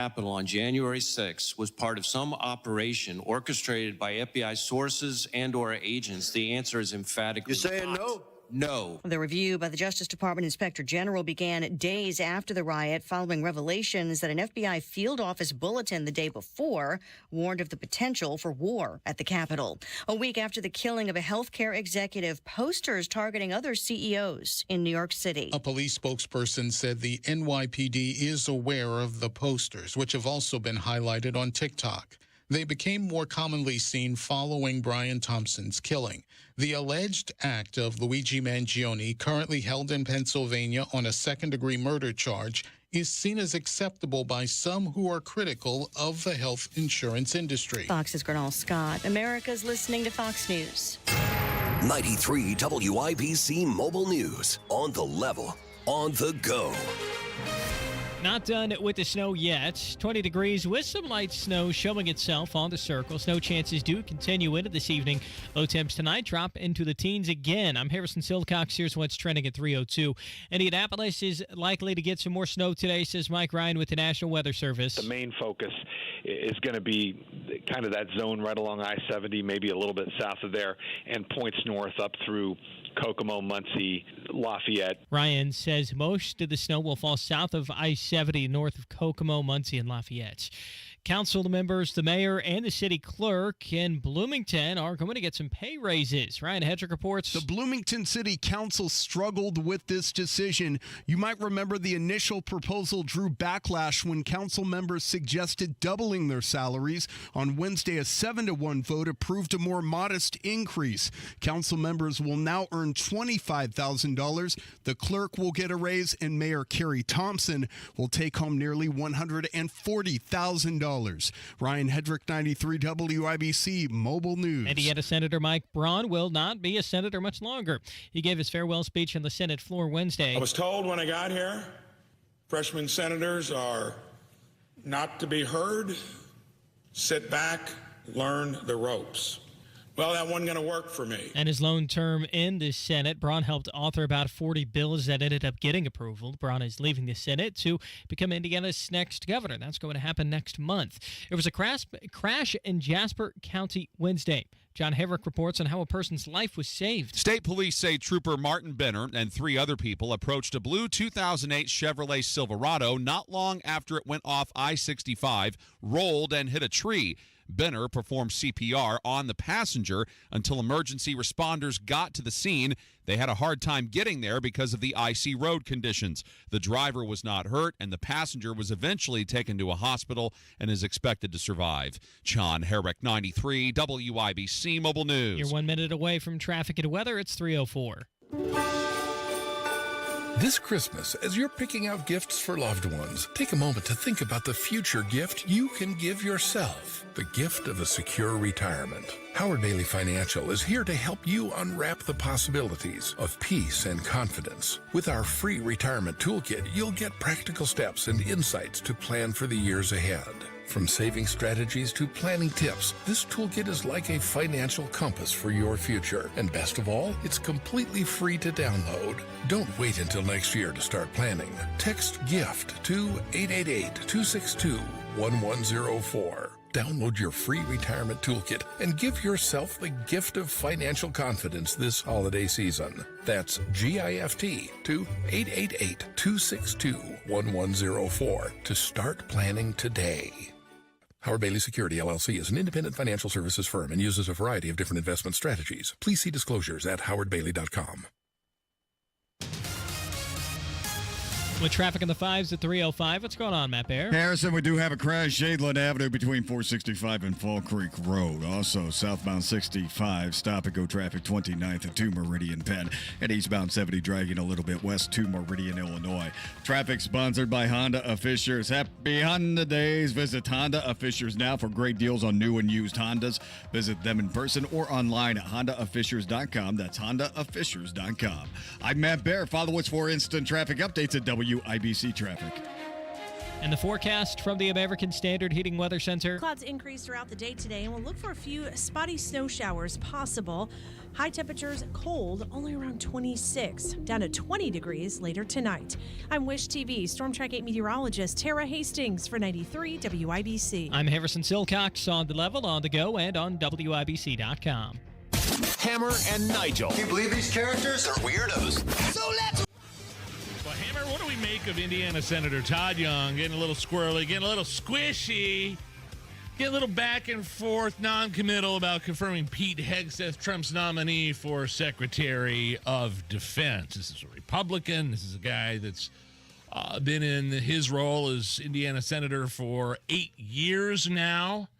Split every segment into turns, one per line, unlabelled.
Capitol on January 6th was part of some operation orchestrated by FBI sources and/or agents? The answer is emphatically
You're saying
not.
no?
No.
The review by the Justice Department Inspector General began days after the riot, following revelations that an FBI field office bulletin the day before warned of the potential for war at the Capitol. A week after the killing of a healthcare executive, posters targeting other CEOs in New York City.
A police spokesperson said the NYPD is aware of the posters, which have also been highlighted on TikTok. They became more commonly seen following Brian Thompson's killing. The alleged act of Luigi Mangione, currently held in Pennsylvania on a second-degree murder charge, is seen as acceptable by some who are critical of the health insurance industry.
Fox's Gernal Scott. America's listening to Fox News.
93 WIBC Mobile News. On the level, on the go.
Not done with the snow yet. 20 degrees with some light snow showing itself on the circle. Snow chances do continue into this evening. Low temps tonight drop into the teens again. I'm Harrison Silcox. Here's what's trending at 3:02. Indianapolis is likely to get some more snow today, says Mike Ryan with the National Weather Service.
The main focus is going to be kind of that zone right along I-70, maybe a little bit south of there, and points north up through Kokomo, Muncie, Lafayette.
Ryan says most of the snow will fall south of I-70, north of Kokomo, Muncie, and Lafayette. Council members, the mayor, and the city clerk in Bloomington are going to get some pay raises. Ryan Hedrick reports.
The Bloomington City Council struggled with this decision. You might remember the initial proposal drew backlash when council members suggested doubling their salaries. On Wednesday, a 7-1 vote approved a more modest increase. Council members will now earn $25,000. The clerk will get a raise, and Mayor Carrie Thompson will take home nearly $140,000. Ryan Hedrick, 93 WIBC Mobile News.
Indiana Senator Mike Braun will not be a senator much longer. He gave his farewell speech on the Senate floor Wednesday.
I was told when I got here, freshman senators are not to be heard. Sit back, learn the ropes. Well, that wasn't going to work for me.
And his lone term in the Senate, Braun helped author about 40 bills that ended up getting approval. Braun is leaving the Senate to become Indiana's next governor. That's going to happen next month. There was a crash in Jasper County Wednesday. John Haverick reports on how a person's life was saved.
State police say Trooper Martin Benner and 3 other people approached a blue 2008 Chevrolet Silverado not long after it went off I-65, rolled, and hit a tree. Benner performed CPR on the passenger until emergency responders got to the scene. They had a hard time getting there because of the icy road conditions. The driver was not hurt, and the passenger was eventually taken to a hospital and is expected to survive. John Herrick, 93 WIBC Mobile News.
You're 1 minute away from traffic and weather. It's 3:04.
This Christmas, as you're picking out gifts for loved ones, take a moment to think about the future gift you can give yourself. The gift of a secure retirement. Howard Bailey Financial is here to help you unwrap the possibilities of peace and confidence. With our free retirement toolkit, you'll get practical steps and insights to plan for the years ahead. From saving strategies to planning tips, this toolkit is like a financial compass for your future. And best of all, it's completely free to download. Don't wait until next year to start planning. Text GIFT to 888-262-1104. Download your free retirement toolkit and give yourself the gift of financial confidence this holiday season. That's GIFT to 888-262-1104 to start planning today. Howard Bailey Security, LLC is an independent financial services firm and uses a variety of different investment strategies. Please see disclosures at howardbailey.com.
With traffic in the 5s at 3:05, what's going on, Matt Bear?
Harrison, we do have a crash. Shadeland Avenue between 465 and Fall Creek Road. Also, southbound 65, stop-and-go traffic 29th and 2 Meridian Penn. And eastbound 70 dragging a little bit west to Meridian, Illinois. Traffic sponsored by Honda of Fishers. Happy Honda Days. Visit Honda of Fishers now for great deals on new and used Hondas. Visit them in person or online at hondaoffishers.com. That's hondaoffishers.com. I'm Matt Bear. Follow us for instant traffic updates at WIBC Traffic.
And the forecast from the American Standard Heating Weather Center.
Clouds increase throughout the day today, and we'll look for a few spotty snow showers possible. High temperatures cold, only around 26, down to 20 degrees later tonight. I'm Wish TV Storm Track 8 meteorologist Tara Hastings for 93 WIBC.
I'm Harrison Silcox on the level, on the go, and on WIBC.com.
Hammer and Nigel.
Can you believe these characters are weirdos? So let's...
Well, Hammer, what do we make of Indiana Senator Todd Young getting a little squirrely, getting a little squishy, getting a little back and forth, non-committal about confirming Pete Hegseth, Trump's nominee for Secretary of Defense? This is a Republican. This is a guy that's been in his role as Indiana Senator for 8 years now.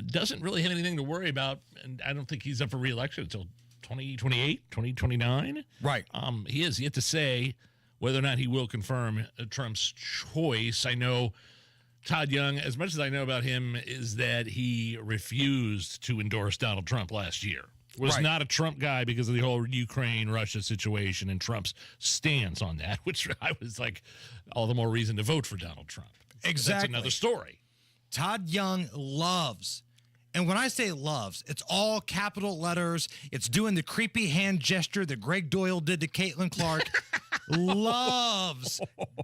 Doesn't really have anything to worry about, and I don't think he's up for re-election until 2028, 2029.
Right.
He has yet to say whether or not he will confirm Trump's choice. I know Todd Young, as much as I know about him, is that he refused to endorse Donald Trump last year. Was not a Trump guy because of the whole Ukraine-Russia situation and Trump's stance on that, which I was like, all the more reason to vote for Donald Trump.
Exactly.
That's another story.
Todd Young loves, and when I say loves, it's all capital letters. It's doing the creepy hand gesture that Greg Doyle did to Caitlin Clark. Loves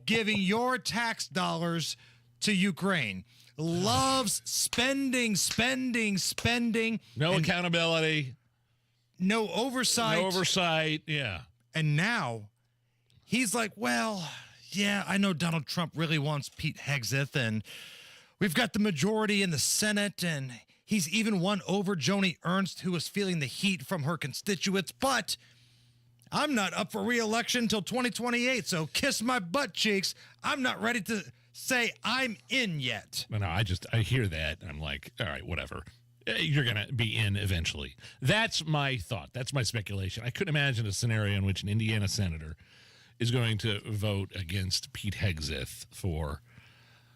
giving your tax dollars to Ukraine. Loves spending.
No accountability.
No oversight.
Yeah.
And now he's like, well, yeah, I know Donald Trump really wants Pete Hegseth, and we've got the majority in the Senate, and he's even won over Joni Ernst, who was feeling the heat from her constituents, but I'm not up for re-election until 2028, so kiss my butt cheeks. I'm not ready to say I'm in yet.
No, I hear that, and I'm like, all right, whatever. You're going to be in eventually. That's my thought. That's my speculation. I couldn't imagine a scenario in which an Indiana senator is going to vote against Pete Hegseth for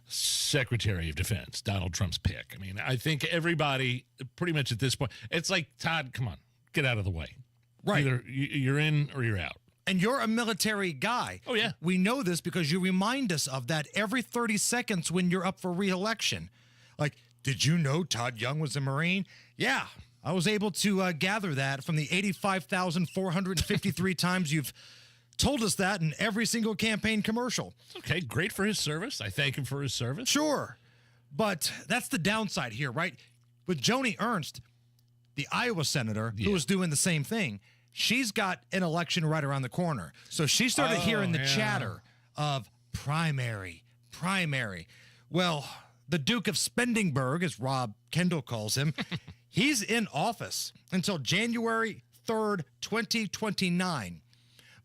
Secretary of Defense, Donald Trump's pick. I mean, I think everybody pretty much at this point, it's like, Todd, come on, get out of the way.
Right.
Either you're in or you're out.
And you're a military guy.
Oh, yeah.
We know this because you remind us of that every 30 seconds when you're up for re-election. Like, did you know Todd Young was a Marine? Yeah, I was able to gather that from the 85,453 times you've told us that in every single campaign commercial.
Okay, great for his service. I thank him for his service.
Sure. But that's the downside here, right? With Joni Ernst, the Iowa senator, who was doing the same thing, she's got an election right around the corner. So she started hearing the chatter of primary. Well, the Duke of Spendingburg, as Rob Kendall calls him, he's in office until January 3rd, 2029.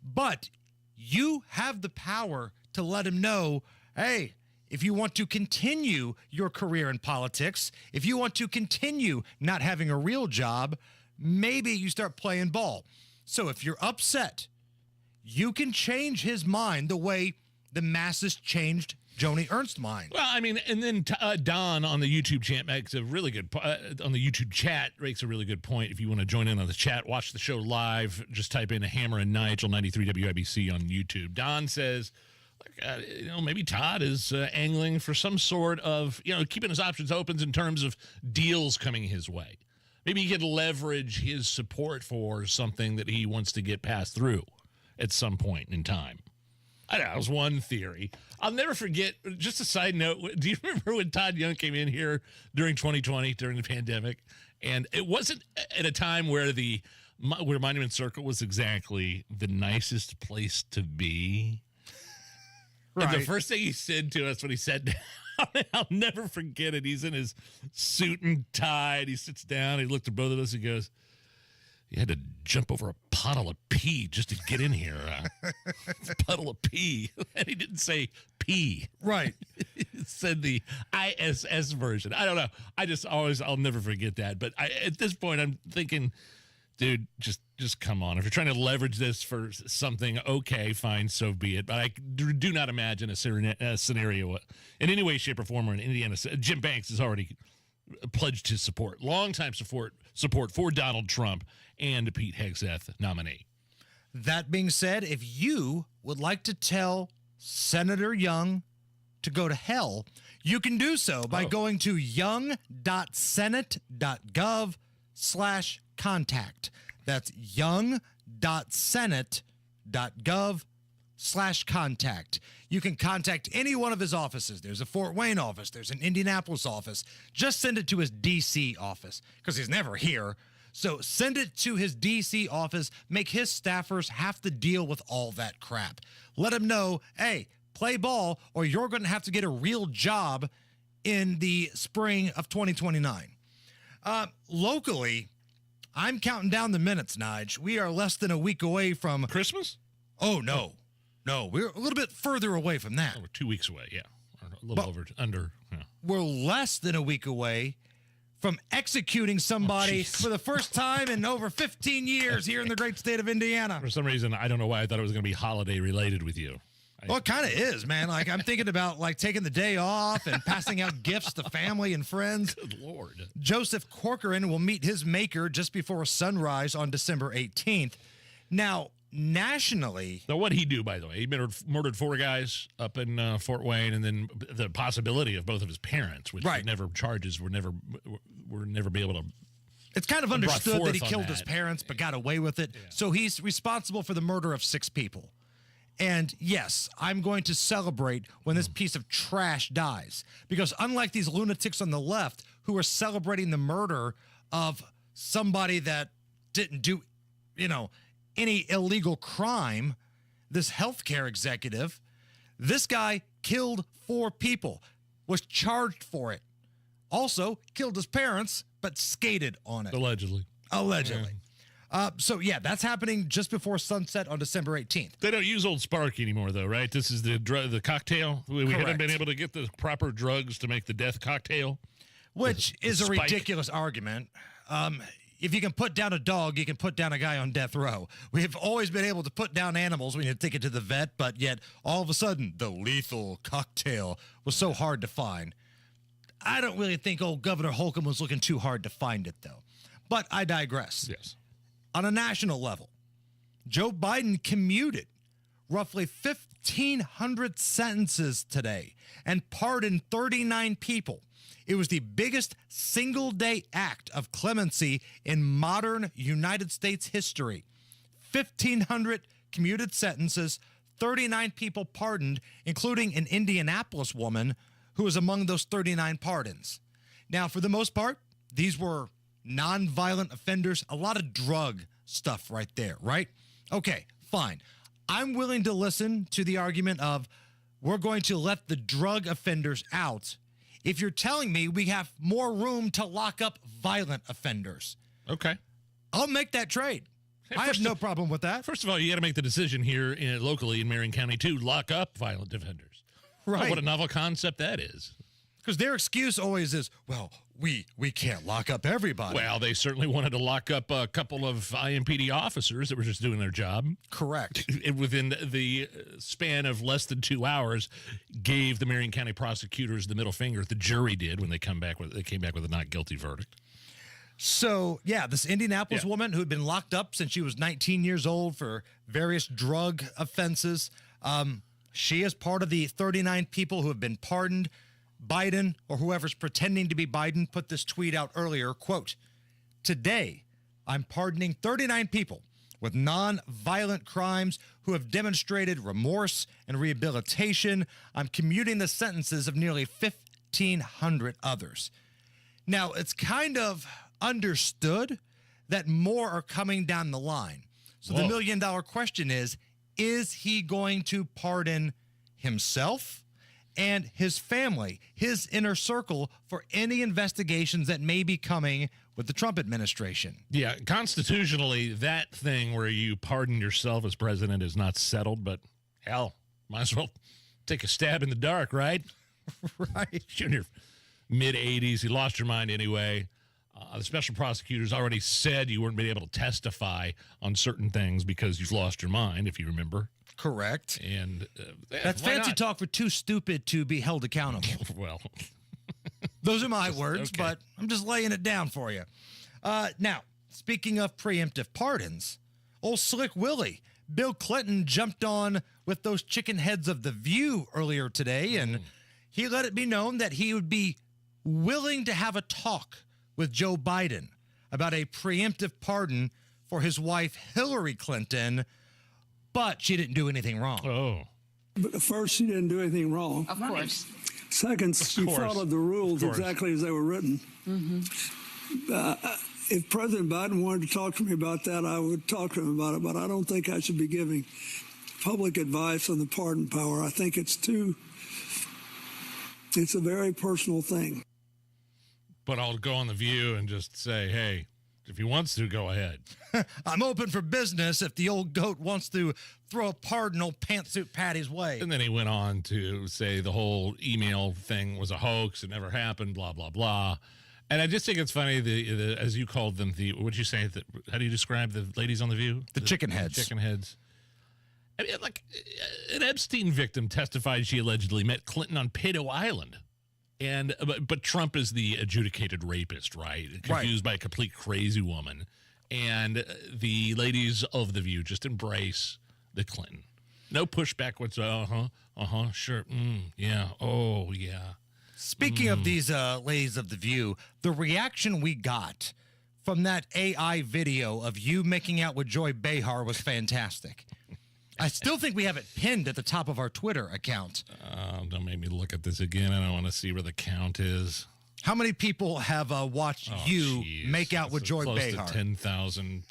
But you have the power to let him know, hey, if you want to continue your career in politics, if you want to continue not having a real job, maybe you start playing ball. So if you're upset, you can change his mind the way the masses changed Joni Ernst's mind.
Well, I mean, and then Don on the YouTube chat makes a really good makes a really good point. If you want to join in on the chat, watch the show live. Just type in Hammer and Nigel 93 WIBC on YouTube. Don says, maybe Todd is angling for some sort of, keeping his options open in terms of deals coming his way. Maybe he could leverage his support for something that he wants to get passed through at some point in time. I don't know. That was one theory. I'll never forget, just a side note, do you remember when Todd Young came in here during 2020, during the pandemic? And it wasn't at a time where where Monument Circle was exactly the nicest place to be. Right. And the first thing he said to us when he sat down, I'll never forget it. He's in his suit and tie, and he sits down, he looked at both of us, and goes, "You had to jump over a puddle of pee just to get in here. Puddle of pee." And he didn't say pee.
Right.
He said the ISS version. I don't know. I'll never forget that. But at this point, I'm thinking, dude, just come on. If you're trying to leverage this for something, okay, fine, so be it. But I do not imagine a scenario in any way, shape, or form where in Indiana, Jim Banks has already pledged his support, longtime support for Donald Trump and Pete Hegseth nominee.
That being said, if you would like to tell Senator Young to go to hell, you can do so by going to young.senate.gov/contact. That's young.senate.gov/contact. You can contact any one of his offices. There's a Fort Wayne office. There's an Indianapolis office. Just send it to his D.C. office because he's never here. So send it to his D.C. office. Make his staffers have to deal with all that crap. Let him know, hey, play ball or you're going to have to get a real job in the spring of 2029. Locally, I'm counting down the minutes, Nige. We are less than a week away from
Christmas?
Oh, no. No, we're a little bit further away from that.
We're 2 weeks away, yeah. Or a little under. Yeah.
We're less than a week away from executing somebody for the first time in over 15 years here in the great state of Indiana.
For some reason, I don't know why I thought it was going to be holiday related with you.
Well, it kind of is, man. Like, I'm thinking about, like, taking the day off and passing out gifts to family and friends.
Good Lord.
Joseph Corcoran will meet his maker just before sunrise on December 18th. Now, nationally...
Now, what'd he do, by the way? He murdered 4 guys up in Fort Wayne, and then the possibility of both of his parents, which were never be able to...
It's kind of understood that he killed his parents, but got away with it. Yeah. So he's responsible for the murder of 6 people. And yes, I'm going to celebrate when this piece of trash dies. Because unlike these lunatics on the left who are celebrating the murder of somebody that didn't do, any illegal crime, this healthcare executive, this guy killed 4 people, was charged for it. Also killed his parents, but skated on it.
Allegedly.
Yeah. So, that's happening just before sunset on December 18th.
They don't use Old Spark anymore, though, right? This is the cocktail. We haven't been able to get the proper drugs to make the death cocktail.
Which is a ridiculous argument. If you can put down a dog, you can put down a guy on death row. We have always been able to put down animals when you take it to the vet, but yet all of a sudden the lethal cocktail was so hard to find. I don't really think old Governor Holcomb was looking too hard to find it, though. But I digress.
Yes.
On a national level, Joe Biden commuted roughly 1,500 sentences today and pardoned 39 people. It was the biggest single-day act of clemency in modern United States history. 1,500 commuted sentences, 39 people pardoned, including an Indianapolis woman who was among those 39 pardons. Now, for the most part, these were nonviolent offenders, a lot of drug stuff right there, right? Okay, fine. I'm willing to listen to the argument of we're going to let the drug offenders out if you're telling me we have more room to lock up violent offenders.
Okay.
I'll make that trade. I have no problem with that.
First of all, you got to make the decision here locally in Marion County to lock up violent offenders.
Right.
Oh, what a novel concept that is.
Because their excuse always is, well, we can't lock up everybody.
Well, they certainly wanted to lock up a couple of IMPD officers that were just doing their job.
Correct.
Within the span of less than 2 hours, gave the Marion County prosecutors the middle finger. The jury did when they came back with a not guilty verdict.
So, this Indianapolis woman who had been locked up since she was 19 years old for various drug offenses, she is part of the 39 people who have been pardoned. Biden, or whoever's pretending to be Biden, put this tweet out earlier, quote, "Today, I'm pardoning 39 people with non-violent crimes who have demonstrated remorse and rehabilitation. I'm commuting the sentences of nearly 1,500 others." Now, it's kind of understood that more are coming down the line. So the million-dollar question is he going to pardon himself and his family, his inner circle, for any investigations that may be coming with the Trump administration?
Yeah, constitutionally, that thing where you pardon yourself as president is not settled, but hell, might as well take a stab in the dark, right?
Right.
You're in your mid-80s. You lost your mind anyway. The special prosecutors already said you weren't being able to testify on certain things because you've lost your mind, if you remember.
Correct.
And
that's fancy talk for too stupid to be held accountable.
Well,
those are my words, but I'm just laying it down for you. Now, speaking of preemptive pardons, old Slick Willie, Bill Clinton jumped on with those chicken heads of The View earlier today, and he let it be known that he would be willing to have a talk with Joe Biden about a preemptive pardon for his wife, Hillary Clinton, but she didn't do anything wrong.
Oh.
But first, she didn't do anything wrong.
Of course.
Second, she followed the rules exactly as they were written. If President Biden wanted to talk to me about that, I would talk to him about it, but I don't think I should be giving public advice on the pardon power. I think it's a very personal thing.
But I'll go on The View and just say, hey, if he wants to, go ahead.
I'm open for business if the old goat wants to throw a pardon old pantsuit Patty's way.
And then he went on to say the whole email thing was a hoax. It never happened, blah, blah, blah. And I just think it's funny, the as you called them, what'd you say? How do you describe the ladies on The View?
The chicken heads.
Chicken heads. I mean, like, an Epstein victim testified she allegedly met Clinton on Pedo Island. And but Trump is the adjudicated rapist, right? Confused by a complete crazy woman. And the ladies of The View just embrace the Clinton. No pushback whatsoever. Sure. Yeah. Oh, yeah.
Speaking of these ladies of The View, the reaction we got from that AI video of you making out with Joy Behar was fantastic. I still think we have it pinned at the top of our Twitter account.
Don't make me look at this again. I don't want to see where the count is.
How many people have watched you make out with Joy
close
Behar?
To 10,000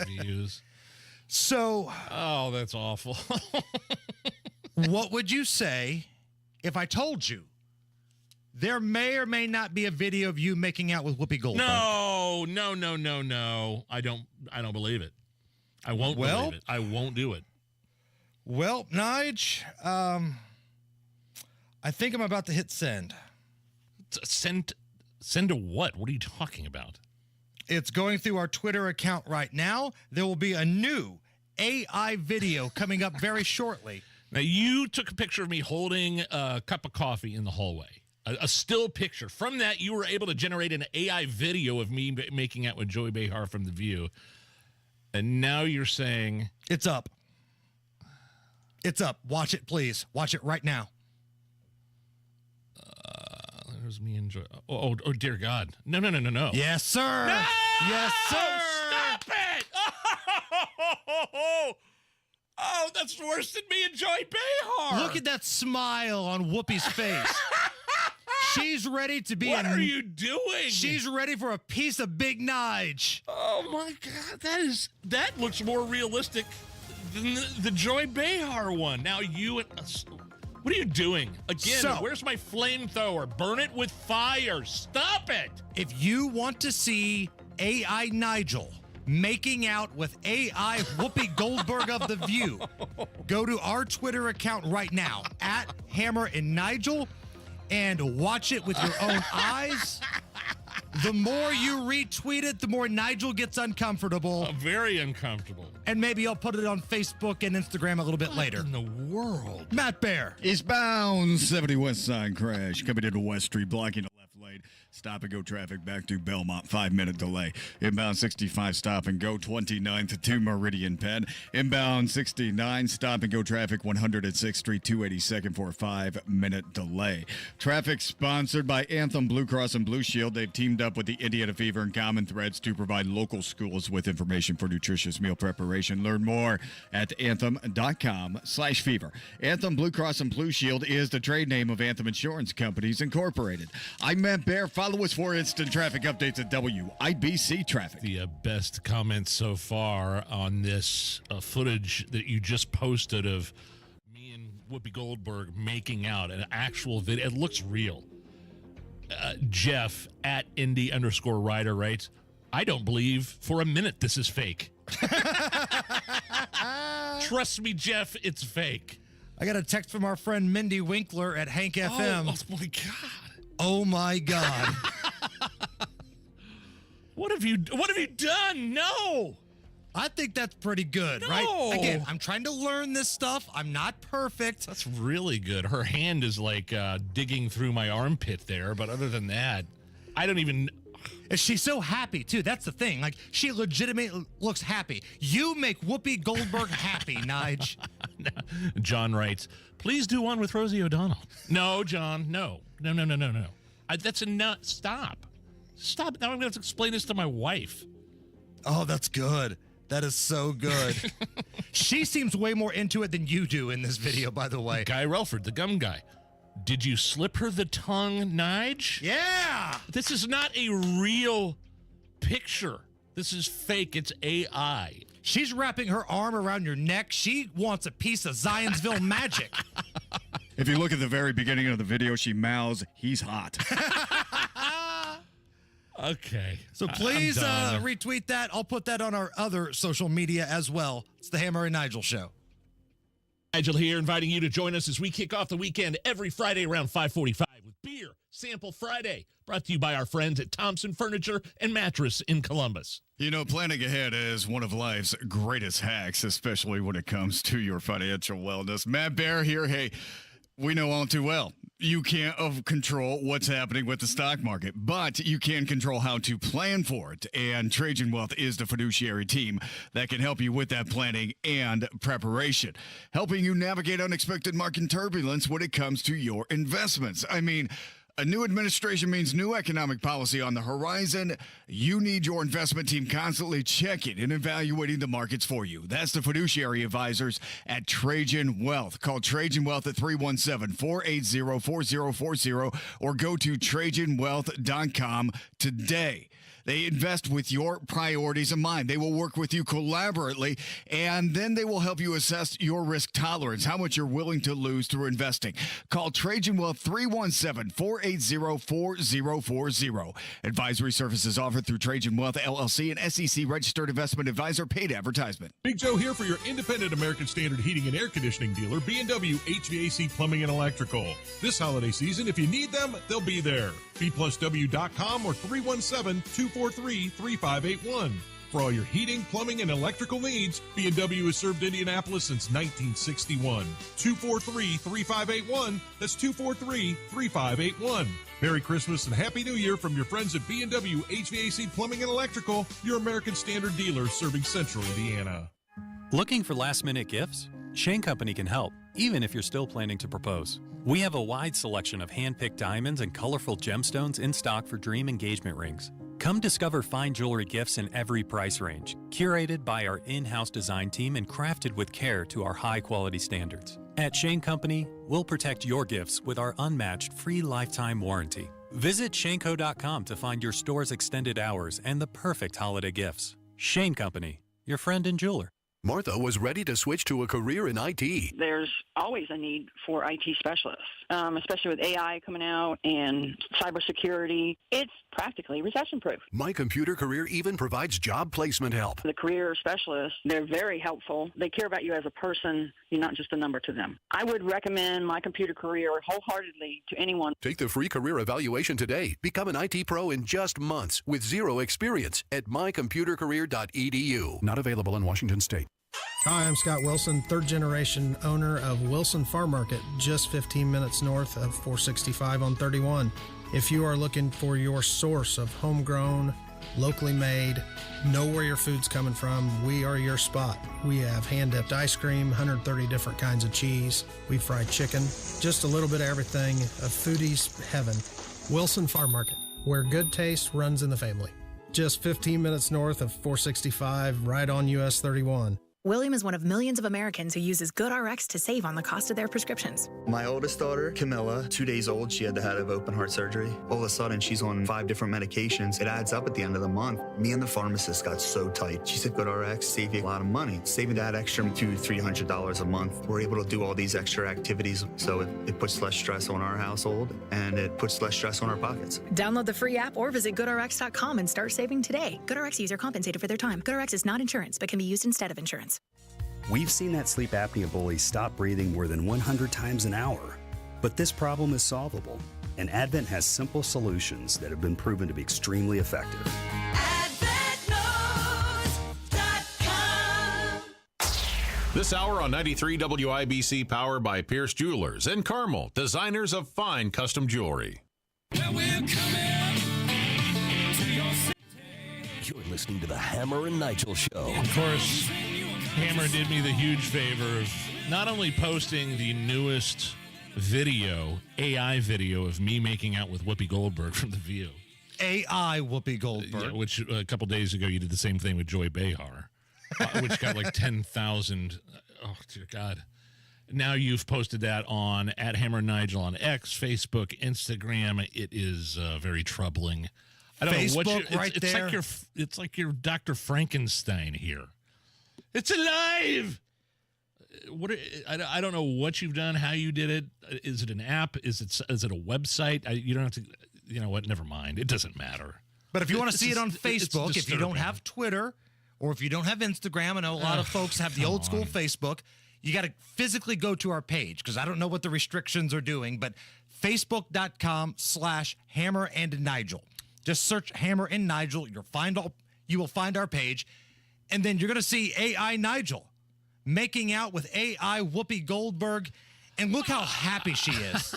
views.
So,
oh, that's awful.
What would you say if I told you there may or may not be a video of you making out with Whoopi Goldberg?
No. I don't believe it. I won't believe it. I won't do it.
Well, Nige, I think I'm about to hit send.
Send to what? What are you talking about?
It's going through our Twitter account right now. There will be a new AI video coming up very shortly.
Now, you took a picture of me holding a cup of coffee in the hallway. A still picture. From that, you were able to generate an AI video of me making out with Joy Behar from The View. And now you're saying...
It's up. It's up. Watch it, please. Watch it right now.
There's me and Joy. Oh, dear God. No.
Yes, sir.
No!
Yes, sir.
Stop it. Oh, that's worse than me and Joy Behar.
Look at that smile on Whoopi's face. She's ready to be.
What are you doing?
She's ready for a piece of Big Nige.
Oh my God, that looks more realistic than the Joy Behar one. Now you and what are you doing again?
So,
where's my flamethrower? Burn it with fire. Stop it.
If you want to see AI Nigel making out with AI Whoopi Goldberg of The View, go to our Twitter account right now at Hammer and Nigel and watch it with your own eyes. The more you retweet it, the more Nigel gets uncomfortable.
Very uncomfortable.
And maybe I'll put it on Facebook and Instagram a little bit later.
In the world?
Matt Bear.
Eastbound 70 West Side crash coming into West Street, blocking the left lane. Stop and go traffic back to Belmont, 5-minute delay. Inbound 65, stop and go 29th to Meridian Penn. Inbound 69, stop and go traffic 106th Street, 282nd for a 5-minute delay. Traffic sponsored by Anthem Blue Cross and Blue Shield. They've teamed up with the Indiana Fever and Common Threads to provide local schools with information for nutritious meal preparation. Learn more at anthem.com/fever. Anthem Blue Cross and Blue Shield is the trade name of Anthem Insurance Companies Incorporated. I'm Matt Bear. Follow us for instant traffic updates at WIBC Traffic.
The best comments so far on this footage that you just posted of me and Whoopi Goldberg making out, an actual video. It looks real. Jeff at Indy_Rider writes, I don't believe for a minute this is fake. Trust me, Jeff, it's fake.
I got a text from our friend Mindy Winkler at Hank FM.
Oh my God.
Oh my God.
What have you done? No.
I think that's pretty good, right? Again, I'm trying to learn this stuff. I'm not perfect.
That's really good. Her hand is like digging through my armpit there, but other than that, I don't even
And she's so happy, too. That's the thing. Like, she legitimately looks happy. You make Whoopi Goldberg happy, Nige.
John writes, please do one with Rosie O'Donnell. No, John, no. No. That's enough. Stop. Now I'm going to have to explain this to my wife.
Oh, that's good. That is so good. She seems way more into it than you do in this video, by the way.
Guy Relford, the gum guy. Did you slip her the tongue, Nige?
Yeah!
This is not a real picture. This is fake. It's AI.
She's wrapping her arm around your neck. She wants a piece of Zionsville magic.
If you look at the very beginning of the video, she mouths, "He's hot."
Okay.
So please retweet that. I'll put that on our other social media as well. It's the Hammer and Nigel Show.
Nigel here, inviting you to join us as we kick off the weekend every Friday around 5:45 with Beer Sample Friday, brought to you by our friends at Thompson Furniture and Mattress in Columbus.
You know, planning ahead is one of life's greatest hacks, especially when it comes to your financial wellness. Matt Bear here. Hey, we know all too well, you can't control what's happening with the stock market, but you can control how to plan for it. And Trajan Wealth is the fiduciary team that can help you with that planning and preparation, helping you navigate unexpected market turbulence when it comes to your investments. I mean, a new administration means new economic policy on the horizon. You need your investment team constantly checking and evaluating the markets for you. That's the fiduciary advisors at Trajan Wealth. Call Trajan Wealth at 317-480-4040 or go to TrajanWealth.com today. They invest with your priorities in mind. They will work with you collaboratively, and then they will help you assess your risk tolerance, how much you're willing to lose through investing. Call Trajan Wealth 317-480-4040. Advisory services offered through Trajan Wealth, LLC, an SEC-registered investment advisor. Paid advertisement.
Big Joe here for your independent American Standard heating and air conditioning dealer, B&W HVAC Plumbing and Electrical. This holiday season, if you need them, they'll be there. B+W.com or 317-243-3581. For all your heating, plumbing, and electrical needs, B&W has served Indianapolis since 1961. 243-3581. That's 243-3581. Merry Christmas and Happy New Year from your friends at B&W HVAC Plumbing and Electrical, your American Standard dealer serving Central Indiana.
Looking for last-minute gifts? Shane Company can help, even if you're still planning to propose. We have a wide selection of hand-picked diamonds and colorful gemstones in stock for dream engagement rings. Come discover fine jewelry gifts in every price range, curated by our in-house design team and crafted with care to our high-quality standards. At Shane Company, we'll protect your gifts with our unmatched free lifetime warranty. Visit shaneco.com to find your store's extended hours and the perfect holiday gifts. Shane Company, your friend and jeweler.
Martha was ready to switch to a career in IT.
There's always a need for IT specialists, especially with AI coming out and cybersecurity. It's practically recession-proof.
My Computer Career even provides job placement help.
The career specialists, they're very helpful. They care about you as a person. You're not just a number to them. I would recommend My Computer Career wholeheartedly to anyone.
Take the free career evaluation today. Become an IT pro in just months with zero experience at mycomputercareer.edu. Not available in Washington State.
Hi, I'm Scott Wilson, third-generation owner of Wilson Farm Market, just 15 minutes north of 465 on 31. If you are looking for your source of homegrown, locally made, know where your food's coming from, we are your spot. We have hand-dipped ice cream, 130 different kinds of cheese. We fry chicken, just a little bit of everything, a foodie's heaven. Wilson Farm Market, where good taste runs in the family. Just 15 minutes north of 465, right on US 31.
William is one of millions of Americans who uses GoodRx to save on the cost of their prescriptions.
My oldest daughter, Camilla, 2 days old, she had to have open heart surgery. All of a sudden, she's on 5 different medications. It adds up at the end of the month. Me and the pharmacist got so tight. She said, GoodRx save you a lot of money. Saving that extra $200-300 a month. We're able to do all these extra activities, so it puts less stress on our household, and it puts less stress on our pockets.
Download the free app or visit GoodRx.com and start saving today. GoodRx user compensated for their time. GoodRx is not insurance, but can be used instead of insurance.
We've seen that sleep apnea bully stop breathing more than 100 times an hour. But this problem is solvable, and Advent has simple solutions that have been proven to be extremely effective.
This hour on 93 WIBC, powered by Pierce Jewelers and Carmel, designers of fine custom jewelry.
Well, we're coming to your
listening to the Hammer and Nigel Show.
Of course, Hammer did me the huge favor of not only posting the newest video, AI video of me making out with Whoopi Goldberg from The View.
AI Whoopi Goldberg.
Yeah, which a couple days ago you did the same thing with Joy Behar, which got like 10,000. Oh, dear God. Now you've posted that on @HammerNigel on X, Facebook, Instagram. It is very troubling. I don't know what it's like you're Dr. Frankenstein here. It's alive. I don't know what you've done, how you did it. Is it an app? Is it a website? You don't have to. You know what? Never mind. It doesn't matter.
But if you want to see it on Facebook, if you don't have Twitter, or if you don't have Instagram, I know a lot of folks have the old school Facebook, you got to physically go to our page, because I don't know what the restrictions are doing, but facebook.com/Hammer and Nigel. Just search Hammer and Nigel. You will find our page, and then you're going to see AI Nigel making out with AI Whoopi Goldberg, and look how happy she is.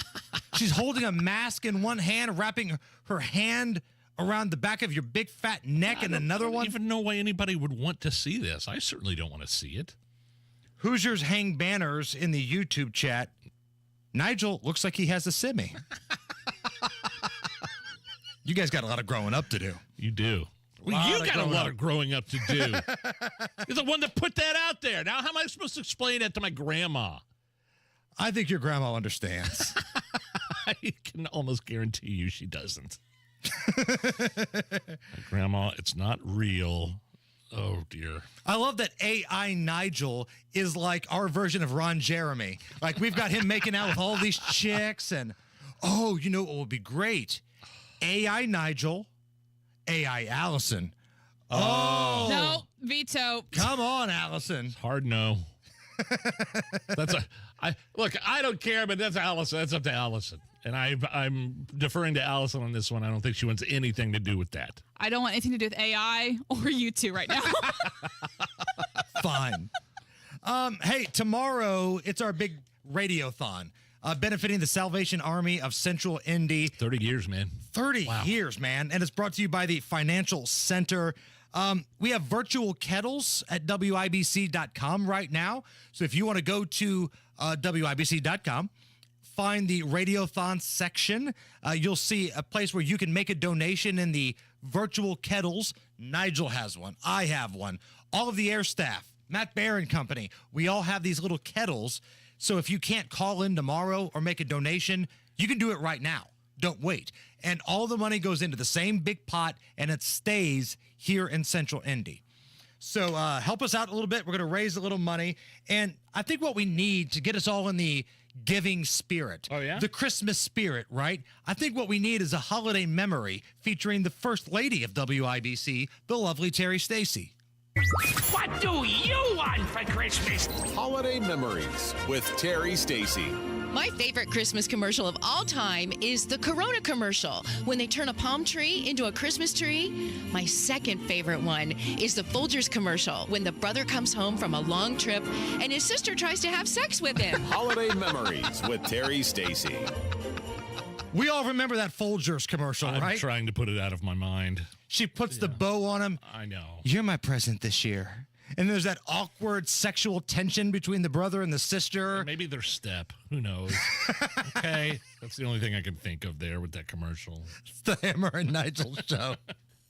She's holding a mask in one hand, wrapping her hand around the back of your big fat neck, and another one.
I don't even know why anybody would want to see this. I certainly don't want to see it.
Hoosiers hang banners in the YouTube chat. Nigel looks like he has a simmy. You guys got a lot of growing up to do.
You do. Well, you got a lot of growing up to do. You're the one that put that out there. Now, how am I supposed to explain that to my grandma?
I think your grandma understands.
I can almost guarantee you she doesn't. Grandma, it's not real. Oh, dear.
I love that AI Nigel is like our version of Ron Jeremy. Like, we've got him making out with all these chicks, and, oh, you know what would be great? AI Nigel, AI Allison. Oh.
No, veto.
Come on, Allison.
Hard no. Look, I don't care, but that's Allison. That's up to Allison. And I'm deferring to Allison on this one. I don't think she wants anything to do with that.
I don't want anything to do with AI or you two right now.
Fine. Hey, tomorrow it's our big radiothon, benefiting the Salvation Army of Central Indy.
30 years, man.
30 years, man. And it's brought to you by the Financial Center. We have virtual kettles at WIBC.com right now. So if you want to go to WIBC.com, find the Radiothon section, you'll see a place where you can make a donation in the virtual kettles. Nigel has one. I have one. All of the air staff, Matt Bear and company, we all have these little kettles. So if you can't call in tomorrow or make a donation, you can do it right now. Don't wait. And all the money goes into the same big pot, and it stays here in Central Indy. So help us out a little bit. We're going to raise a little money. And I think what we need to get us all in the giving spirit, the Christmas spirit, right? I think what we need is a holiday memory featuring the First Lady of WIBC, the lovely Terry Stacy.
What do you want for Christmas?
Holiday Memories with Terry Stacy.
My favorite Christmas commercial of all time is the Corona commercial, when they turn a palm tree into a Christmas tree. My second favorite one is the Folgers commercial, when the brother comes home from a long trip and his sister tries to have sex with him.
Holiday Memories with Terry Stacy.
We all remember that Folgers commercial, right?
I'm trying to put it out of my mind.
She puts the bow on him.
I know.
You're my present this year. And there's that awkward sexual tension between the brother and the sister.
Maybe their step. Who knows? Okay. That's the only thing I can think of there with that commercial.
It's the Hammer and Nigel show.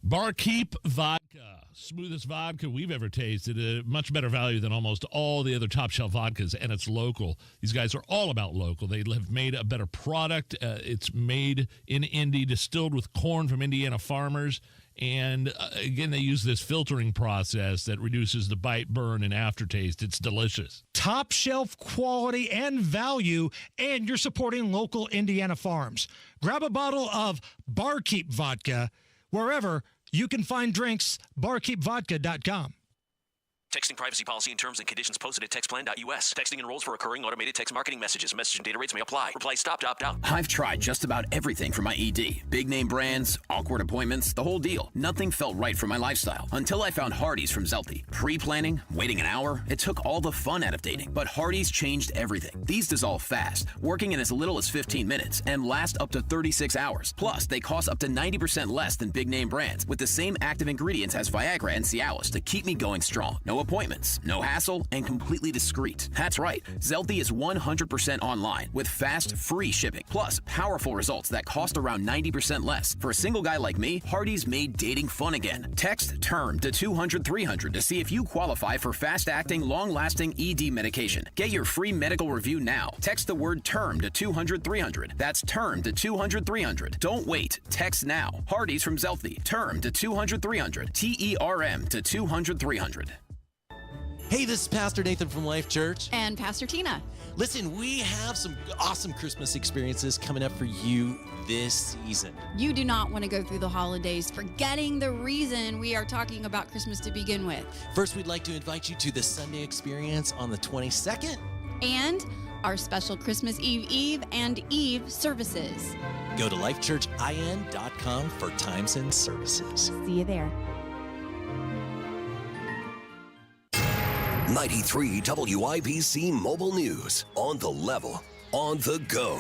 Barkeep Vodka. Smoothest vodka we've ever tasted. A much better value than almost all the other top shelf vodkas, and it's local. These guys are all about local. They have made a better product. It's made in Indy, distilled with corn from Indiana farmers. And again, they use this filtering process that reduces the bite, burn, and aftertaste. It's delicious.
Top shelf quality and value, and you're supporting local Indiana farms. Grab a bottle of Barkeep Vodka wherever you can find drinks, barkeepvodka.com.
Texting privacy policy and terms and conditions posted at textplan.us. Texting enrolls for recurring automated text marketing messages. Message and data rates may apply. Reply stop to opt out.
I've tried just about everything for my ED. Big name brands, awkward appointments, the whole deal. Nothing felt right for my lifestyle until I found Hardee's from Zelty. Pre-planning, waiting an hour, it took all the fun out of dating. But Hardee's changed everything. These dissolve fast, working in as little as 15 minutes and last up to 36 hours. Plus, they cost up to 90% less than big name brands with the same active ingredients as Viagra and Cialis to keep me going strong. No appointments, no hassle, and completely discreet. That's right. Zelty is 100% online with fast, free shipping. Plus, powerful results that cost around 90% less. For a single guy like me, Hardee's made dating fun again. Text TERM to 200-300 to see if you qualify for fast-acting, long-lasting ED medication. Get your free medical review now. Text the word TERM to 200-300. That's TERM to 200-300. Don't wait. Text now. Hardee's from Zelty. TERM to 200-300. TERM to 200-300.
Hey, this is Pastor Nathan from Life Church.
And Pastor Tina.
Listen, we have some awesome Christmas experiences coming up for you this season.
You do not want to go through the holidays forgetting the reason we are talking about Christmas to begin with.
First, we'd like to invite you to the Sunday experience on the 22nd.
And our special Christmas Eve and Eve services.
Go to lifechurchin.com for times and services.
See you there.
93 WIBC Mobile News. On the level, on the go.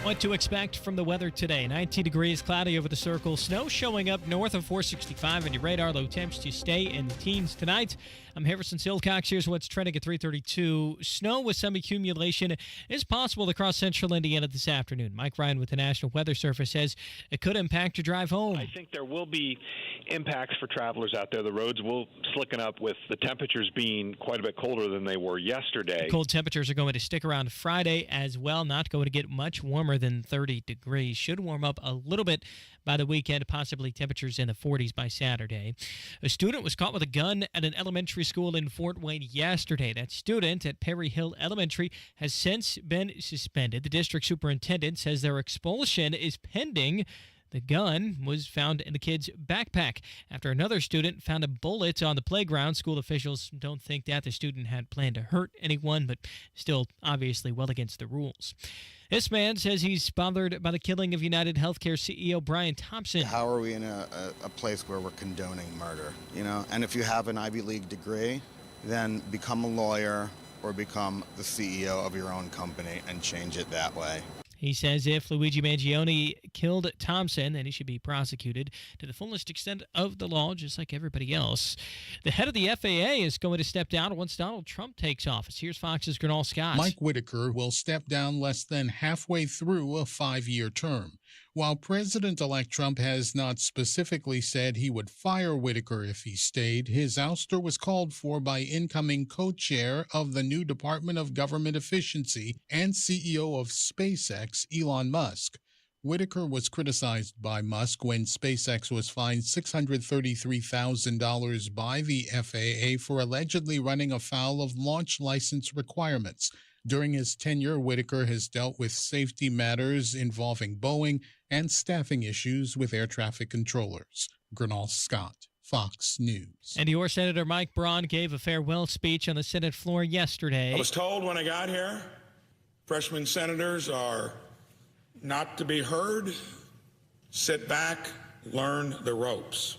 What to expect from the weather today. 19 degrees, cloudy over the circle. Snow showing up north of 465 on your radar. Low temps to stay in the teens tonight. I'm Harrison Silcox. Here's what's trending at 3:32. Snow with some accumulation is possible across central Indiana this afternoon. Mike Ryan with the National Weather Service says it could impact your drive home.
I think there will be impacts for travelers out there. The roads will slicken up with the temperatures being quite a bit colder than they were yesterday.
Cold temperatures are going to stick around Friday as well. Not going to get much warmer than 30 degrees. Should warm up a little bit by the weekend, possibly temperatures in the 40s by Saturday. A student was caught with a gun at an elementary school in Fort Wayne yesterday. That student at Perry Hill Elementary has since been suspended. The district superintendent says their expulsion is pending. The gun was found in the kid's backpack after another student found a bullet on the playground. School officials don't think that the student had planned to hurt anyone, but still obviously well against the rules. This man says he's bothered by the killing of United Healthcare CEO Brian Thompson.
How are we in a place where we're condoning murder, you know? And if you have an Ivy League degree, then become a lawyer or become the CEO of your own company and change it that way.
He says if Luigi Mangione killed Thompson, then he should be prosecuted to the fullest extent of the law, just like everybody else. The head of the FAA is going to step down once Donald Trump takes office. Here's Fox's Gernal Scott.
Mike Whitaker will step down less than halfway through a 5-year term. While President-elect Trump has not specifically said he would fire Whitaker if he stayed, his ouster was called for by incoming co-chair of the new Department of Government Efficiency and CEO of SpaceX, Elon Musk. Whitaker was criticized by Musk when SpaceX was fined $633,000 by the FAA for allegedly running afoul of launch license requirements. During his tenure, Whitaker has dealt with safety matters involving Boeing and staffing issues with air traffic controllers. Gernal Scott, Fox News.
And your Senator Mike Braun gave a farewell speech on the Senate floor yesterday.
I was told when I got here, freshman senators are not to be heard. Sit back, learn the ropes.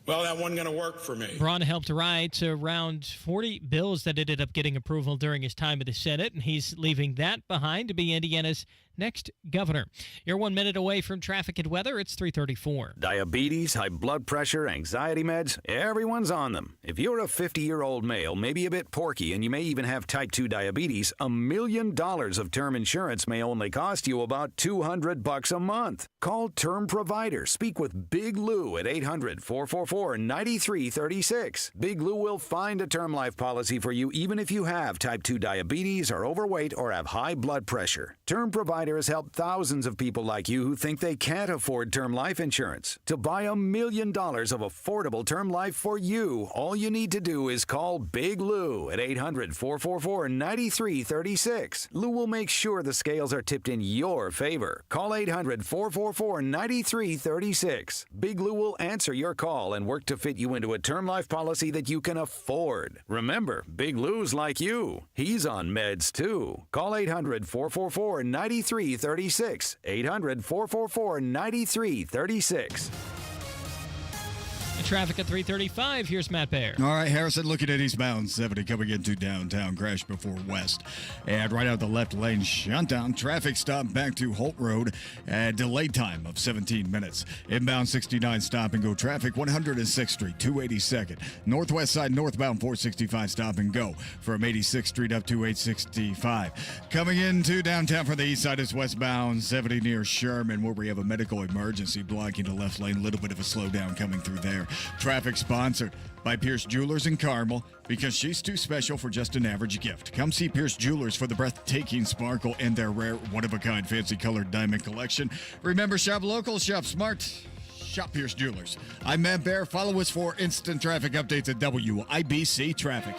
Well, that wasn't going to work for me.
Braun helped write around 40 bills that ended up getting approval during his time in the Senate, and he's leaving that behind to be Indiana's next governor. You're 1 minute away from traffic and weather. It's 3:34.
Diabetes, high blood pressure, anxiety meds, everyone's on them. If you're a 50-year-old male, maybe a bit porky, and you may even have type 2 diabetes, $1 million of term insurance may only cost you about $200 a month. Call Term Provider. Speak with Big Lou at 800-444-9336. Big Lou will find a term life policy for you even if you have type 2 diabetes, are overweight, or have high blood pressure. Term Provider Insider has helped thousands of people like you who think they can't afford term life insurance. To buy $1 million of affordable term life for you, all you need to do is call Big Lou at 800-444-9336. Lou will make sure the scales are tipped in your favor. Call 800-444-9336. Big Lou will answer your call and work to fit you into a term life policy that you can afford. Remember, Big Lou's like you. He's on meds too. Call 800-444-9336. 800-444-9336.
Traffic at 335. Here's Matt Baer.
All right, Harrison, looking at eastbound 70 coming into downtown, crash before west. And right out the left lane, shutdown. Traffic stop back to Holt Road. Delay time of 17 minutes. Inbound 69 stop and go traffic, 106th Street, 282nd. Northwest side northbound 465 stop and go from 86th Street up to 865. Coming into downtown from the east side is westbound 70 near Sherman, where we have a medical emergency blocking the left lane. A little bit of a slowdown coming through there. Traffic sponsored by Pierce Jewelers in Carmel, because she's too special for just an average gift. Come see Pierce Jewelers for the breathtaking sparkle and their rare, one-of-a-kind, fancy colored diamond collection. Remember, shop local, shop smart, shop Pierce Jewelers. I'm Matt Baer. Follow us for instant traffic updates at WIBC Traffic.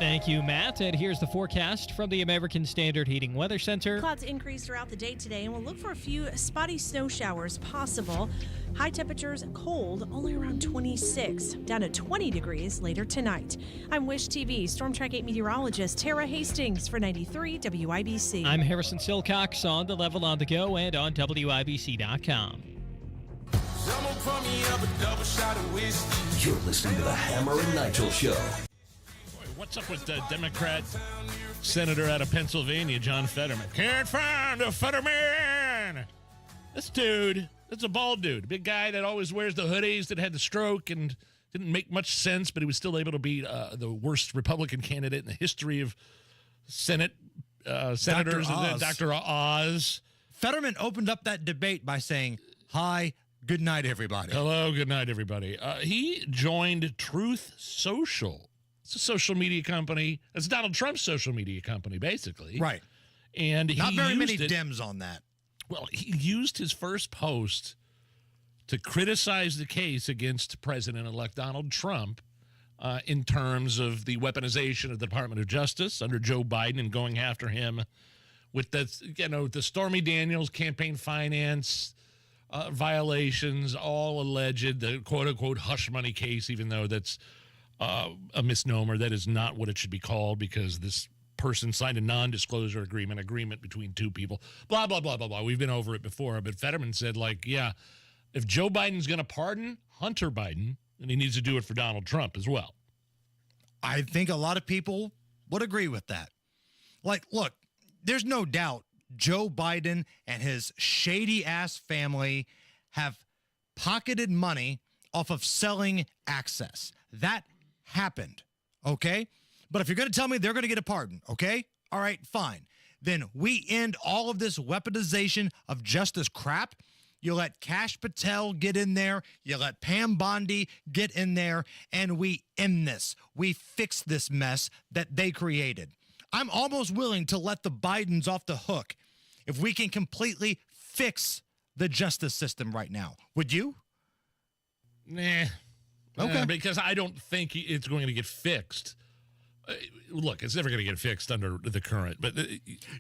Thank you, Matt. And here's the forecast from the American Standard Heating Weather Center.
Clouds increase throughout the day today, and we'll look for a few spotty snow showers possible. High temperatures cold, only around 26, down to 20 degrees later tonight. I'm Wish TV Storm Track 8 meteorologist Tara Hastings for 93 WIBC.
I'm Harrison Silcox on the Level on the Go and on WIBC.com.
You're listening to the Hammer and Nigel Show.
What's up with the Democrat senator out of Pennsylvania, John Fetterman? Can't find a Fetterman. This dude, that's a bald dude, a big guy that always wears the hoodies, that had the stroke and didn't make much sense, but he was still able to be the worst Republican candidate in the history of senators. Dr. Oz.
Fetterman opened up that debate by saying, "Hi, good night, everybody."
Hello, good night, everybody. He joined Truth Social. It's a social media company. It's Donald Trump's social media company, basically.
Right.
And
not very many Dems on that.
Well, he used his first post to criticize the case against President-elect Donald Trump in terms of the weaponization of the Department of Justice under Joe Biden and going after him with the Stormy Daniels campaign finance violations, all alleged, the quote-unquote hush money case, even though that's a misnomer. That is not what it should be called, because this person signed a non-disclosure agreement between two people, blah, blah, blah, blah, blah. We've been over it before, but Fetterman said, if Joe Biden's going to pardon Hunter Biden, then he needs to do it for Donald Trump as well.
I think a lot of people would agree with that. Look, there's no doubt Joe Biden and his shady-ass family have pocketed money off of selling access. That happened, okay? But if you're going to tell me they're going to get a pardon, okay? All right, fine. Then we end all of this weaponization of justice crap. You let Kash Patel get in there. You let Pam Bondi get in there. And we end this. We fix this mess that they created. I'm almost willing to let the Bidens off the hook if we can completely fix the justice system right now. Would you?
Nah. Okay. Because I don't think it's going to get fixed. Look, it's never going to get fixed under the current. But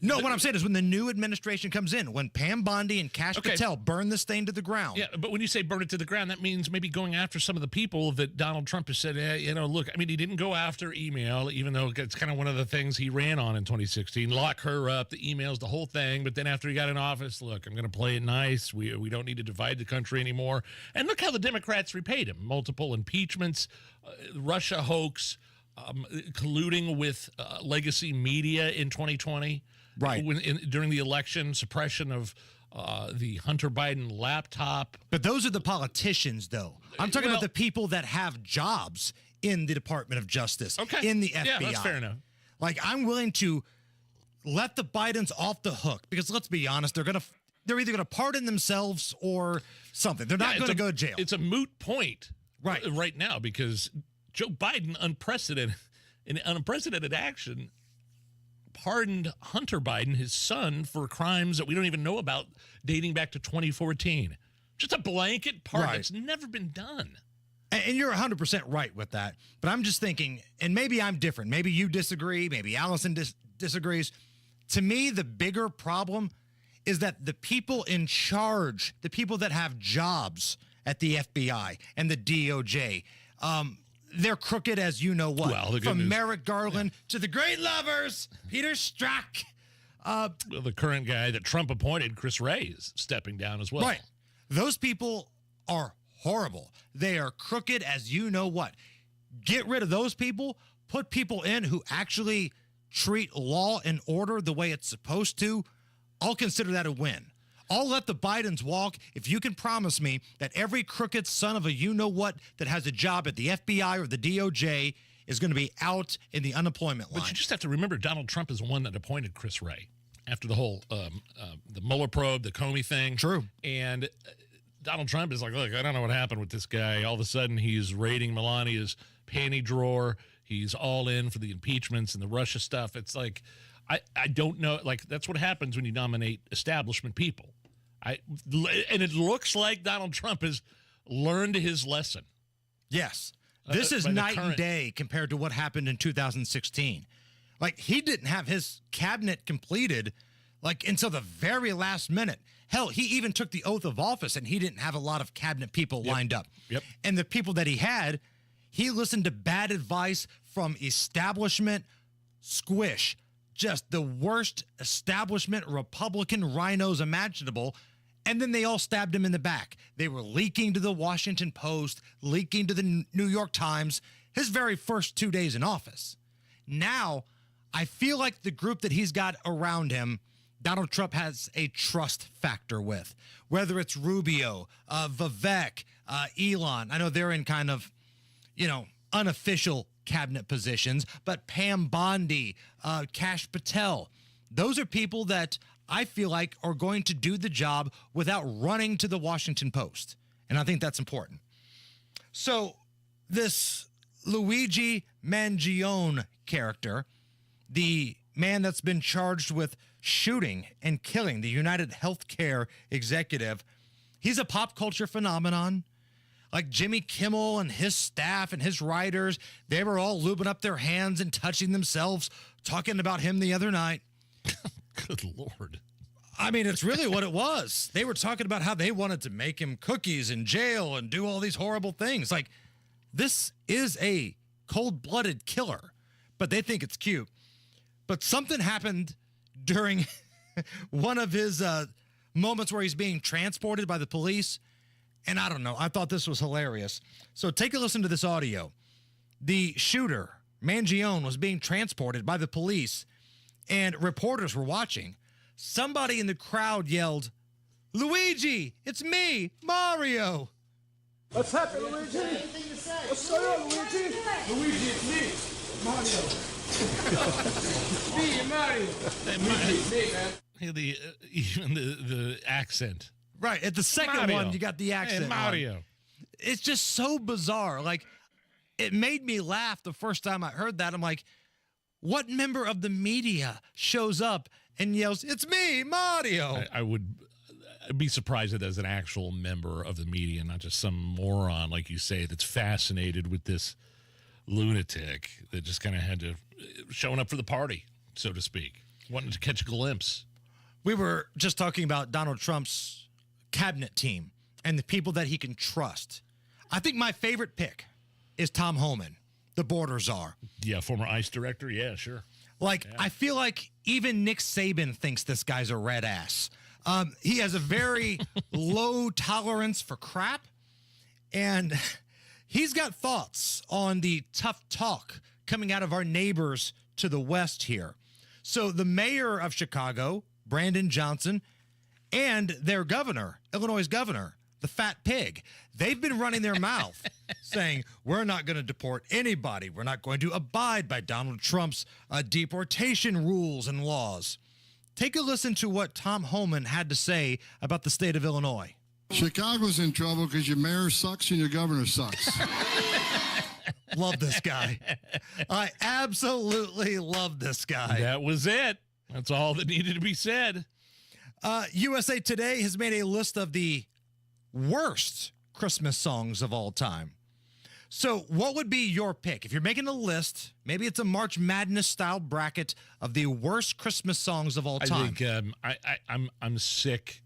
what I'm saying is when the new administration comes in, when Pam Bondi and Kash Patel burn this thing to the ground.
Yeah, but when you say burn it to the ground, that means maybe going after some of the people that Donald Trump has said, look, I mean, he didn't go after email, even though it's kind of one of the things he ran on in 2016. Lock her up, the emails, the whole thing. But then after he got in office, look, I'm going to play it nice. We don't need to divide the country anymore. And look how the Democrats repaid him. Multiple impeachments, Russia hoax, colluding with legacy media in 2020,
right?
During the election, suppression of the Hunter Biden laptop.
But those are the politicians, though. I'm talking about the people that have jobs in the Department of Justice, in the FBI.
Yeah, that's fair enough.
I'm willing to let the Bidens off the hook, because let's be honest, they're either going to pardon themselves or something. They're not going to go to jail.
It's a moot point right now, because Joe Biden, unprecedented action, pardoned Hunter Biden, his son, for crimes that we don't even know about dating back to 2014. Just a blanket pardon. It's never been done.
And you're 100% right with that. But I'm just thinking, and maybe I'm different. Maybe you disagree. Maybe Allison disagrees. To me, the bigger problem is that the people in charge, the people that have jobs at the FBI and the DOJ, they're crooked as you know what.
Well,
from Merrick Garland to the great lovers, Peter Strzok.
The current guy that Trump appointed, Chris Wray, is stepping down as well.
Right. Those people are horrible. They are crooked as you know what. Get rid of those people. Put people in who actually treat law and order the way it's supposed to. I'll consider that a win. I'll let the Bidens walk if you can promise me that every crooked son of a you-know-what that has a job at the FBI or the DOJ is going to be out in the unemployment line.
But you just have to remember Donald Trump is the one that appointed Chris Wray after the whole the Mueller probe, the Comey thing.
True.
And Donald Trump is like, look, I don't know what happened with this guy. All of a sudden, he's raiding Melania's panty drawer. He's all in for the impeachments and the Russia stuff. It's like, I don't know. Like, that's what happens when you nominate establishment people. And it looks like Donald Trump has learned his lesson.
Yes. This is night and day compared to what happened in 2016. Like, he didn't have his cabinet completed, like, until the very last minute. Hell, he even took the oath of office, and he didn't have a lot of cabinet people lined up.
Yep.
And the people that he had, he listened to bad advice from establishment squish, just the worst establishment Republican rhinos imaginable. And then they all stabbed him in the back. They were leaking to the Washington Post, leaking to the New York Times, his very first 2 days in office. Now, I feel like the group that he's got around him, Donald Trump has a trust factor with. Whether it's Rubio, Vivek, Elon. I know they're in kind of, unofficial cabinet positions, but Pam Bondi, Kash Patel, those are people that I feel like are going to do the job without running to the Washington Post. And I think that's important. So this Luigi Mangione character, the man that's been charged with shooting and killing the United Healthcare executive, he's a pop culture phenomenon. Like Jimmy Kimmel and his staff and his writers, they were all lubing up their hands and touching themselves, talking about him the other night.
Good Lord.
I mean, it's really what it was. They were talking about how they wanted to make him cookies in jail and do all these horrible things. Like, this is a cold-blooded killer, but they think it's cute. But something happened during one of his moments where he's being transported by the police. And I don't know. I thought this was hilarious. So take a listen to this audio. The shooter, Mangione, was being transported by the police, and reporters were watching. Somebody in the crowd yelled, "Luigi, it's me, Mario."
What's happening, Luigi? What's going on, Luigi? Luigi, it's me, Mario. Me, Mario. Luigi, it's me, man.
Even the accent.
Right. At the second
Mario.
one, you got the accent.
Hey, Mario.
It's just so bizarre. Like, it made me laugh the first time I heard that. I'm like, what member of the media shows up and yells, "It's me, Mario"?
I'd be surprised if there's an actual member of the media, not just some moron, like you say, that's fascinated with this lunatic that just kind of had to showing up for the party, so to speak, wanting to catch a glimpse.
We were just talking about Donald Trump's cabinet team and the people that he can trust. I think my favorite pick is Tom Homan, the border czar.
Yeah, former ICE director. Yeah, sure.
Like, I feel like even Nick Saban thinks this guy's a red ass. He has a very low tolerance for crap, and he's got thoughts on the tough talk coming out of our neighbors to the west here. So the mayor of Chicago, Brandon Johnson, and their governor, Illinois' governor, the fat pig, they've been running their mouth saying, we're not going to deport anybody. We're not going to abide by Donald Trump's deportation rules and laws. Take a listen to what Tom Homan had to say about the state of Illinois.
Chicago's in trouble because your mayor sucks and your governor sucks.
love this guy. I absolutely love this guy.
That was it. That's all that needed to be said.
USA Today has made a list of the worst Christmas songs of all time. So what would be your pick? If you're making a list, maybe it's a March Madness style bracket of the worst Christmas songs of all time.
I think I'm sick,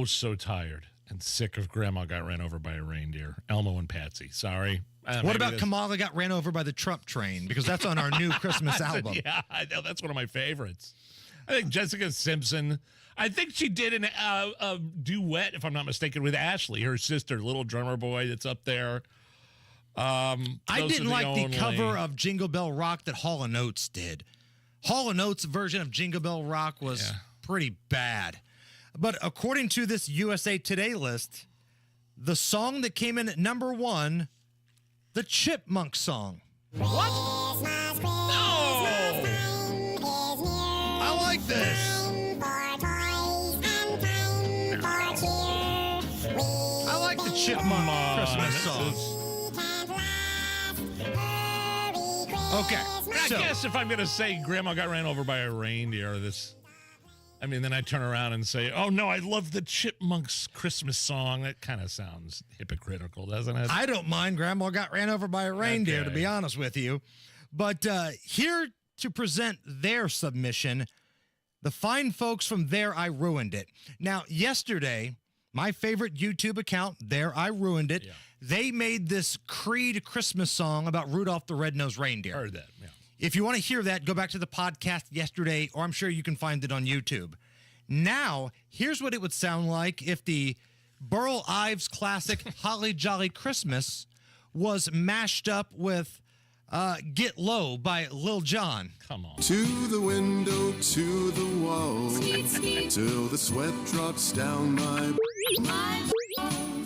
so tired and sick of Grandma Got Ran Over by a Reindeer. Elmo and Patsy, sorry.
What about Kamala Got Ran Over by the Trump Train? Because that's on our new Christmas album.
Yeah, I know. That's one of my favorites. I think Jessica Simpson, I think she did a duet, if I'm not mistaken, with Ashley, her sister, little drummer boy that's up there.
I didn't like the cover of Jingle Bell Rock that Hall & Oates did. Hall & Oates' version of Jingle Bell Rock was pretty bad. But according to this USA Today list, the song that came in at number 1, the Chipmunk song.
What?
No! I like this. I like the Chipmunk Christmas song. Okay.
I guess if I'm going to say Grandma Got Ran Over by a Reindeer, then I turn around and say, oh, no, I love the Chipmunks Christmas song. That kind of sounds hypocritical, doesn't it?
I don't mind Grandma Got Ran Over by a Reindeer, to be honest with you. But here to present their submission, the fine folks from There I Ruined It. Now, yesterday, my favorite YouTube account, There I Ruined It, they made this Creed Christmas song about Rudolph the Red-Nosed Reindeer.
Heard that, yeah.
If you want to hear that, go back to the podcast yesterday, or I'm sure you can find it on YouTube. Now, here's what it would sound like if the Burl Ives classic Holly Jolly Christmas was mashed up with Get Low by Lil Jon.
Come on.
To the window, to the wall, till the sweat drops down my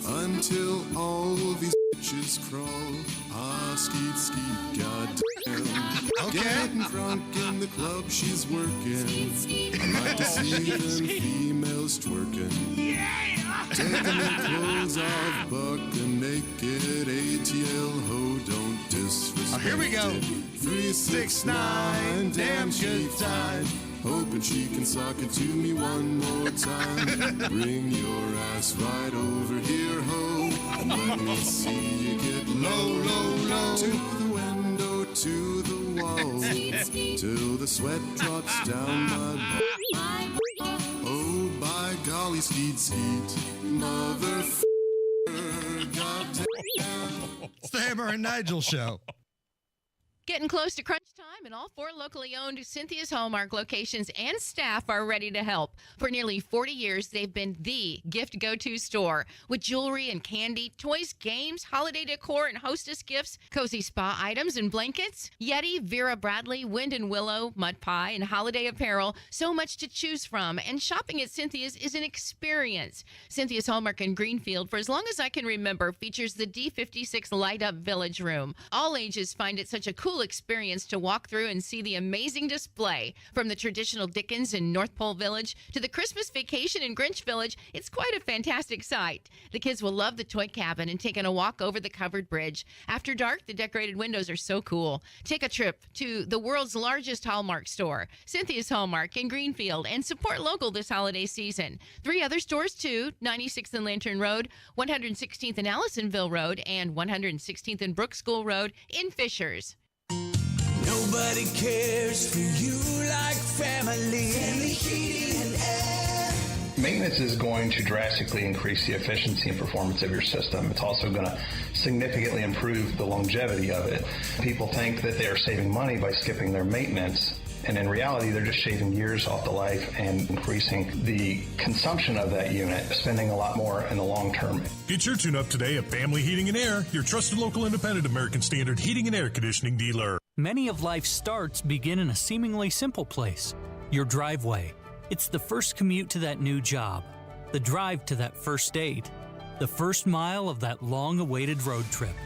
until all these bitches crawl. Ah, skeet, skeet, goddamn. Getting drunk in the club she's working. I like to see them females twerking. Taking their clothes off, buck and naked. ATL ho, don't disrespect.
Here we go.
3, 6, 9, damn good time. Hoping she can sock it to me one more time. Bring your ass right over here, ho, and let me see you get low, low, low. To the window, to the wall, till the sweat drops down my butt. Oh, by golly, skeet, skeet, motherfucker, goddamn.
It's the Hammer and Nigel show.
Getting close to crunch time, and all 4 locally owned Cynthia's Hallmark locations and staff are ready to help. For nearly 40 years, they've been the gift go-to store with jewelry and candy, toys, games, holiday decor, and hostess gifts, cozy spa items and blankets, Yeti, Vera Bradley, Wind and Willow, Mud Pie, and holiday apparel. So much to choose from, and shopping at Cynthia's is an experience. Cynthia's Hallmark in Greenfield, for as long as I can remember, features the D56 light-up village room. All ages find it such a cool experience to walk through and see the amazing display. From the traditional Dickens in North Pole Village to the Christmas Vacation in Grinch Village, it's quite a fantastic sight. The kids will love the toy cabin and taking a walk over the covered bridge. After dark, the decorated windows are so cool. Take a trip to the world's largest Hallmark store, Cynthia's Hallmark in Greenfield, and support local this holiday season. 3 other stores too, 96th and Lantern Road, 116th and Allisonville Road, and 116th and Brook School Road in Fishers.
Nobody cares for you like family. Family heating and air.
Maintenance is going to drastically increase the efficiency and performance of your system. It's also going to significantly improve the longevity of it. People think that they are saving money by skipping their maintenance, and in reality, they're just shaving years off the life and increasing the consumption of that unit, spending a lot more in the long term.
Get your tune-up today at Family Heating and Air, your trusted local independent American Standard heating and air conditioning dealer.
Many of life's starts begin in a seemingly simple place, your driveway. It's the first commute to that new job, the drive to that first date, the first mile of that long-awaited road trip.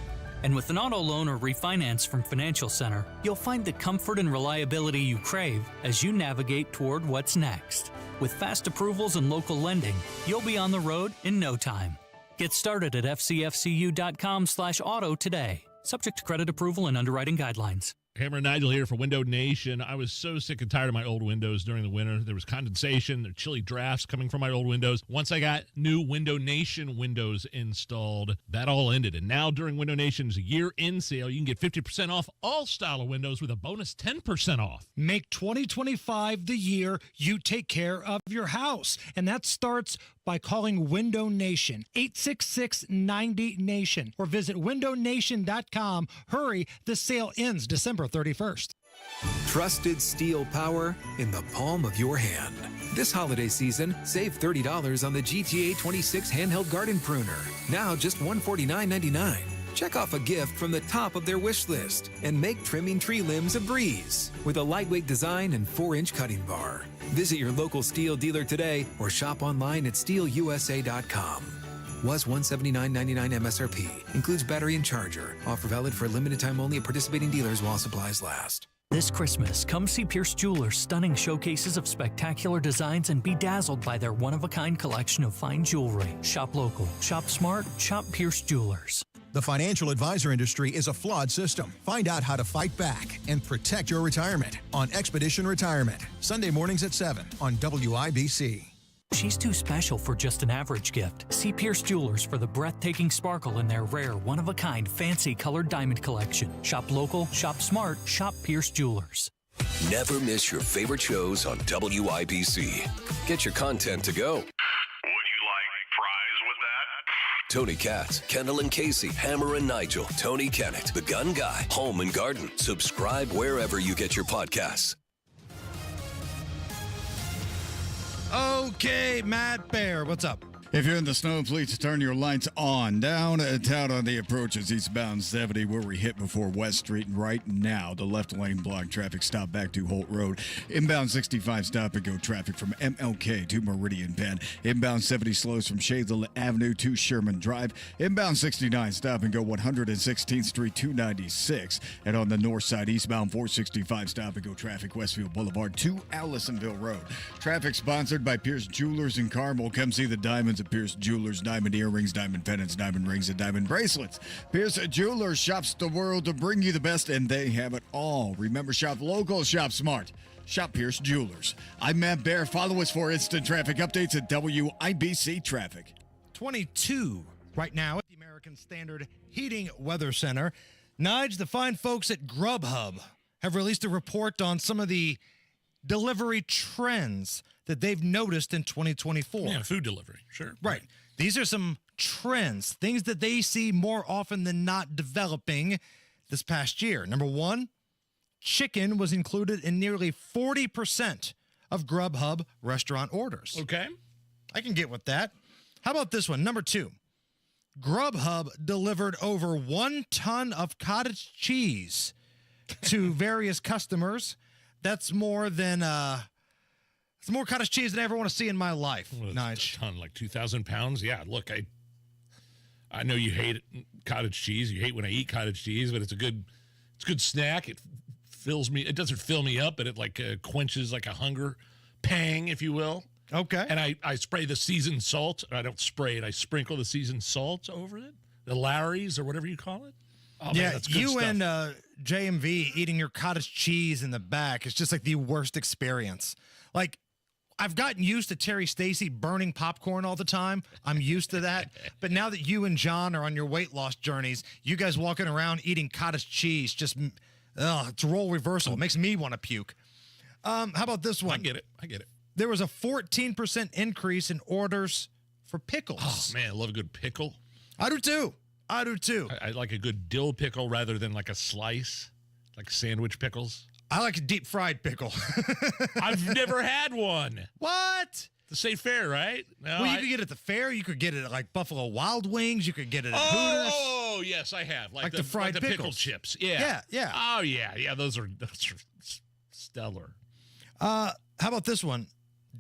And with an auto loan or refinance from Financial Center, you'll find the comfort and reliability you crave as you navigate toward what's next. With fast approvals and local lending, you'll be on the road in no time. Get started at fcfcu.com/auto today. Subject to credit approval and underwriting guidelines.
Hammer and Nigel here for Window Nation. I was so sick and tired of my old windows during the winter. There was condensation, there were chilly drafts coming from my old windows. Once I got new Window Nation windows installed, that all ended. And now during Window Nation's year-end sale, you can get 50% off all style of windows with a bonus 10% off.
Make 2025 the year you take care of your house. And that starts by calling Window Nation, 866-90-NATION, or visit windownation.com. Hurry, the sale ends December 31st.
Trusted steel power in the palm of your hand. This holiday season, save $30 on the GTA 26 handheld garden pruner. Now just $149.99. Check off a gift from the top of their wish list and make trimming tree limbs a breeze with a lightweight design and 4-inch cutting bar. Visit your local steel dealer today or shop online at steelusa.com. Was $179.99 MSRP. Includes battery and charger. Offer valid for a limited time only at participating dealers while supplies last.
This Christmas, come see Pierce Jewelers' stunning showcases of spectacular designs and be dazzled by their one-of-a-kind collection of fine jewelry. Shop local, shop smart, shop Pierce Jewelers.
The financial advisor industry is a flawed system. Find out how to fight back and protect your retirement on Expedition Retirement. Sunday mornings at 7 on WIBC.
She's too special for just an average gift. See Pierce Jewelers for the breathtaking sparkle in their rare, one-of-a-kind, fancy colored diamond collection. Shop local, shop smart, shop Pierce Jewelers.
Never miss your favorite shows on WIBC. Get your content to go. Tony Katz, Kendall and Casey, Hammer and Nigel, Tony Kennett, The Gun Guy, Home and Garden. Subscribe wherever you get your podcasts.
Okay, Matt Bear, what's up?
If you're in the snow, please turn your lights on. Downtown on the approaches eastbound 70 where we hit before West Street. Right now, the left lane block traffic stop back to Holt Road. Inbound 65 stop and go traffic from MLK to Meridian Penn. Inbound 70 slows from Shadle Avenue to Sherman Drive. Inbound 69 stop and go 116th Street to 96. And on the north side, eastbound 465 stop and go traffic Westfield Boulevard to Allisonville Road. Traffic sponsored by Pierce Jewelers in Carmel. Come see the diamonds at Pierce Jewelers, diamond earrings, diamond pendants, diamond rings, and diamond bracelets. Pierce Jewelers shops the world to bring you the best, and they have it all. Remember, shop local, shop smart. Shop Pierce Jewelers. I'm Matt Bear. Follow us for instant traffic updates at WIBC Traffic.
22 right now at the American Standard Heating Weather Center. Nige, the fine folks at Grubhub have released a report on some of the delivery trends that they've noticed in 2024.
Yeah, food delivery, sure.
Right. These are some trends, things that they see more often than not developing this past year. Number one, chicken was included in nearly 40% of Grubhub restaurant orders.
Okay.
I can get with that. How about this one? Number two, Grubhub delivered over 1 ton of cottage cheese to various customers. That's more than it's more cottage cheese than I ever want to see in my life.
Nice. A ton, like 2,000 pounds. Yeah, look, I know you hate cottage cheese. You hate when I eat cottage cheese, but it's a good snack. It fills me. It doesn't fill me up, but it like quenches like a hunger pang, if you will.
Okay.
And I spray the seasoned salt. I don't spray it. I sprinkle the seasoned salt over it. The Larry's or whatever you call it. Oh,
yeah,
man, that's good
you
stuff.
and JMV eating your cottage cheese in the back is just like the worst experience. Like, I've gotten used to Terry Stacy burning popcorn all the time. I'm used to that. But now that you and John are on your weight loss journeys, you guys walking around eating cottage cheese, just, it's a role reversal. It makes me want to puke. How about this one?
I get it.
There was a 14% increase in orders for pickles.
Oh, man, I love a good pickle.
I do too.
I like a good dill pickle rather than like a slice, like sandwich pickles.
I like a deep fried pickle.
I've never had one.
What?
The state fair, right? No,
Well, you could get it at the fair. You could get it at like Buffalo Wild Wings. You could get it at Hooters.
Oh, yes, I have.
Like the fried
pickle
pickles.
chips. Yeah.
Yeah.
Oh, yeah. Those are stellar.
How about this one?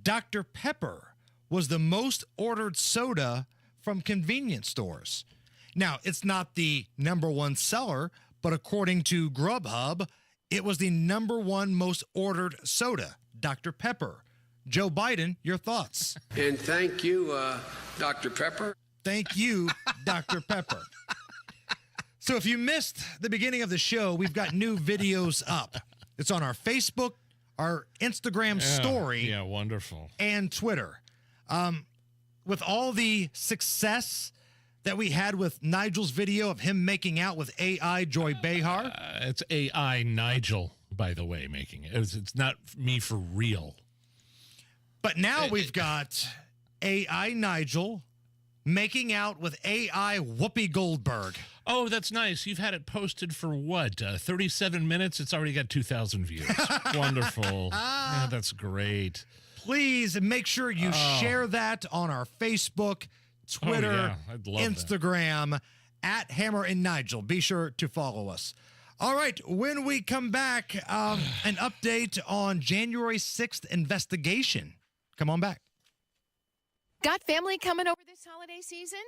Dr. Pepper was the most ordered soda from convenience stores. Now, it's not the number one seller, but according to Grubhub, it was the number one most ordered soda, Dr. Pepper. Joe Biden, your thoughts?
And thank you, Dr. Pepper.
Thank you, Dr. Pepper. So if you missed the beginning of the show, we've got new videos up. It's on our Facebook, our Instagram story.
Yeah, wonderful.
And Twitter. With all the success that we had with Nigel's video of him making out with AI Joy Behar.
It's AI Nigel, by the way, making it. It's not me for real.
But now we've got AI Nigel making out with AI Whoopi Goldberg.
Oh, that's nice. You've had it posted for what? 37 minutes? It's already got 2,000 views. Wonderful. Yeah, that's great.
Please make sure you share that on our Facebook, Twitter,
I'd love
Instagram, at Hammer and Nigel. Be sure to follow us. All right, when we come back, an update on January 6th investigation. Come on back.
Got family coming over this holiday season?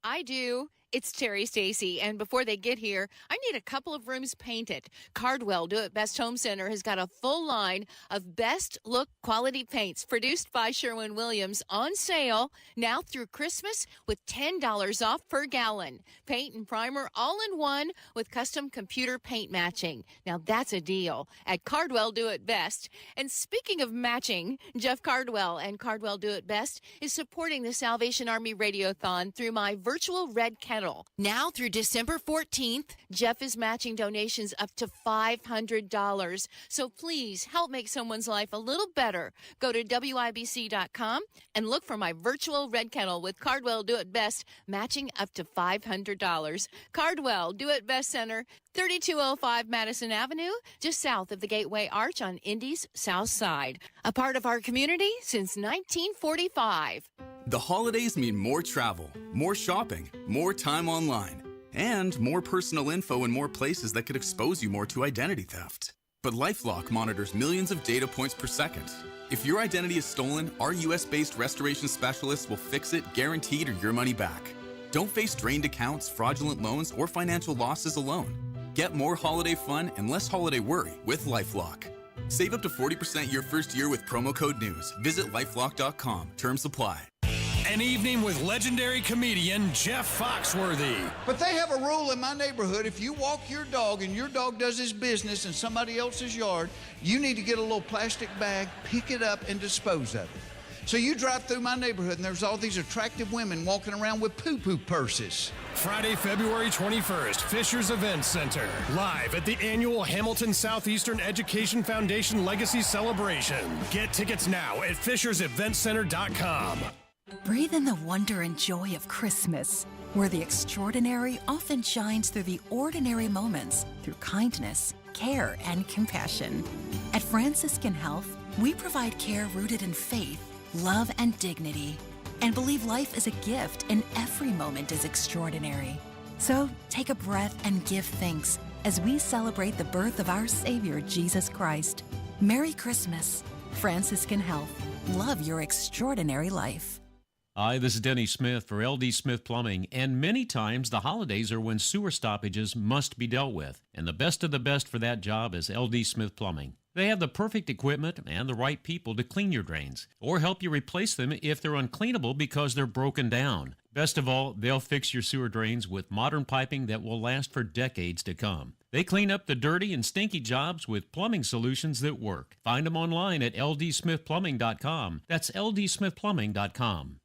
I do. It's Terry Stacy, and before they get here, I need a couple of rooms painted. Cardwell Do It Best Home Center has got a full line of best look quality paints produced by Sherwin-Williams on sale now through Christmas with $10 off per gallon. Paint and primer all in one with custom computer paint matching. Now that's a deal at Cardwell Do It Best. And speaking of matching, Jeff Cardwell and Cardwell Do It Best is supporting the Salvation Army Radiothon through my virtual red kettle. Now through December 14th, Jeff is matching donations up to $500. So please help make someone's life a little better. Go to WIBC.com and look for my virtual red kettle with Cardwell Do It Best, matching up to $500. Cardwell Do It Best Center, 3205 Madison Avenue, just south of the Gateway Arch on Indy's South Side. A part of our community since 1945.
The holidays mean more travel, more shopping, more time online, and more personal info in more places that could expose you more to identity theft. But LifeLock monitors millions of data points per second. If your identity is stolen, our US-based restoration specialists will fix it, guaranteed, or your money back. Don't face drained accounts, fraudulent loans, or financial losses alone. Get more holiday fun and less holiday worry with LifeLock. Save up to 40% your first year with promo code NEWS. Visit lifelock.com. Terms apply.
An evening with legendary comedian Jeff Foxworthy.
But they have a rule in my neighborhood. If you walk your dog and your dog does his business in somebody else's yard, you need to get a little plastic bag, pick it up, and dispose of it. So you drive through my neighborhood and there's all these attractive women walking around with poo-poo purses.
Friday, February 21st, Fisher's Event Center. Live at the annual Hamilton Southeastern Education Foundation Legacy Celebration. Get tickets now at fisherseventcenter.com.
Breathe in the wonder and joy of Christmas, where the extraordinary often shines through the ordinary moments, through kindness, care, and compassion. At Franciscan Health, we provide care rooted in faith, love, and dignity, and believe life is a gift and every moment is extraordinary. So take a breath and give thanks as we celebrate the birth of our Savior, Jesus Christ. Merry Christmas. Franciscan Health. Love your extraordinary life.
Hi, this is Denny Smith for LD Smith Plumbing, and many times the holidays are when sewer stoppages must be dealt with, and the best of the best for that job is LD Smith Plumbing. They have the perfect equipment and the right people to clean your drains, or help you replace them if they're uncleanable because they're broken down. Best of all, they'll fix your sewer drains with modern piping that will last for decades to come. They clean up the dirty and stinky jobs with plumbing solutions that work. Find them online at ldsmithplumbing.com. That's ldsmithplumbing.com.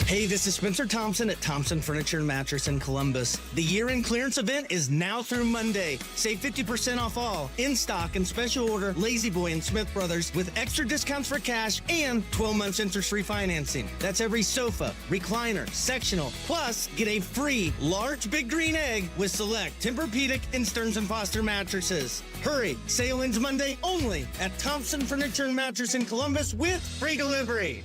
Hey, this is Spencer Thompson at Thompson Furniture and Mattress in Columbus. The year-end clearance event is now through Monday. Save 50% off all in stock and special order Lazy Boy and Smith Brothers with extra discounts for cash and 12 months interest-free financing. That's every sofa, recliner, sectional, plus get a free large big green egg with select Tempur-Pedic and Stearns & Foster mattresses. Hurry, sale ends Monday only at Thompson Furniture and Mattress in Columbus with free delivery.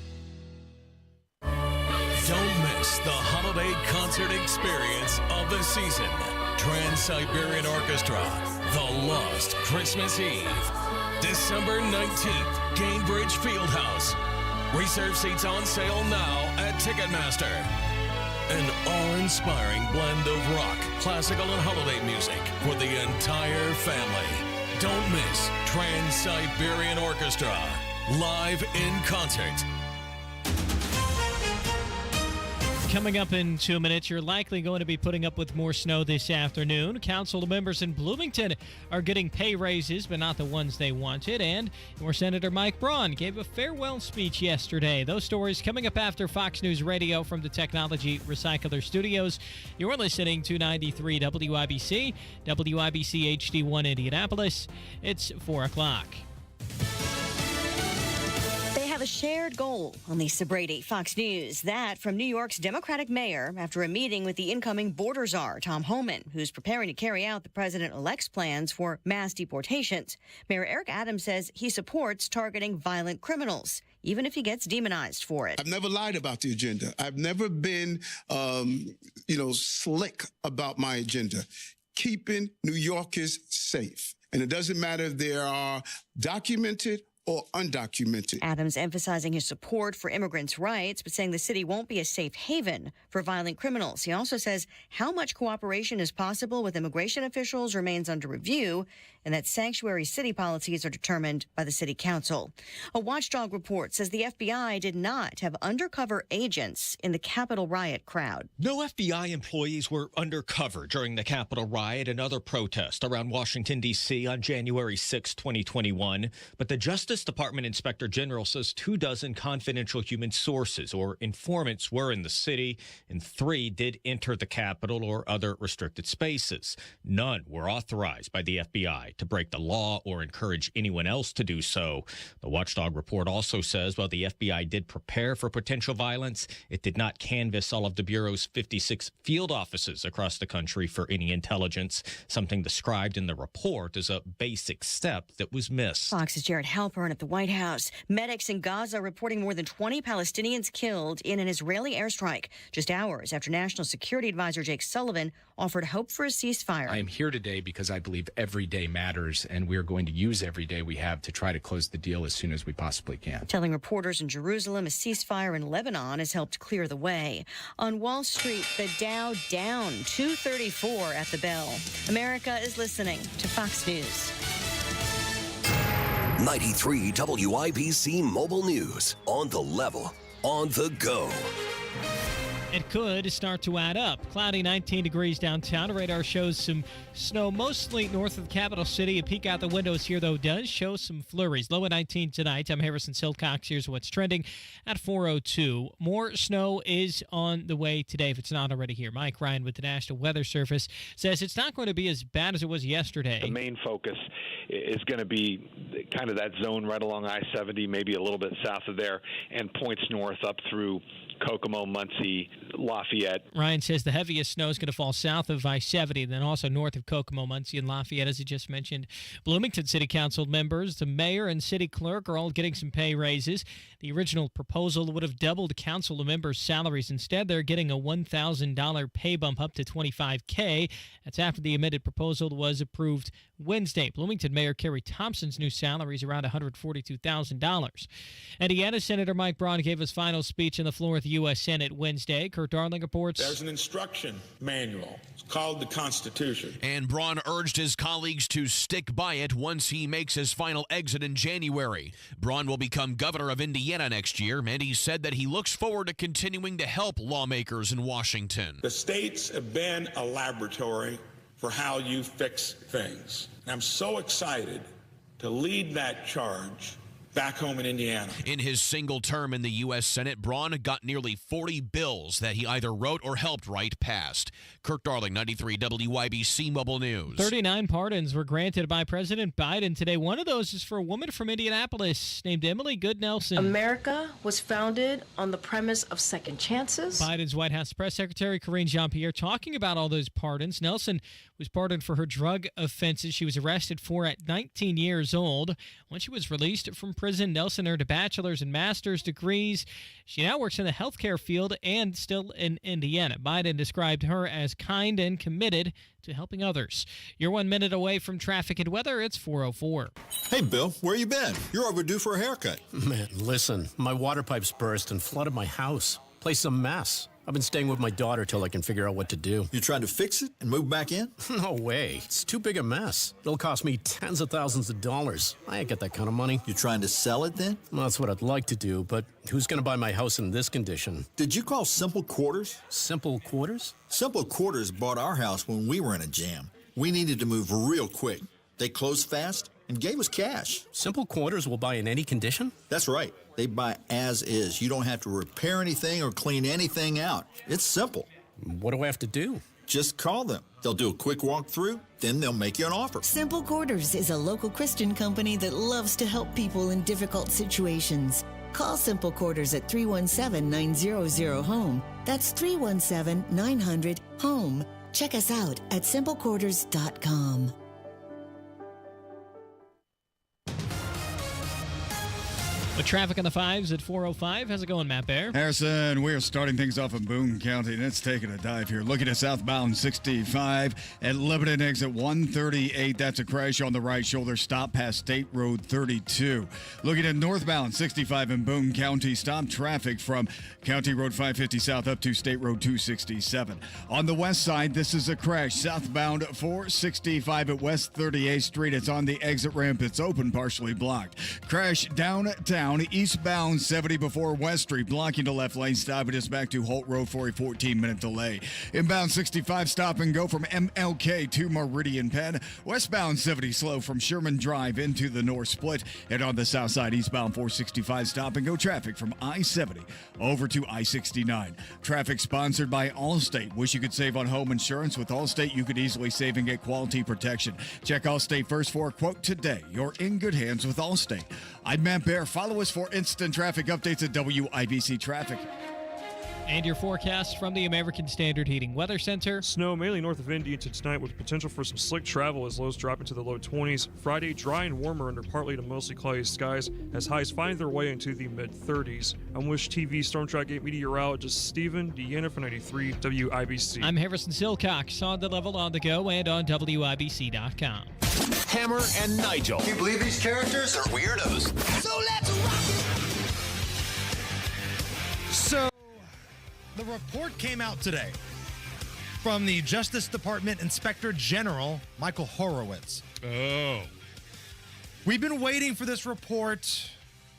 Don't miss the holiday concert experience of the season. Trans-Siberian Orchestra, The Lost Christmas Eve. December 19th, Gainbridge Fieldhouse. Reserve seats on sale now at Ticketmaster. An awe-inspiring blend of rock, classical, and holiday music for the entire family. Don't miss Trans-Siberian Orchestra, live in concert.
Coming up in 2 minutes, you're likely going to be putting up with more snow this afternoon. Council members in Bloomington are getting pay raises, but not the ones they wanted. And your Senator Mike Braun gave a farewell speech yesterday. Those stories coming up after Fox News Radio from the Technology Recycler Studios. You're listening to 93 WIBC, WIBC HD1 Indianapolis. It's 4 o'clock.
Have a shared goal on Lisa Brady, Fox News. That from New York's Democratic mayor after a meeting with the incoming border czar, Tom Homan, who's preparing to carry out the president-elect's plans for mass deportations. Mayor Eric Adams says he supports targeting violent criminals, even if he gets demonized for it.
I've never lied about the agenda. I've never been, slick about my agenda. Keeping New Yorkers safe. And it doesn't matter if they are documented or undocumented.
Adams emphasizing his support for immigrants' rights, but saying the city won't be a safe haven for violent criminals. He also says how much cooperation is possible with immigration officials remains under review, and that sanctuary city policies are determined by the city council. A watchdog report says the FBI did not have undercover agents in the Capitol riot crowd.
No FBI employees were undercover during the Capitol riot and other protests around Washington, D.C. on January 6, 2021, but the Justice Department Inspector General says 24 confidential human sources or informants were in the city, and 3 did enter the Capitol or other restricted spaces. None were authorized by the FBI to break the law or encourage anyone else to do so. The watchdog report also says while the FBI did prepare for potential violence, it did not canvass all of the Bureau's 56 field offices across the country for any intelligence, something described in the report as a basic step that was missed.
Fox's Jared Halpern at the White House. Medics in Gaza reporting more than 20 Palestinians killed in an Israeli airstrike, just hours after National Security Advisor Jake Sullivan offered hope for a ceasefire.
I am here today because I believe every day matters, and we are going to use every day we have to try to close the deal as soon as we possibly can.
Telling reporters in Jerusalem a ceasefire in Lebanon has helped clear the way. On Wall Street, the Dow down 234 at the bell. America is listening to Fox News.
93 WIBC Mobile News. On the level, on the go.
It could start to add up. Cloudy, 19 degrees downtown. Radar shows some snow mostly north of the capital city. A peek out the windows here, though, does show some flurries. Low at 19 tonight. I'm Harrison Silcox. Here's what's trending at 4:02. More snow is on the way today if it's not already here. Mike Ryan with the National Weather Service says it's not going to be as bad as it was yesterday.
The main focus is going to be kind of that zone right along I-70, maybe a little bit south of there, and points north up through Kokomo, Muncie, Lafayette.
Ryan says the heaviest snow is going to fall south of I-70, then also north of Kokomo, Muncie, and Lafayette, as he just mentioned. Bloomington City Council members, the mayor and city clerk are all getting some pay raises. The original proposal would have doubled council members' salaries. Instead, they're getting a $1,000 pay bump up to $25K. That's after the amended proposal was approved Wednesday. Bloomington Mayor Kerry Thompson's new salary is around $142,000. Indiana Senator Mike Braun gave his final speech on the floor of the U.S. Senate Wednesday. Kurt Darling reports.
There's an instruction manual. It's called the Constitution.
And Braun urged his colleagues to stick by it once he makes his final exit in January. Braun will become governor of Indiana next year, and he said that he looks forward to continuing to help lawmakers in Washington.
The states have been a laboratory for how you fix things. And I'm so excited to lead that charge back home in Indiana.
In his single term in the U.S. Senate, Braun got nearly 40 bills that he either wrote or helped write passed. Kirk Darling, 93 WIBC Mobile News.
39 pardons were granted by President Biden today. One of those is for a woman from Indianapolis named Emily Good Nelson.
America was founded on the premise of second chances.
Biden's White House Press Secretary Karine Jean-Pierre talking about all those pardons. Nelson was pardoned for her drug offenses she was arrested for at 19 years old. When she was released from prison, Nelson earned a bachelor's and master's degrees. She now works in the healthcare field and still in Indiana. Biden described her as kind and committed to helping others. You're 1 minute away from traffic and weather. It's 4:04.
Hey, Bill, where you been? You're overdue for a haircut.
Man, listen, my water pipes burst and flooded my house. Place a mess.
I've been staying with my daughter till I can figure out what to do.
You trying to fix it and move back in?
No way. It's too big a mess. It'll cost me tens of thousands of dollars. I ain't got that kind of money.
You trying to sell it then?
Well, that's what I'd like to do, but who's going to buy my house in this condition?
Did you call Simple Quarters?
Simple Quarters?
Simple Quarters bought our house when we were in a jam. We needed to move real quick. They closed fast and gave us cash.
Simple Quarters will buy in any condition?
That's right. They buy as is. You don't have to repair anything or clean anything out. It's simple.
What do I have to do?
Just call them. They'll do a quick walkthrough, then they'll make you an offer.
Simple Quarters is a local Christian company that loves to help people in difficult situations. Call Simple Quarters at 317-900-HOME. That's 317-900-HOME. Check us out at simplequarters.com.
With traffic on the 5s at 4:05. How's it going, Matt Bear?
Harrison, we are starting things off in Boone County, and it's taking a dive here. Looking at southbound 65 at Lebanon exit 138. That's a crash on the right shoulder. Stop past State Road 32. Looking at northbound 65 in Boone County. Stop traffic from County Road 550 south up to State Road 267. On the west side, this is a crash. Southbound 465 at West 38th Street. It's on the exit ramp. It's open, partially blocked. Crash downtown. Eastbound 70 before West Street, blocking the left lane, stopping us back to Holt Road for a 14-minute delay. Inbound 65, stop and go from MLK to Meridian Penn. Westbound 70, slow from Sherman Drive into the North Split. And on the south side, eastbound 465, stop and go traffic from I-70 over to I-69. Traffic sponsored by Allstate. Wish you could save on home insurance? With Allstate, you could easily save and get quality protection. Check Allstate first for a quote today. You're in good hands with Allstate. I'm Matt Bear. Follow us for instant traffic updates at WIBC Traffic.
And your forecast from the American Standard Heating Weather Center.
Snow mainly north of Indy into tonight with potential for some slick travel as lows drop into the low 20s. Friday, dry and warmer under partly to mostly cloudy skies as highs find their way into the mid-30s. I'm Wish TV Storm Track 8 meteorologist Stephen Deanna for 93 WIBC.
I'm Harrison Silcox on the level, on the go, and on WIBC.com.
Hammer and Nigel.
Can you believe these characters are weirdos?
So let's rock it! So, the report came out today from the Justice Department Inspector General, Michael Horowitz.
Oh.
We've been waiting for this report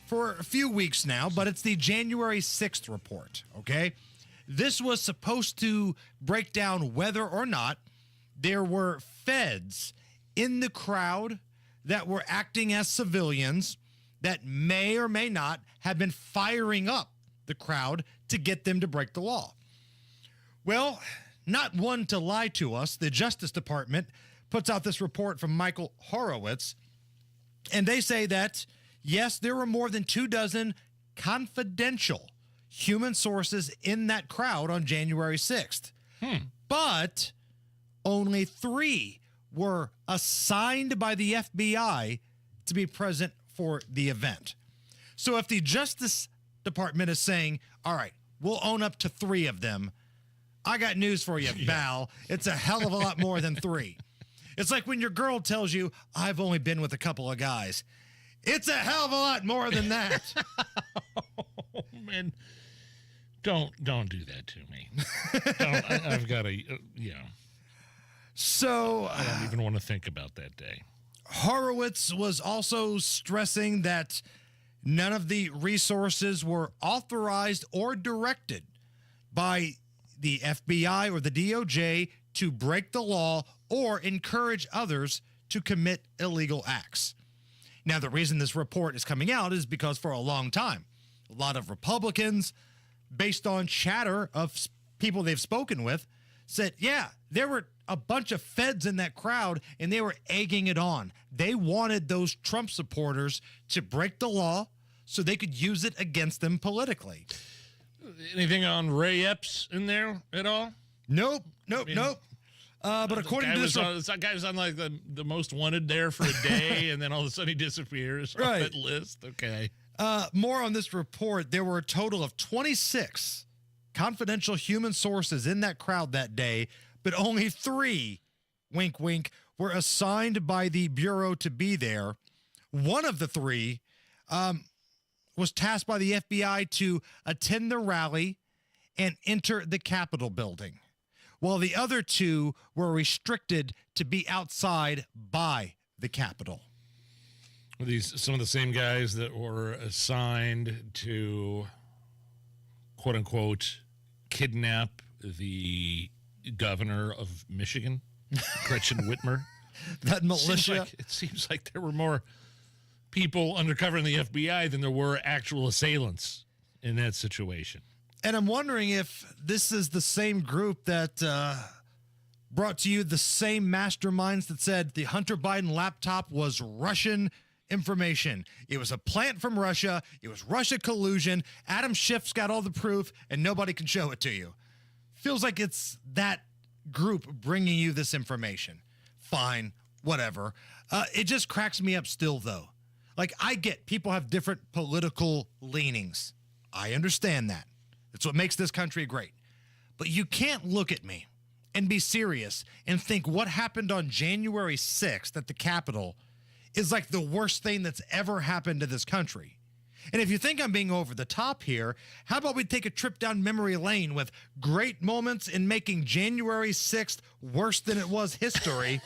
for a few weeks now, but it's the January 6th report, okay? This was supposed to break down whether or not there were feds in the crowd that were acting as civilians that may or may not have been firing up the crowd to get them to break the law. Well, not one to lie to us, the Justice Department puts out this report from Michael Horowitz, and they say that, yes, there were more than 24 confidential human sources in that crowd on January 6th. But only 3 were assigned by the FBI to be present for the event. So if the Justice Department is saying, all right, we'll own up to 3 of them, I got news for you, Val. It's a hell of a lot more than 3. It's like when your girl tells you, I've only been with a couple of guys. It's a hell of a lot more than that.
Oh, man. Don't do that to me. I've got a,
So
I don't even want to think about that day.
Horowitz was also stressing that none of the resources were authorized or directed by the FBI or the DOJ to break the law or encourage others to commit illegal acts. Now, the reason this report is coming out is because for a long time, a lot of Republicans, based on chatter of people they've spoken with, said, yeah, there were a bunch of feds in that crowd and they were egging it on. They wanted those Trump supporters to break the law so they could use it against them politically.
Anything on Ray Epps in there at all?
Nope. But according to this,
that guy was on like the most wanted there for a day, and then all of a sudden he disappears off that list. Okay.
More on this report. There were a total of 26 confidential human sources in that crowd that day, but only 3, wink, wink, were assigned by the Bureau to be there. One of the 3 was tasked by the FBI to attend the rally and enter the Capitol building, while the other 2 were restricted to be outside by the Capitol.
Are these some of the same guys that were assigned to, quote unquote, kidnap the governor of Michigan, Gretchen Whitmer?
That militia?
It seems like there were more people undercover in the FBI than there were actual assailants in that situation.
And I'm wondering if this is the same group that brought to you the same masterminds that said the Hunter Biden laptop was Russian information. It was a plant from Russia. It was Russia collusion. Adam Schiff's got all the proof, and nobody can show it to you. Feels like it's that group bringing you this information. Fine, whatever. It just cracks me up still, though. Like, I get people have different political leanings. I understand that. It's what makes this country great. But you can't look at me and be serious and think what happened on January 6th at the Capitol is like the worst thing that's ever happened to this country. And if you think I'm being over the top here, how about we take a trip down memory lane with great moments in making January 6th worse than it was history?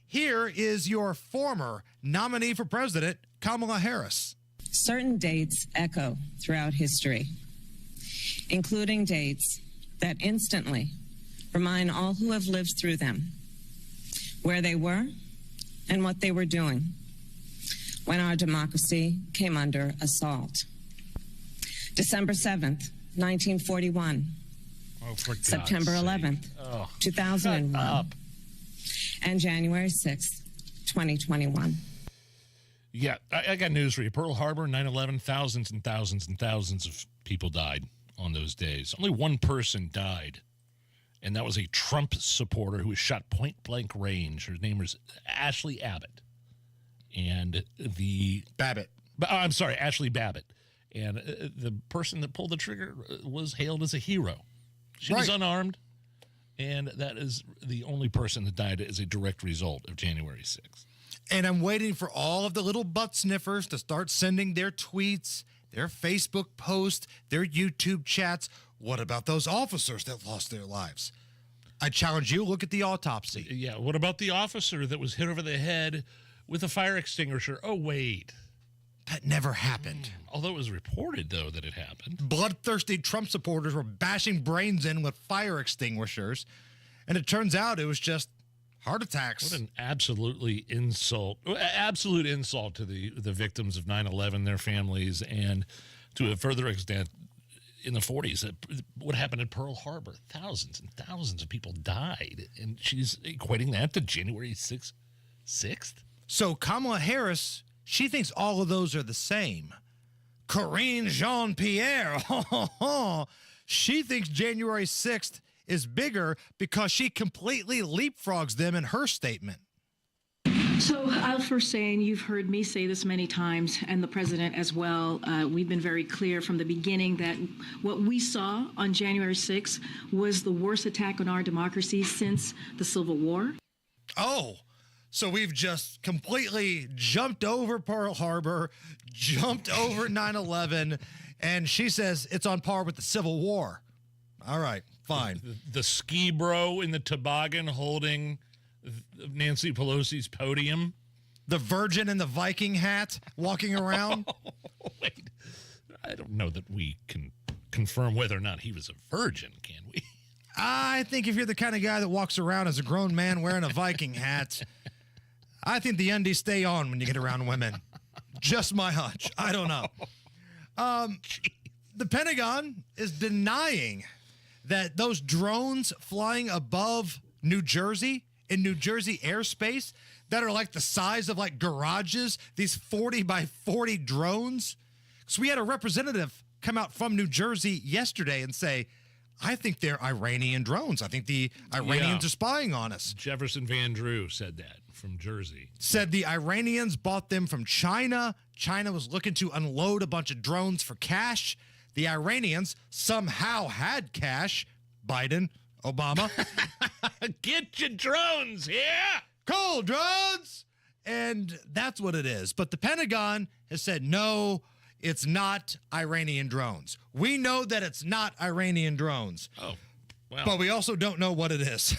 Here is your former nominee for president, Kamala Harris.
Certain dates echo throughout history, including dates that instantly remind all who have lived through them where they were and what they were doing when our democracy came under assault. December 7th, 1941.
Oh, for God's
September 11th, 2001. And January 6th, 2021.
Yeah, I got news for you. Pearl Harbor, 9/11, thousands and thousands and thousands of people died on those days. Only one person died, and that was a Trump supporter who was shot point-blank range. Her name was Ashley Abbott. And the... Ashley Babbitt. And the person that pulled the trigger was hailed as a hero. She was unarmed, and that is the only person that died as a direct result of January 6th.
And I'm waiting for all of the little butt sniffers to start sending their tweets, their Facebook posts, their YouTube chats. What about those officers that lost their lives? I challenge you, look at the autopsy.
Yeah, what about the officer that was hit over the head with a fire extinguisher? Oh, wait.
That never happened.
Although it was reported, though, that it happened.
Bloodthirsty Trump supporters were bashing brains in with fire extinguishers. And it turns out it was just heart attacks.
What an absolute insult to the victims of 9/11, their families, and to a further extent, in the 40s, what happened at Pearl Harbor. Thousands and thousands of people died, and she's equating that to January 6th.
So Kamala Harris, she thinks all of those are the same. Karine Jean-Pierre, she thinks January 6th is bigger because she completely leapfrogs them in her statement.
So I'll first say, and you've heard me say this many times, and the president as well, we've been very clear from the beginning that what we saw on January 6th was the worst attack on our democracy since the Civil War.
Oh, so we've just completely jumped over Pearl Harbor, jumped over 9/11, and she says it's on par with the Civil War. All right, fine.
The ski bro in the toboggan holding Nancy Pelosi's podium.
The virgin in the Viking hat walking around.
Wait, I don't know that we can confirm whether or not he was a virgin, can we?
I think if you're the kind of guy that walks around as a grown man wearing a Viking hat, I think the undies stay on when you get around women. Just my hunch. I don't know. The Pentagon is denying that those drones flying above New Jersey, in New Jersey airspace, that are like the size of like garages, these 40 by 40 drones. So we had a representative come out from New Jersey yesterday and say, I think they're Iranian drones. I think the Iranians are spying on us.
Jefferson Van Drew said that from Jersey.
Said the Iranians bought them from China. China was looking to unload a bunch of drones for cash. The Iranians somehow had cash. Biden, Obama.
Get your drones here.
Cool, drones. And that's what it is. But the Pentagon has said, no, it's not Iranian drones. We know that it's not Iranian drones.
Oh, well.
But we also don't know what it is.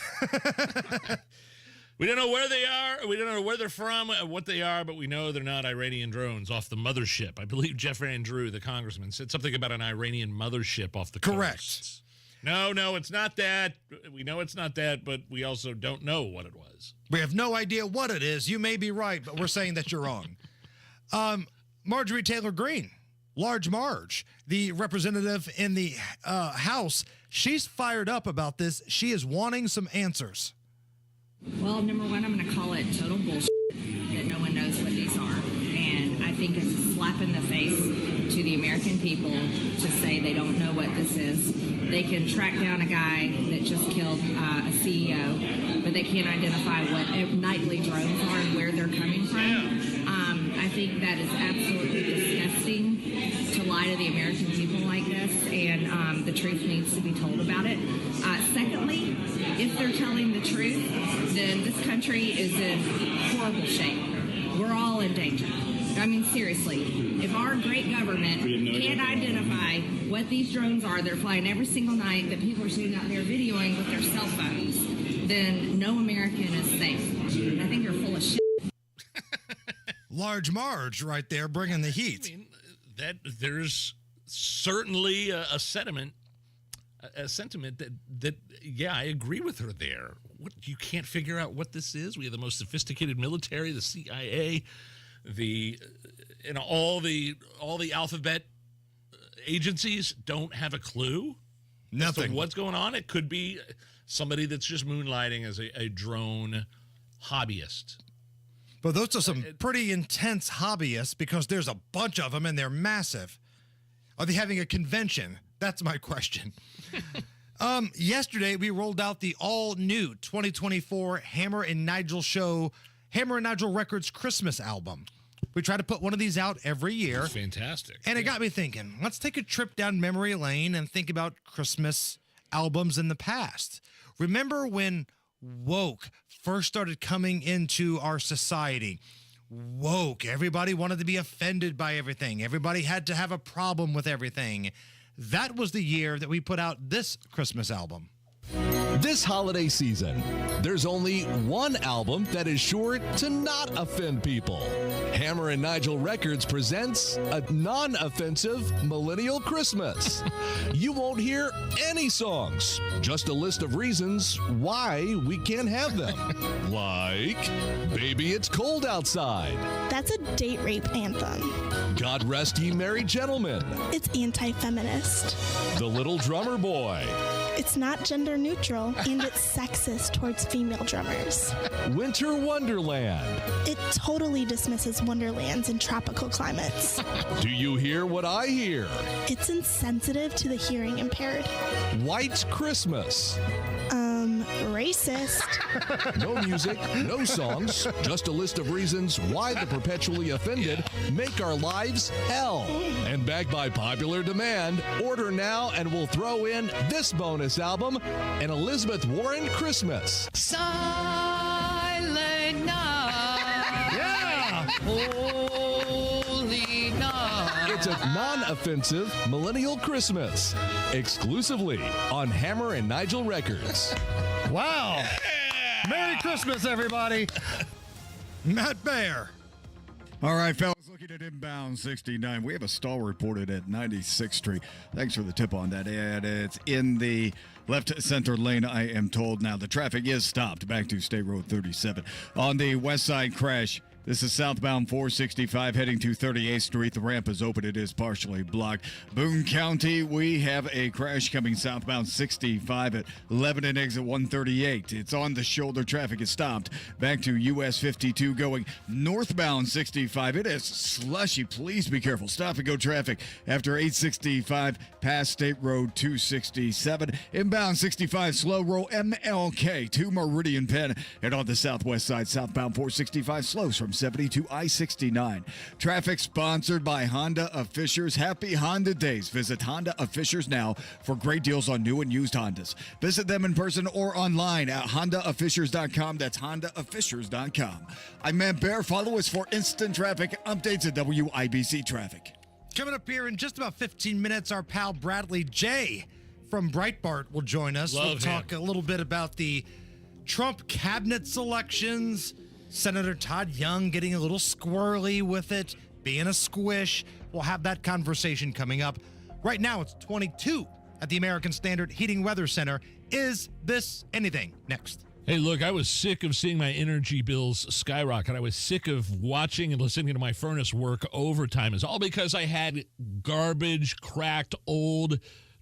We don't know where they are. We don't know where they're from, what they are, but we know they're not Iranian drones off the mothership. I believe Jeff Andrew, the congressman, said something about an Iranian mothership off the coast.
Correct.
No, it's not that. We know it's not that, but we also don't know what it was.
We have no idea what it is. You may be right, but we're saying that you're wrong. Marjorie Taylor Greene, Large Marge, the representative in the House, she's fired up about this. She is wanting some answers.
Well, number one, I'm going to call it total bullshit that no one knows what these are. And I think it's a slap in the face to the American people to say they don't know what this is. They can track down a guy that just killed a CEO, but they can't identify what nightly drones are and where they're coming from. I think that is absolutely disgusting to lie to the American people like this, and the truth needs to be told about it. Secondly, if they're telling the truth, then this country is in horrible shape. We're all in danger. I mean, seriously, if our great government can't identify what these drones are, they're flying every single night, that people are sitting out there videoing with their cell phones, then no American is safe. I think you're full of shit.
Large Marge right there bringing the heat.
I mean, that there's certainly a sentiment that yeah, I agree with her there. What, you can't figure out what this is? We have the most sophisticated military, the CIA, all the alphabet agencies don't have a clue.
Nothing.
As to what's going on? It could be somebody that's just moonlighting as a drone hobbyist.
But those are some pretty intense hobbyists because there's a bunch of them and they're massive. Are they having a convention? That's my question. Yesterday, we rolled out the all-new 2024 Hammer and Nigel Records Christmas album. We try to put one of these out every year.
That's fantastic.
And it got me thinking, let's take a trip down memory lane and think about Christmas albums in the past. Remember when woke first started coming into our society? Woke. Everybody wanted to be offended by everything. Everybody had to have a problem with everything. That was the year that we put out this Christmas album.
This holiday season, there's only one album that is sure to not offend people. Hammer and Nigel Records presents a non-offensive Millennial Christmas. You won't hear any songs, just a list of reasons why we can't have them. Like, Baby It's Cold Outside.
That's a date rape anthem.
God Rest Ye Merry Gentlemen.
It's anti-feminist.
The Little Drummer Boy.
It's not gender neutral, and it's sexist towards female drummers.
Winter Wonderland.
It totally dismisses wonderlands in tropical climates.
Do you hear what I hear?
It's insensitive to the hearing impaired.
White Christmas.
Racist.
No music, no songs, just a list of reasons why the perpetually offended make our lives hell. And backed by popular demand, order now and we'll throw in this bonus album, an Elizabeth Warren Christmas.
Silent night.
Yeah!
Holy night.
It's a non-offensive Millennial Christmas, exclusively on Hammer and Nigel Records.
Wow. Yeah. Merry Christmas, everybody. Matt Baer.
All right, fellas, looking at inbound 69. We have a stall reported at 96th Street. Thanks for the tip on that. And it's in the left center lane, I am told. Now, the traffic is stopped back to State Road 37. On the west side crash, this is southbound 465 heading to 38th Street. The ramp is open. It is partially blocked. Boone County, we have a crash coming southbound 65 at 11 and exit 138. It's on the shoulder. Traffic is stopped. Back to US 52 going northbound 65. It is slushy. Please be careful. Stop and go traffic after 865 past State Road 267. Inbound 65 slow roll MLK to Meridian Penn. And on the southwest side, southbound 465 slows from 70 to I-69. Traffic sponsored by Honda of Fishers. Happy Honda Days. Visit Honda of Fishers now for great deals on new and used Hondas. Visit them in person or online at hondaoffishers.com. That's hondaoffishers.com. I'm Matt Baer. Follow us for instant traffic updates at WIBC Traffic.
Coming up here in just about 15 minutes, our pal Bradley J. from Breitbart will join us. We'll talk a little bit about the Trump cabinet selections, Senator Todd Young getting a little squirrely with it, being a squish. We'll have that conversation coming up. Right now, it's 22 at the American Standard Heating Weather Center. Is this anything? Next.
Hey, look, I was sick of seeing my energy bills skyrocket. I was sick of watching and listening to my furnace work overtime. It's all because I had garbage, cracked, old,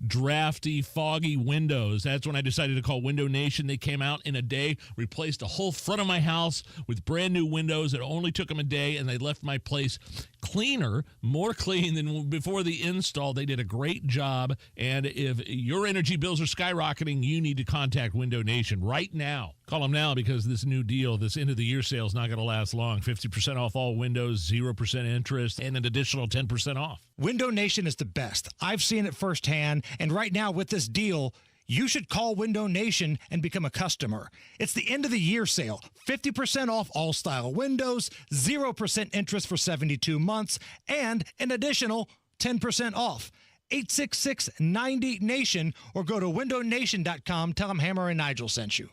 drafty, foggy windows. That's when I decided to call Window Nation. They came out in a day, replaced the whole front of my house with brand new windows. It only took them a day, and they left my place cleaner, more clean than before the install. They did a great job, and if your energy bills are skyrocketing, you need to contact Window Nation right now. Call them now because this new deal, this end-of-the-year sale is not going to last long. 50% off all windows, 0% interest, and an additional 10% off.
Window Nation is the best. I've seen it firsthand, and right now with this deal, you should call Window Nation and become a customer. It's the end-of-the-year sale. 50% off all style windows, 0% interest for 72 months, and an additional 10% off. 866-90-NATION or go to windownation.com. Tell them Hammer and Nigel sent you.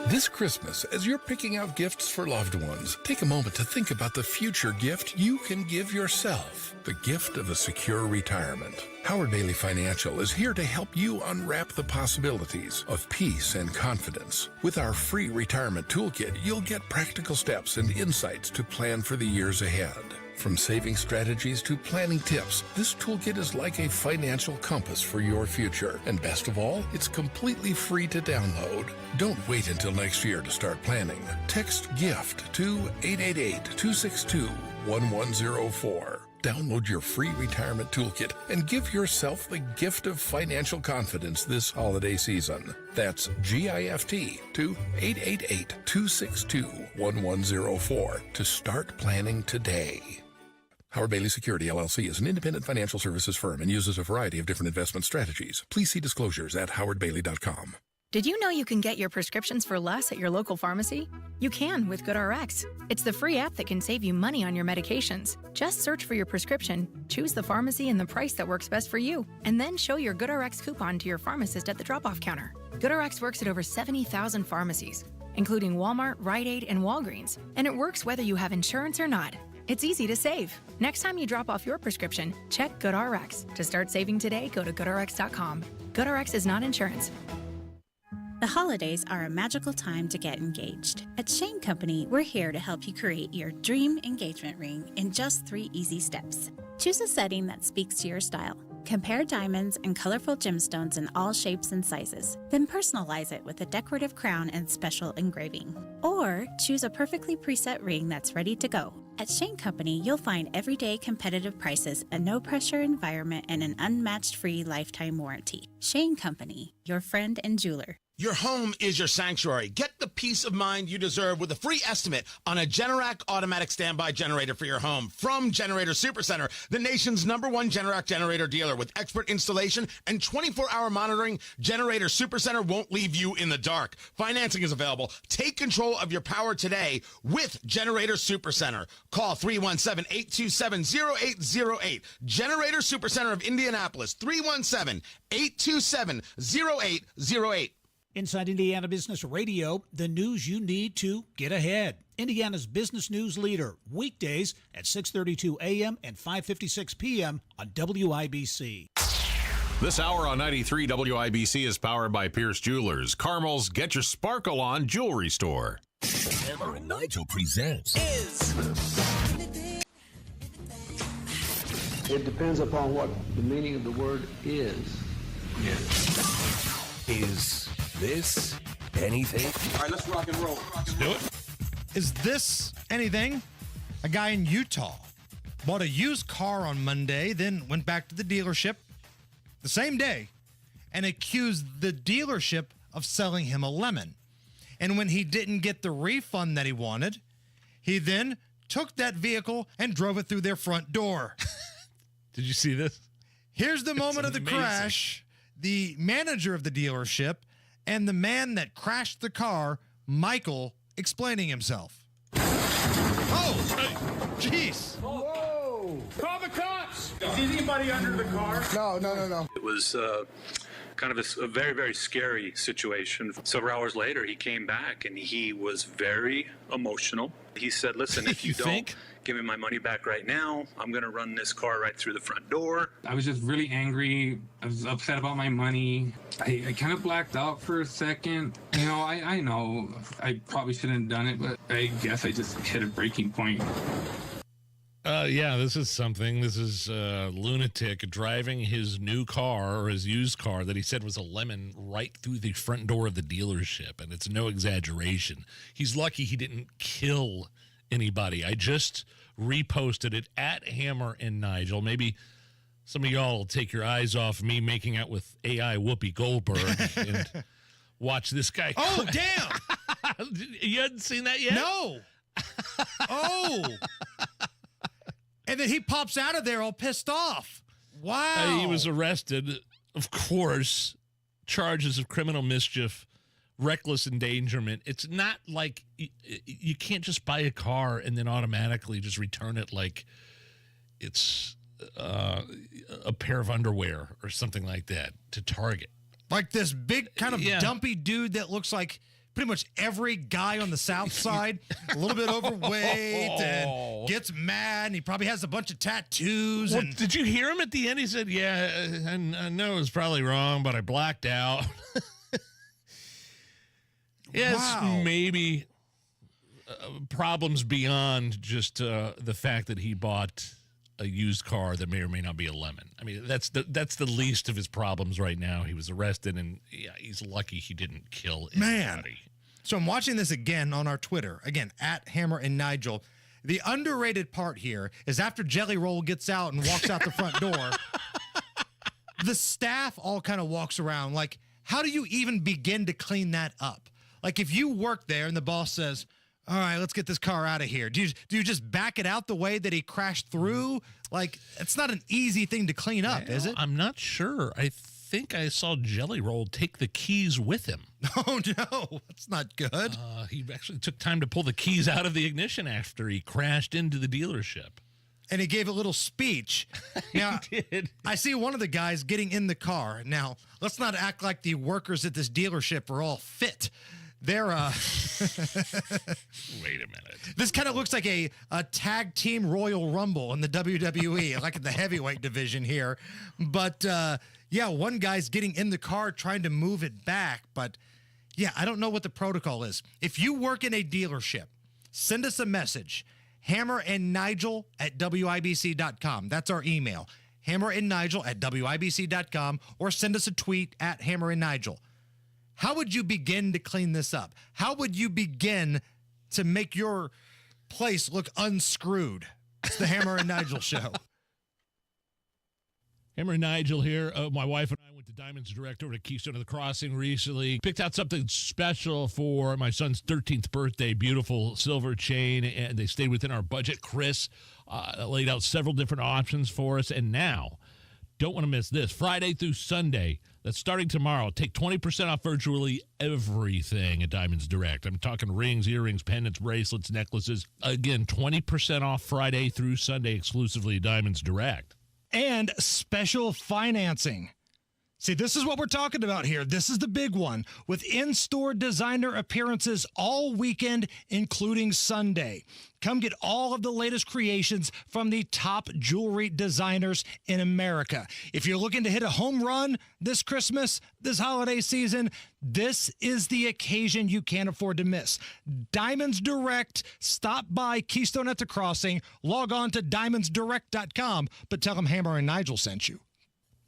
This Christmas, as you're picking out gifts for loved ones, take a moment to think about the future gift you can give yourself. The gift of a secure retirement. Howard Bailey Financial is here to help you unwrap the possibilities of peace and confidence. With our free retirement toolkit, you'll get practical steps and insights to plan for the years ahead. From saving strategies to planning tips, this toolkit is like a financial compass for your future. And best of all, it's completely free to download. Don't wait until next year to start planning. Text GIFT to 888-262-1104. Download your free retirement toolkit and give yourself the gift of financial confidence this holiday season. That's GIFT to 888-262-1104 to start planning today. Howard Bailey Security, LLC is an independent financial services firm and uses a variety of different investment strategies. Please see disclosures at howardbailey.com.
Did you know you can get your prescriptions for less at your local pharmacy? You can with GoodRx. It's the free app that can save you money on your medications. Just search for your prescription, choose the pharmacy and the price that works best for you, and then show your GoodRx coupon to your pharmacist at the drop-off counter. GoodRx works at over 70,000 pharmacies, including Walmart, Rite Aid, and Walgreens, and it works whether you have insurance or not. It's easy to save. Next time you drop off your prescription, check GoodRx. To start saving today, go to goodrx.com. GoodRx is not insurance.
The holidays are a magical time to get engaged. At Shane Company, we're here to help you create your dream engagement ring in just 3 easy steps. Choose a setting that speaks to your style. Compare diamonds and colorful gemstones in all shapes and sizes. Then personalize it with a decorative crown and special engraving. Or choose a perfectly preset ring that's ready to go. At Shane Company, you'll find everyday competitive prices, a no-pressure environment, and an unmatched free lifetime warranty. Shane Company, your friend and jeweler.
Your home is your sanctuary. Get the peace of mind you deserve with a free estimate on a Generac automatic standby generator for your home from Generator Supercenter, the nation's #1 Generac generator dealer. With expert installation and 24-hour monitoring, Generator Supercenter won't leave you in the dark. Financing is available. Take control of your power today with Generator Supercenter. Call 317-827-0808. Generator Supercenter of Indianapolis, 317-827-0808.
Inside Indiana Business Radio, the news you need to get ahead. Indiana's business news leader, weekdays at 6:32 a.m. and 5:56 p.m. on WIBC.
This hour on 93 WIBC is powered by Pierce Jewelers, Carmel's Get Your Sparkle On jewelry store.
Hammer and Nigel presents
It depends upon what the meaning of the word is.
Is this anything?
All right, let's rock and roll.
Let's do it.
Is this anything? A guy in Utah bought a used car on Monday, then went back to the dealership the same day and accused the dealership of selling him a lemon. And when he didn't get the refund that he wanted, he then took that vehicle and drove it through their front door.
Did you see this?
Here's the moment of the crash. The manager of the dealership and the man that crashed the car, Michael, explaining himself.
Oh!
Jeez.
Whoa! Call the cops! Is anybody under the car? No.
It was kind of a very, very scary situation. Several hours later, he came back and he was very emotional. He said, listen, if you don't give me my money back right now, I'm going to run this car right through the front door.
I was just really angry. I was upset about my money. I kind of blacked out for a second. You know, I know I probably shouldn't have done it, but I guess I just hit a breaking point.
Yeah, this is something. This is a lunatic driving his new car or his used car that he said was a lemon right through the front door of the dealership, and it's no exaggeration. He's lucky he didn't kill anybody. I just reposted it at Hammer and Nigel. Maybe some of y'all will take your eyes off me making out with AI Whoopi Goldberg and watch this guy.
Oh, damn!
You hadn't seen that yet?
No! Oh! And then he pops out of there all pissed off. Wow.
He was arrested, of course, charges of criminal mischief, reckless endangerment. It's not like you can't just buy a car and then automatically just return it like it's a pair of underwear or something like that to Target.
Like this big kind of dumpy dude that looks like pretty much every guy on the South Side, a little bit overweight and gets mad, and he probably has a bunch of tattoos.
Well, did you hear him at the end? He said, yeah, I know it was probably wrong, but I blacked out. Yes, maybe problems beyond just the fact that he bought a used car that may or may not be a lemon. I mean, that's the least of his problems right now. He was arrested, and he's lucky he didn't kill anybody.
Man. So I'm watching this again on our Twitter, again, at Hammer and Nigel. The underrated part here is after Jelly Roll gets out and walks out the front door, the staff all kind of walks around like, how do you even begin to clean that up? Like if you work there and the boss says, all right, let's get this car out of here. Do you just back it out the way that he crashed through? Like, it's not an easy thing to clean up, is it?
I'm not sure. I think I saw Jelly Roll take the keys with him.
Oh, no. That's not good.
He actually took time to pull the keys out of the ignition after he crashed into the dealership.
And he gave a little speech. Now,
he did.
I see one of the guys getting in the car. Now, let's not act like the workers at this dealership are all fit. They're,
Wait a minute.
This kind of looks like a tag team Royal Rumble in the WWE, like in the heavyweight division here. But, yeah, one guy's getting in the car trying to move it back. But, yeah, I don't know what the protocol is. If you work in a dealership, send us a message. hammerandnigel@wibc.com. That's our email. hammerandnigel@wibc.com. Or send us a tweet at hammerandnigel. How would you begin to clean this up? How would you begin to make your place look unscrewed? It's the Hammer and Nigel show.
Hammer and Nigel here. My wife and I went to Diamonds Direct over to Keystone of the Crossing recently. Picked out something special for my son's 13th birthday. Beautiful silver chain, and they stayed within our budget. Chris laid out several different options for us, and now, don't want to miss this. Friday through Sunday, that's starting tomorrow. Take 20% off virtually everything at Diamonds Direct. I'm talking rings, earrings, pendants, bracelets, necklaces. Again, 20% off Friday through Sunday exclusively at Diamonds Direct.
And special financing. See, this is what we're talking about here. This is the big one, with in-store designer appearances all weekend, including Sunday. Come get all of the latest creations from the top jewelry designers in America. If you're looking to hit a home run this Christmas, this holiday season, this is the occasion you can't afford to miss. Diamonds Direct. Stop by Keystone at the Crossing. Log on to diamondsdirect.com, but tell them Hammer and Nigel sent you.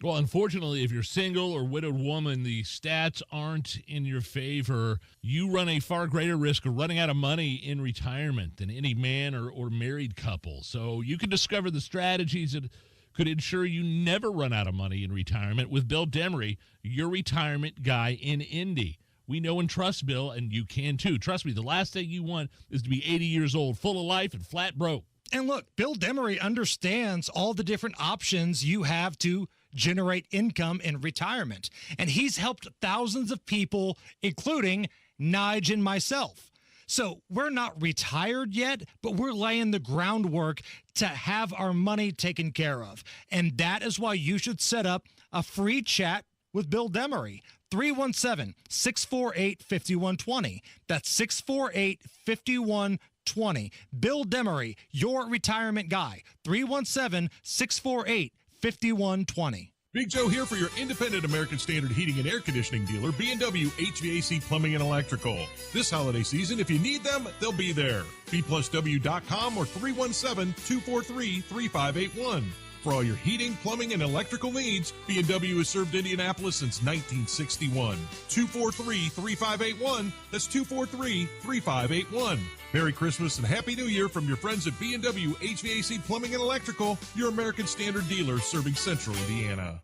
Well, unfortunately, if you're single or widowed woman, the stats aren't in your favor. You run a far greater risk of running out of money in retirement than any man or married couple. So you can discover the strategies that could ensure you never run out of money in retirement with Bill Demery, your retirement guy in Indy. We know and trust Bill, and you can too. Trust me, the last thing you want is to be 80 years old, full of life, and flat broke.
And look, Bill Demery understands all the different options you have to generate income in retirement. And he's helped thousands of people, including Nigel and myself. So we're not retired yet, but we're laying the groundwork to have our money taken care of. And that is why you should set up a free chat with Bill Demery. 317-648-5120. That's 648-5120. Bill Demery, your retirement guy. 317-648-5120.
Big Joe here for your independent American Standard heating and air conditioning dealer, B&W HVAC Plumbing and Electrical. This holiday season, if you need them, they'll be there. B+W.com or 317-243-3581. For all your heating, plumbing, and electrical needs, B&W has served Indianapolis since 1961. 243-3581. That's 243-3581. Merry Christmas and Happy New Year from your friends at B&W HVAC Plumbing and Electrical, your American Standard dealer serving Central Indiana.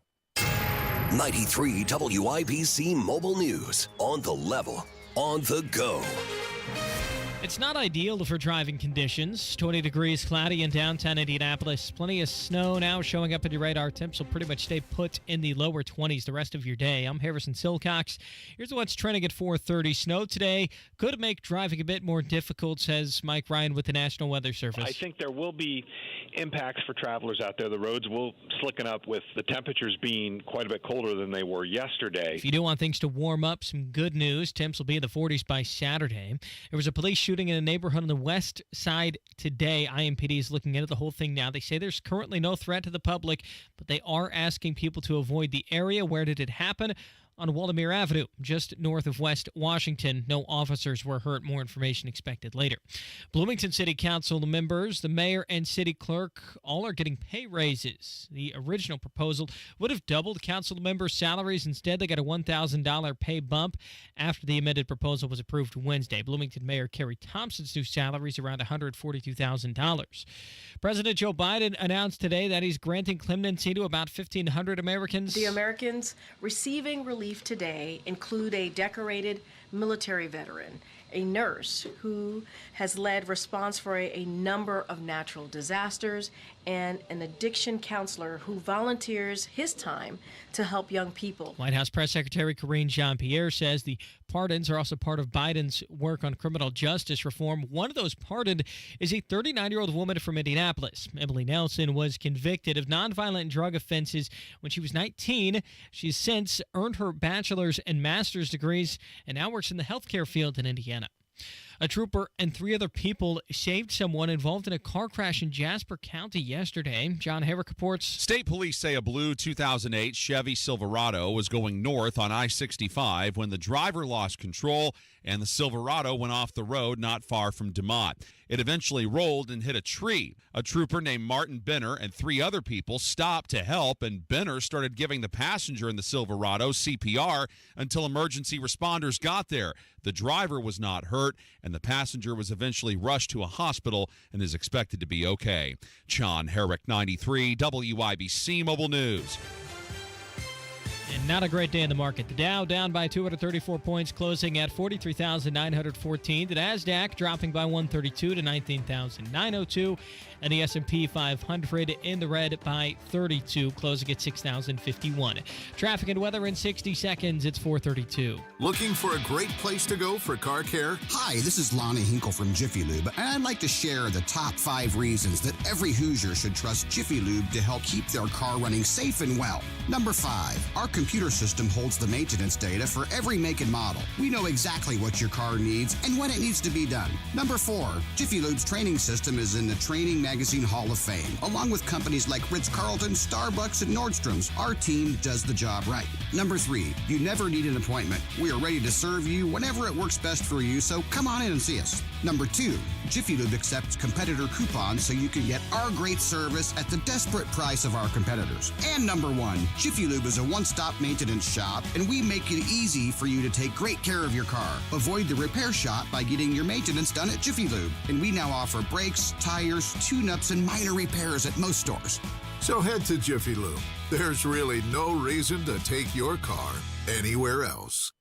93 WIBC Mobile News. On the level, on the go.
It's not ideal for driving conditions. 20 degrees, cloudy in downtown Indianapolis. Plenty of snow now showing up in your radar. Temps will pretty much stay put in the lower 20s the rest of your day. I'm Harrison Silcox. Here's what's trending at 4:30. Snow today could make driving a bit more difficult, says Mike Ryan with the National Weather Service.
I think there will be impacts for travelers out there. The roads will slicken up with the temperatures being quite a bit colder than they were yesterday.
If you do want things to warm up, some good news. Temps will be in the 40s by Saturday. There was a police shooting in a neighborhood on the west side today. IMPD is looking into the whole thing now. They say there's currently no threat to the public, but they are asking people to avoid the area. Where did it happen? On Waldemeer Avenue, just north of West Washington. No officers were hurt. More information expected later. Bloomington City Council members, the mayor and city clerk, all are getting pay raises. The original proposal would have doubled council members' salaries. Instead, they got a $1,000 pay bump after the amended proposal was approved Wednesday. Bloomington Mayor Kerry Thompson's new salary is around $142,000. President Joe Biden announced today that he's granting clemency to about 1,500 Americans.
The Americans receiving relief today include a decorated military veteran, a nurse who has led response for a number of natural disasters, and an addiction counselor who volunteers his time to help young people.
White House Press Secretary Karine Jean-Pierre says the pardons are also part of Biden's work on criminal justice reform. One of those pardoned is a 39-year-old woman from Indianapolis. Emily Nelson was convicted of nonviolent drug offenses when she was 19. She's since earned her bachelor's and master's degrees and now works in the healthcare field in Indiana. A trooper and 3 other people saved someone involved in a car crash in Jasper County yesterday. John Herrick reports.
State police say a blue 2008 Chevy Silverado was going north on I-65 when the driver lost control and the Silverado went off the road not far from DeMott. It eventually rolled and hit a tree. A trooper named Martin Benner and 3 other people stopped to help, and Benner started giving the passenger in the Silverado CPR until emergency responders got there. The driver was not hurt, and the passenger was eventually rushed to a hospital and is expected to be okay. John Herrick, 93 WIBC Mobile News.
And not a great day in the market. The Dow down by 234 points, closing at 43,914. The Nasdaq dropping by 132 to 19,902. And the S&P 500 in the red by 32, closing at 6,051. Traffic and weather in 60 seconds. It's 4:32.
Looking for a great place to go for car care?
Hi, this is Lonnie Hinkle from Jiffy Lube, and I'd like to share the top 5 reasons that every Hoosier should trust Jiffy Lube to help keep their car running safe and well. Number 5, our computer system holds the maintenance data for every make and model. We know exactly what your car needs and when it needs to be done. Number 4, Jiffy Lube's training system is in the Training Magazine Hall of Fame. Along with companies like Ritz-Carlton, Starbucks, and Nordstrom's, our team does the job right. Number 3, you never need an appointment. We are ready to serve you whenever it works best for you, so come on in and see us. Number 2, Jiffy Lube accepts competitor coupons so you can get our great service at the desperate price of our competitors. And number 1, Jiffy Lube is a one-stop maintenance shop, and we make it easy for you to take great care of your car. Avoid the repair shop by getting your maintenance done at Jiffy Lube. And we now offer brakes, tires, tune-ups, and minor repairs at most stores.
So head to Jiffy Lube. There's really no reason to take your car anywhere else.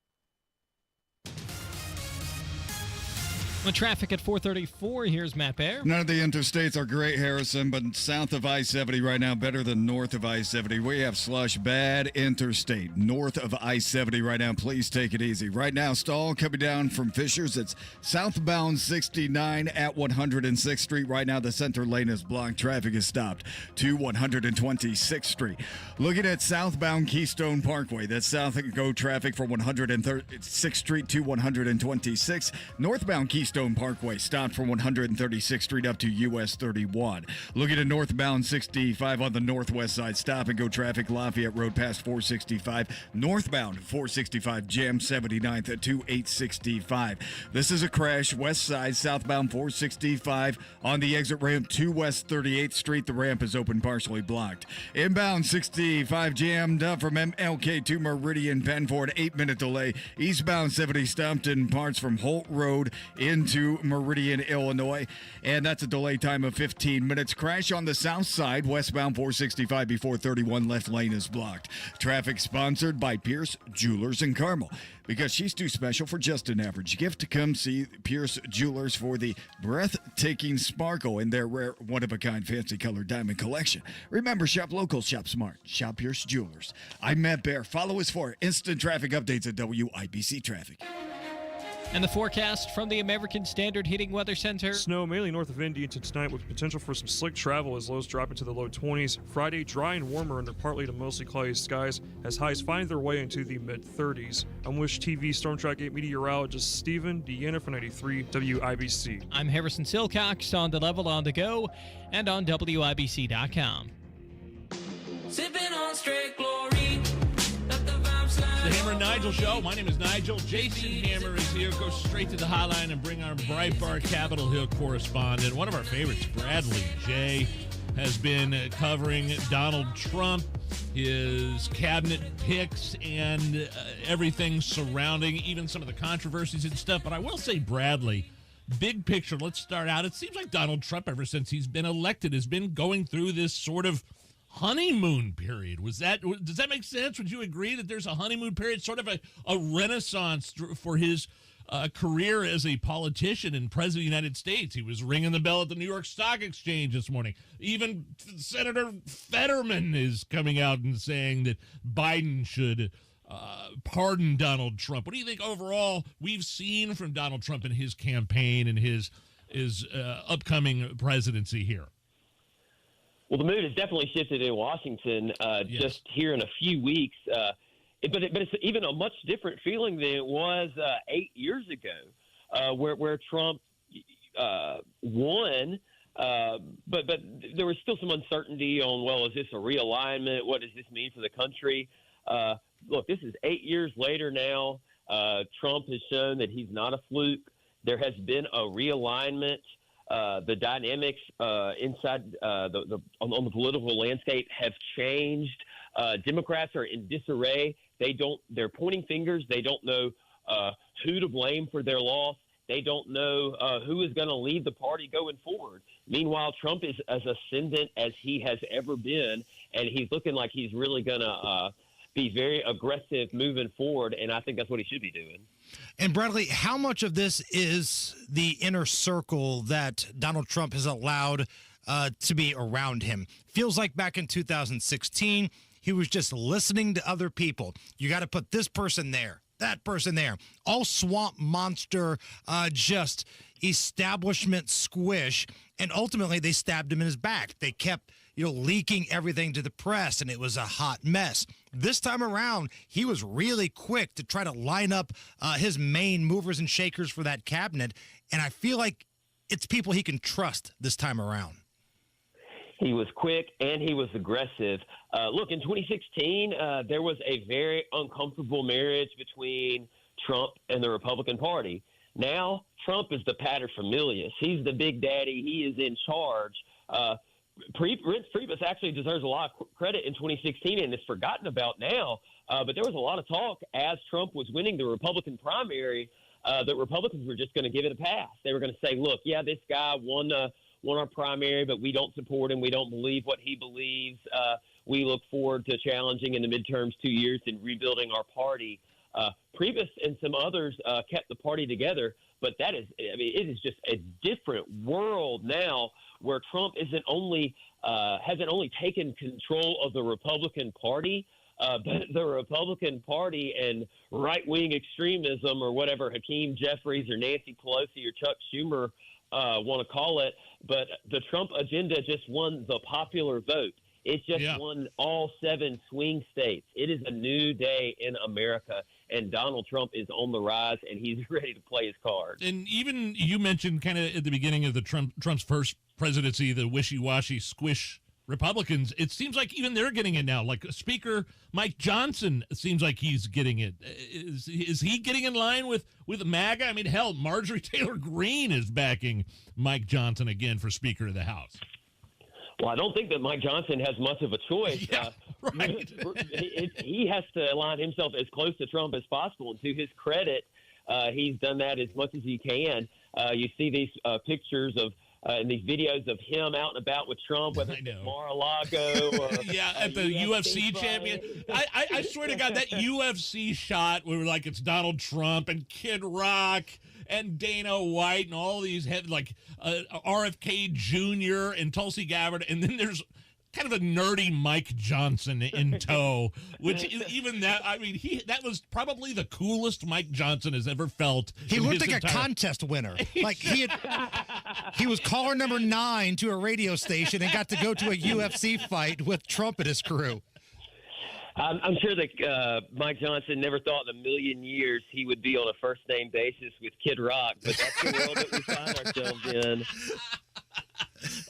With traffic at 434, here's Matt Bear.
None of the interstates are great, Harrison, but south of I-70 right now, better than north of I-70. We have slush, bad interstate. North of I-70 right now, please take it easy. Right now, stall coming down from Fishers. It's southbound 69 at 106th Street. Right now, the center lane is blocked. Traffic is stopped to 126th Street. Looking at southbound Keystone Parkway, that's south and go traffic from 136th Street to 126th. Northbound Keystone Parkway stopped from 136th Street up to US 31. Looking at northbound 65 on the northwest side, stop and go traffic Lafayette Road past 465. Northbound 465 jam 79th to 865. This is a crash west side southbound 465 on the exit ramp to West 38th Street. The ramp is open, partially blocked. Inbound 65 jammed up from MLK to Meridian Penford, 8-minute delay. Eastbound 70 stopped in parts from Holt Road into Meridian, Illinois, and that's a delay time of 15 minutes. Crash on the south side, westbound 465 before 31, left lane is blocked. Traffic sponsored by Pierce Jewelers in Carmel. Because she's too special for just an average gift, to come see Pierce Jewelers for the breathtaking sparkle in their rare, one-of-a-kind, fancy-colored diamond collection. Remember, shop local, shop smart, shop Pierce Jewelers. I'm Matt Bear. Follow us for instant traffic updates at WIBC Traffic.
And the forecast from the American Standard Heating Weather Center.
Snow mainly north of Indy into tonight with potential for some slick travel as lows drop into the low 20s. Friday, dry and warmer under partly to mostly cloudy skies as highs find their way into the mid-30s. I'm Wish TV Storm Track 8 meteorologist Stephen Deanna for 93 WIBC.
I'm Harrison Silcox on the level on the go and on WIBC.com.
Sipping on straight glory.
The Hammer and Nigel Show. My name is Nigel. Jason Hammer is here. Go straight to the hotline and bring our Breitbart Capitol Hill correspondent. One of our favorites, Bradley J., has been covering Donald Trump, his cabinet picks, and everything surrounding even some of the controversies and stuff. But I will say, Bradley, big picture, let's start out. It seems like Donald Trump, ever since he's been elected, has been going through this sort of honeymoon period. Does that make sense? Would you agree that there's a honeymoon period, sort of a renaissance for his career as a politician and president of the United States? He was ringing the bell at the New York Stock Exchange this morning. Even Senator Fetterman is coming out and saying that Biden should pardon Donald Trump. What do you think overall we've seen from Donald Trump in his campaign and his upcoming presidency here?
Well, the mood has definitely shifted in Washington just here in a few weeks. But it's even a much different feeling than it was 8 years ago, where Trump won. But there was still some uncertainty on, well, is this a realignment? What does this mean for the country? Look, this is 8 years later now. Trump has shown that he's not a fluke. There has been a realignment. The dynamics inside on the political landscape have changed. Democrats are in disarray. They're pointing fingers. They don't know who to blame for their loss. They don't know who is going to lead the party going forward. Meanwhile, Trump is as ascendant as he has ever been, and he's looking like he's really going to be very aggressive moving forward, and I think that's what he should be doing.
And Bradley, how much of this is the inner circle that Donald Trump has allowed to be around him? Feels like back in 2016, he was just listening to other people. You got to put this person there, that person there. All swamp monster, just establishment squish. And ultimately, they stabbed him in his back. They kept leaking everything to the press, and it was a hot mess. This time around, he was really quick to try to line up his main movers and shakers for that cabinet, and I feel like it's people he can trust this time around.
He was quick, and he was aggressive. Look, in 2016, there was a very uncomfortable marriage between Trump and the Republican Party. Now, Trump is the paterfamilias. He's the big daddy. He is in charge. Reince Priebus actually deserves a lot of credit in 2016 and is forgotten about now. But there was a lot of talk as Trump was winning the Republican primary that Republicans were just going to give it a pass. They were going to say, look, yeah, this guy won our primary, but we don't support him. We don't believe what he believes. We look forward to challenging in the midterms 2 years and rebuilding our party. Priebus and some others kept the party together, but it is just a different world now where Trump hasn't only taken control of the Republican Party, but the Republican Party and right-wing extremism, or whatever Hakeem Jeffries or Nancy Pelosi or Chuck Schumer want to call it. But the Trump agenda just won the popular vote. It just won all 7 swing states. It is a new day in America, and Donald Trump is on the rise, and he's ready to play his cards.
And even you mentioned kind of at the beginning of the Trump's first presidency, the wishy-washy squish Republicans. It seems like even they're getting it now. Like Speaker Mike Johnson seems like he's getting it. Is he getting in line with MAGA? I mean, hell, Marjorie Taylor Greene is backing Mike Johnson again for Speaker of the House.
Well, I don't think that Mike Johnson has much of a choice.
Yeah, right.
He has to align himself as close to Trump as possible. And to his credit, he's done that as much as he can. You see these pictures of and these videos of him out and about with Trump, whether it's Mar-a-Lago or
at the UFC champion. I swear to God, that UFC shot where like it's Donald Trump and Kid Rock and Dana White and all these RFK Jr. and Tulsi Gabbard, and then there's kind of a nerdy Mike Johnson in tow, which even that, I mean, that was probably the coolest Mike Johnson has ever felt.
He looked like a contest winner. Like he was caller number 9 to a radio station and got to go to a UFC fight with Trump and his crew.
I'm sure that Mike Johnson never thought in a million years he would be on a first-name basis with Kid Rock, but that's the world that we find ourselves in.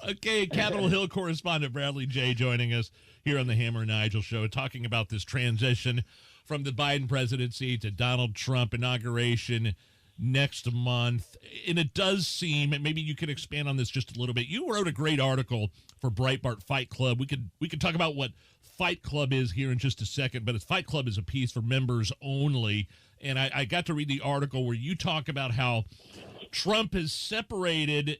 Okay, Capitol Hill correspondent Bradley J. joining us here on the Hammer and Nigel show, talking about this transition from the Biden presidency to Donald Trump inauguration next month. And it does seem, and maybe you could expand on this just a little bit. You wrote a great article for Breitbart Fight Club. We could talk about what Fight Club is here in just a second, but Fight Club is a piece for members only. And I got to read the article where you talk about how Trump has separated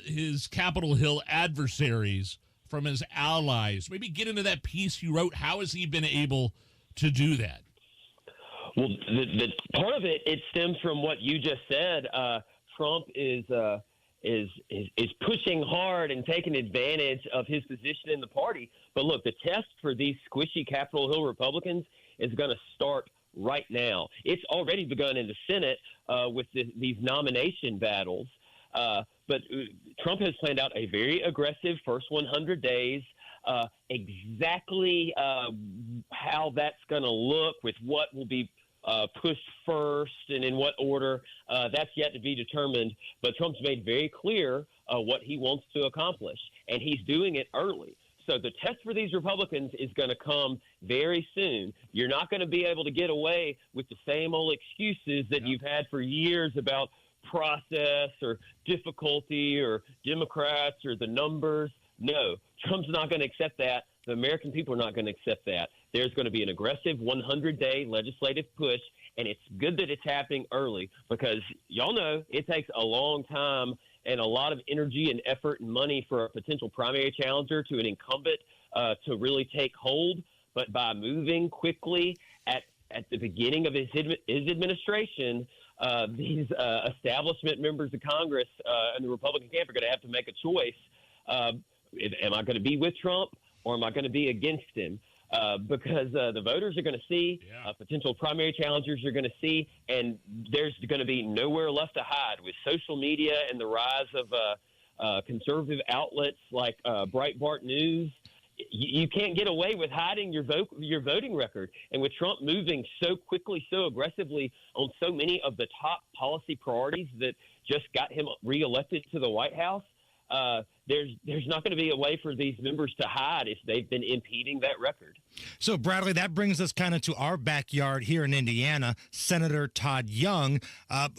his Capitol Hill adversaries from his allies. Maybe get into that piece you wrote. How has he been able to do that?
Well, the part of it stems from what you just said. Trump is pushing hard and taking advantage of his position in the party. But look, the test for these squishy Capitol Hill Republicans is going to start right now. It's already begun in the Senate with these nomination battles. But Trump has planned out a very aggressive first 100 days. Exactly how that's going to look, with what will be pushed first and in what order, that's yet to be determined. But Trump's made very clear what he wants to accomplish, and he's doing it early. So the test for these Republicans is going to come very soon. You're not going to be able to get away with the same old excuses that you've had for years about process or difficulty or Democrats or the numbers. No, Trump's not going to accept that. The American people are not going to accept that. There's going to be an aggressive 100-day legislative push, and it's good that it's happening early because y'all know it takes a long time and a lot of energy and effort and money for a potential primary challenger to an incumbent to really take hold. But by moving quickly at the beginning of his administration, these establishment members of Congress and the Republican camp are going to have to make a choice. Am I going to be with Trump or am I going to be against him? Because the voters are going to see, potential primary challengers are going to see, and there's going to be nowhere left to hide with social media and the rise of conservative outlets like Breitbart News. You can't get away with hiding your voting record. And with Trump moving so quickly, so aggressively on so many of the top policy priorities that just got him reelected to the White House, there's not going to be a way for these members to hide if they've been impeding that record.
So, Bradley, that brings us kind of to our backyard here in Indiana. Senator Todd Young,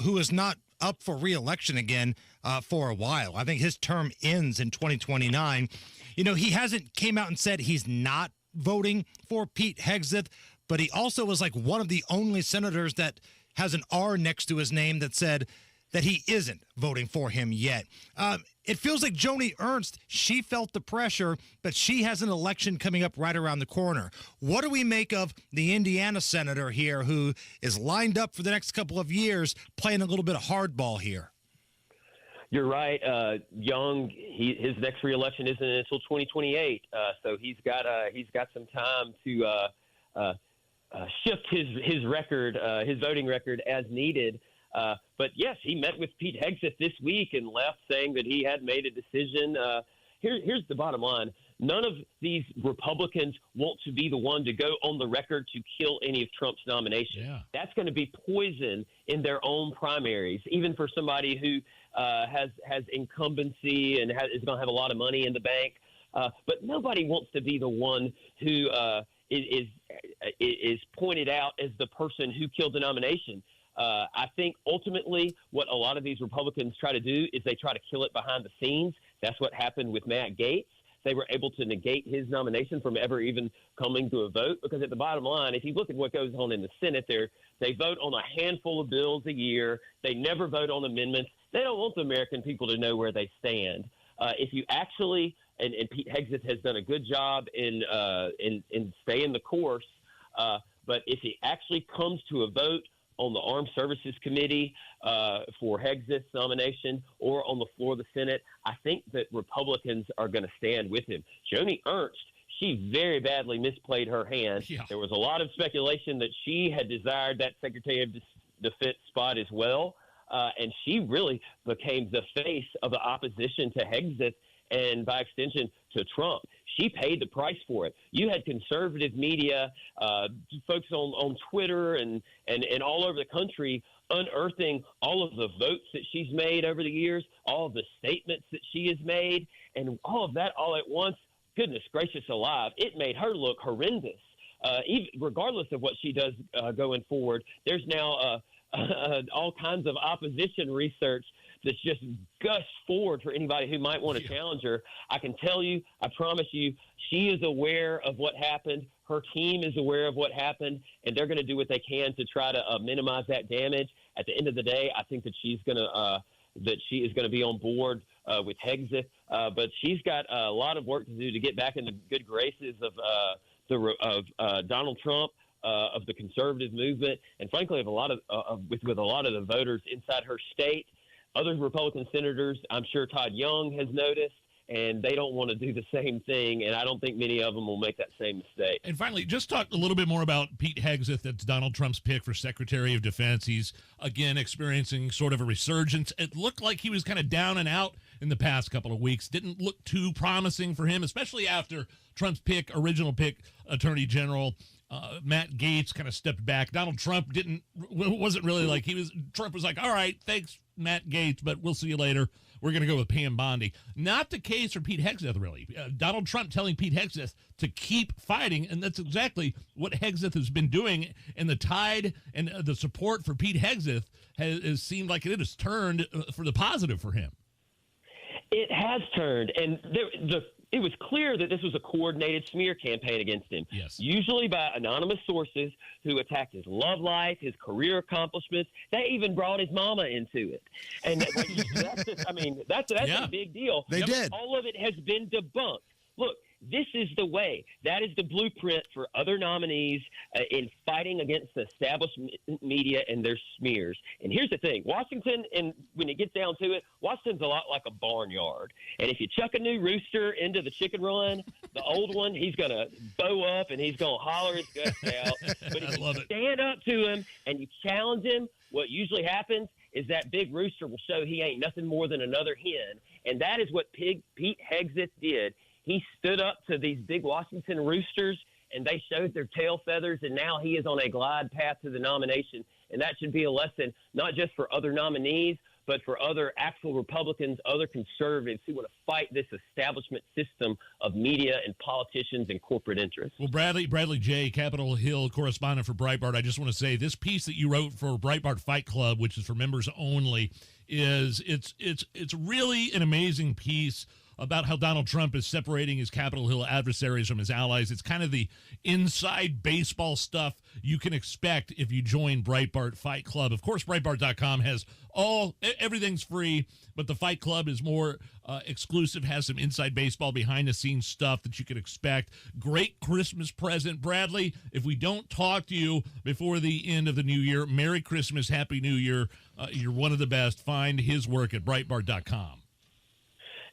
who is not up for re-election again for a while. I think his term ends in 2029. You know, he hasn't came out and said he's not voting for Pete Hegseth, but he also was like one of the only senators that has an R next to his name that said that he isn't voting for him yet. it feels like Joni Ernst, she felt the pressure, but she has an election coming up right around the corner. What do we make of the Indiana senator here who is lined up for the next couple of years playing a little bit of hardball here?
You're right. Young, his next reelection isn't until 2028, so he's got some time to shift his record, his voting record as needed. But yes, he met with Pete Hegseth this week and left saying that he had made a decision. Here's the bottom line. None of these Republicans want to be the one to go on the record to kill any of Trump's nominations.
Yeah.
That's going to be poison in their own primaries, even for somebody who has incumbency and is going to have a lot of money in the bank. But nobody wants to be the one who is pointed out as the person who killed the nomination. I think ultimately what a lot of these Republicans try to do is they try to kill it behind the scenes. That's what happened with Matt Gaetz. They were able to negate his nomination from ever even coming to a vote because at the bottom line, if you look at what goes on in the Senate there, they vote on a handful of bills a year. They never vote on amendments. They don't want the American people to know where they stand. If you actually, and Pete Hegseth has done a good job in staying the course, but if it actually comes to a vote on the Armed Services Committee for Hegseth's nomination or on the floor of the Senate, I think that Republicans are going to stand with him. Joni Ernst, she very badly misplayed her hand. Yeah. There was a lot of speculation that she had desired that Secretary of Defense spot as well, and she really became the face of the opposition to Hegseth and, by extension, to Trump. She paid the price for it. You had conservative media, folks on Twitter and all over the country unearthing all of the votes that she's made over the years, all of the statements that she has made, and all of that all at once. Goodness gracious alive, it made her look horrendous. Even regardless of what she does going forward, there's now all kinds of opposition research that's just gushed forward for anybody who might want to challenge her. I can tell you, I promise you, she is aware of what happened. Her team is aware of what happened, and they're going to do what they can to try to minimize that damage. At the end of the day, I think that she is going to be on board with Hegseth, but she's got a lot of work to do to get back in the good graces of Donald Trump. Of the conservative movement, and frankly, of a lot of with a lot of the voters inside her state. Other Republican senators, I'm sure Todd Young has noticed, and they don't want to do the same thing, and I don't think many of them will make that same mistake.
And finally, just talk a little bit more about Pete Hegseth. That's Donald Trump's pick for Secretary of Defense. He's, again, experiencing sort of a resurgence. It looked like he was kind of down and out in the past couple of weeks. Didn't look too promising for him, especially after Trump's original pick, Attorney General Matt Gaetz kind of stepped back. Donald Trump wasn't really like Trump was like, all right, thanks, Matt Gaetz, but we'll see you later. We're going to go with Pam Bondi. Not the case for Pete Hegseth, really. Donald Trump telling Pete Hegseth to keep fighting, and that's exactly what Hegseth has been doing. And the tide and the support for Pete Hegseth has seemed like it has turned for the positive for him.
It has turned, and it was clear that this was a coordinated smear campaign against him.
Yes.
Usually by anonymous sources who attacked his love life, his career accomplishments. They even brought his mama into it. And that's a big deal.
They did.
All of it has been debunked. Look, this is the way. That is the blueprint for other nominees in fighting against the establishment media and their smears. And here's the thing. Washington, and when it gets down to it, Washington's a lot like a barnyard. And if you chuck a new rooster into the chicken run, the old one, he's going to bow up and he's going to holler his guts out. But if you stand up to him and you challenge him, what usually happens is that big rooster will show he ain't nothing more than another hen. And that is what Pete Hegseth did. He stood up to these big Washington roosters, and they showed their tail feathers, and now he is on a glide path to the nomination. And that should be a lesson, not just for other nominees, but for other actual Republicans, other conservatives who want to fight this establishment system of media and politicians and corporate interests.
Well, Bradley J., Capitol Hill correspondent for Breitbart, I just want to say this piece that you wrote for Breitbart Fight Club, which is for members only, it's really an amazing piece about how Donald Trump is separating his Capitol Hill adversaries from his allies. It's kind of the inside baseball stuff you can expect if you join Breitbart Fight Club. Of course, Breitbart.com has everything's free, but the Fight Club is more exclusive, has some inside baseball, behind-the-scenes stuff that you can expect. Great Christmas present. Bradley, if we don't talk to you before the end of the new year, Merry Christmas, Happy New Year. You're one of the best. Find his work at Breitbart.com.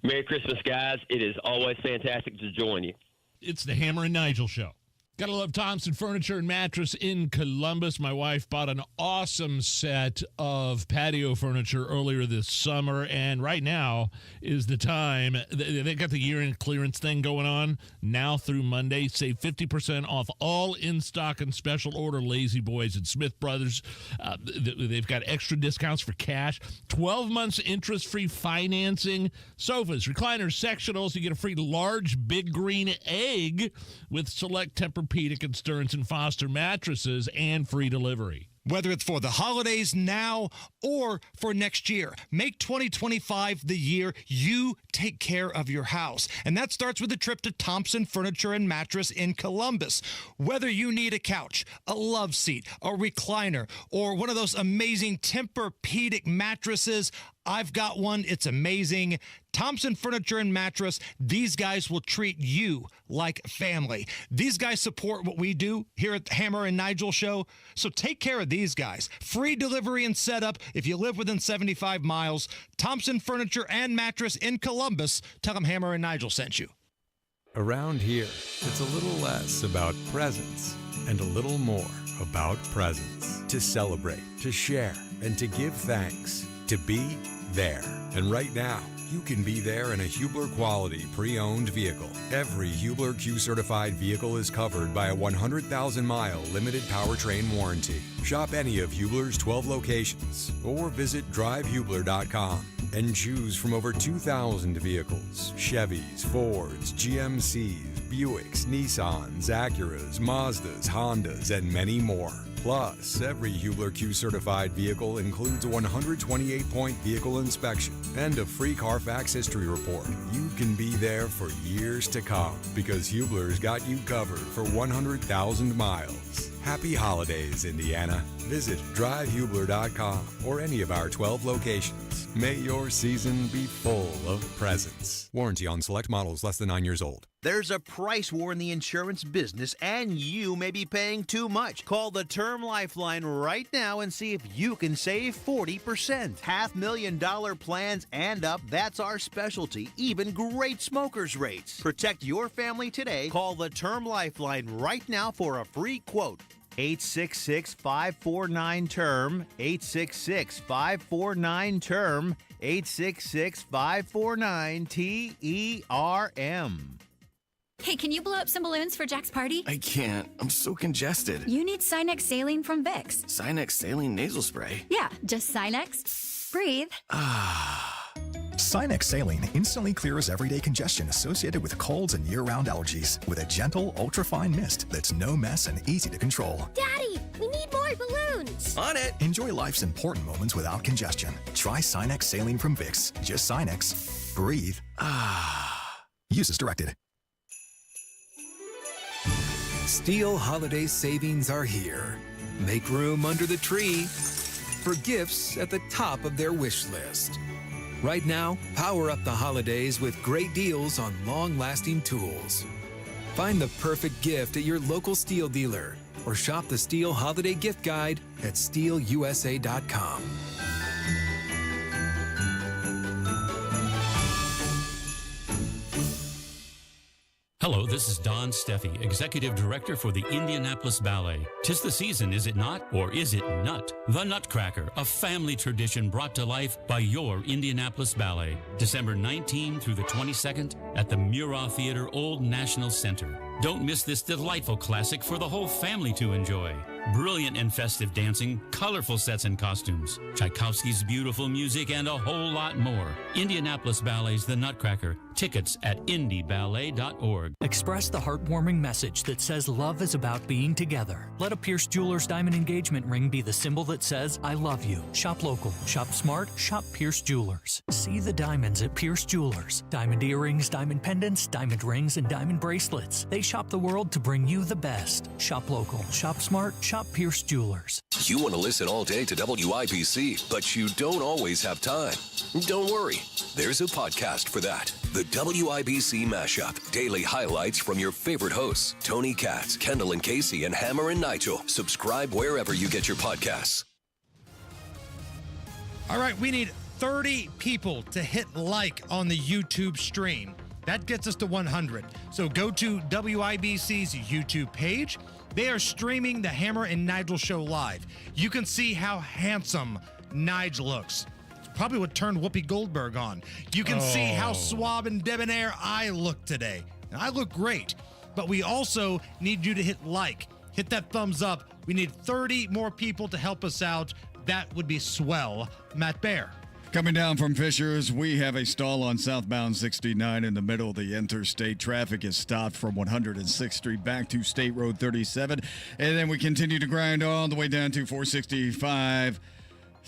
Merry Christmas, guys. It is always fantastic to join you.
It's the Hammer and Nigel Show. Gotta love Thompson Furniture and Mattress in Columbus. My wife bought an awesome set of patio furniture earlier this summer, and right now is the time. They got the year-end clearance thing going on now through Monday. Save 50% off all in-stock and special order Lazy Boys and Smith Brothers. They've got extra discounts for cash, 12 months interest-free financing, sofas, recliners, sectionals. You get a free large Big Green Egg with select Tempur-Pedic and Stearns & Foster mattresses and free delivery.
Whether it's for the holidays now or for next year, make 2025 the year you take care of your house. And that starts with a trip to Thompson Furniture and Mattress in Columbus. Whether you need a couch, a love seat, a recliner, or one of those amazing Tempur-Pedic mattresses, I've got one. It's amazing. Thompson Furniture and Mattress, these guys will treat you like family. These guys support what we do here at the Hammer and Nigel Show, so take care of these guys. Free delivery and setup if you live within 75 miles. Thompson Furniture and Mattress in Columbus. Tell them Hammer and Nigel sent you.
Around here, it's a little less about presents and a little more about presents. To celebrate, to share, and to give thanks. To be there. And right now, you can be there in a Hubler quality pre-owned vehicle. Every Hubler Q-certified vehicle is covered by a 100,000-mile limited powertrain warranty. Shop any of Hubler's 12 locations or visit drivehubler.com and choose from over 2,000 vehicles. Chevys, Fords, GMCs, Buicks, Nissans, Acuras, Mazdas, Hondas, and many more. Plus, every Hubler Q-certified vehicle includes a 128-point vehicle inspection and a free Carfax history report. You can be there for years to come because Hubler's got you covered for 100,000 miles. Happy holidays, Indiana. Visit drivehubler.com or any of our 12 locations. May your season be full of presents. Warranty on select models less than 9 years old.
There's a price war in the insurance business, and you may be paying too much. Call the Term Lifeline right now and see if you can save 40%. $500,000 plans and up, that's our specialty. Even great smokers' rates. Protect your family today. Call the Term Lifeline right now for a free quote. 866-549-TERM, 866-549-TERM, 866-549-TERM.
Hey, can you blow up some balloons for Jack's party?
I can't. I'm so congested.
You need Sinex Saline from Vicks.
Sinex Saline nasal spray?
Yeah, just Sinex. Breathe.
Sinex Saline instantly clears everyday congestion associated with colds and year-round allergies with a gentle, ultra-fine mist that's no mess and easy to control.
Daddy, we need more balloons.
On it.
Enjoy life's important moments without congestion. Try Sinex Saline from Vicks. Just Sinex. Breathe. Use as directed.
Steel holiday savings are here. Make room under the tree for gifts at the top of their wish list. Right now, power up the holidays with great deals on long-lasting tools. Find the perfect gift at your local Steel dealer or shop the Steel Holiday Gift Guide at steelusa.com.
Hello, this is Don Steffi, Executive Director for the Indianapolis Ballet. 'Tis the season, is it not? Or is it nut? The Nutcracker, a family tradition brought to life by your Indianapolis Ballet. December 19 through the 22nd at the Murat Theater Old National Center. Don't miss this delightful classic for the whole family to enjoy. Brilliant and festive dancing, colorful sets and costumes, Tchaikovsky's beautiful music, and a whole lot more. Indianapolis Ballet's The Nutcracker. Tickets at indieballet.org.
Express the heartwarming message that says love is about being together. Let a Pierce Jewelers diamond engagement ring be the symbol that says I love you. Shop local, shop smart, shop Pierce Jewelers. See the diamonds at Pierce Jewelers. Diamond earrings, diamond pendants, diamond rings, and diamond bracelets. They shop the world to bring you the best. Shop local, shop smart, shop Pierce Jewelers.
You want to listen all day to WIBC, but you don't always have time. Don't worry. There's a podcast for that. The WIBC Mashup. Daily highlights from your favorite hosts, Tony Katz, Kendall and Casey, and Hammer and Nigel. Subscribe wherever you get your podcasts.
All right, we need 30 people to hit like on the YouTube stream. That gets us to 100. So go to WIBC's YouTube page. They are streaming the Hammer and Nigel show live. You can see how handsome Nigel looks. It's probably what turned Whoopi Goldberg on. You can see how suave and debonair I look today. And I look great. But we also need you to hit like. Hit that thumbs up. We need 30 more people to help us out. That would be swell. Matt Bear.
Coming down from Fishers, we have a stall on southbound 69 in the middle of the interstate. Traffic is stopped from 106th Street back to State Road 37. And then we continue to grind all the way down to 465.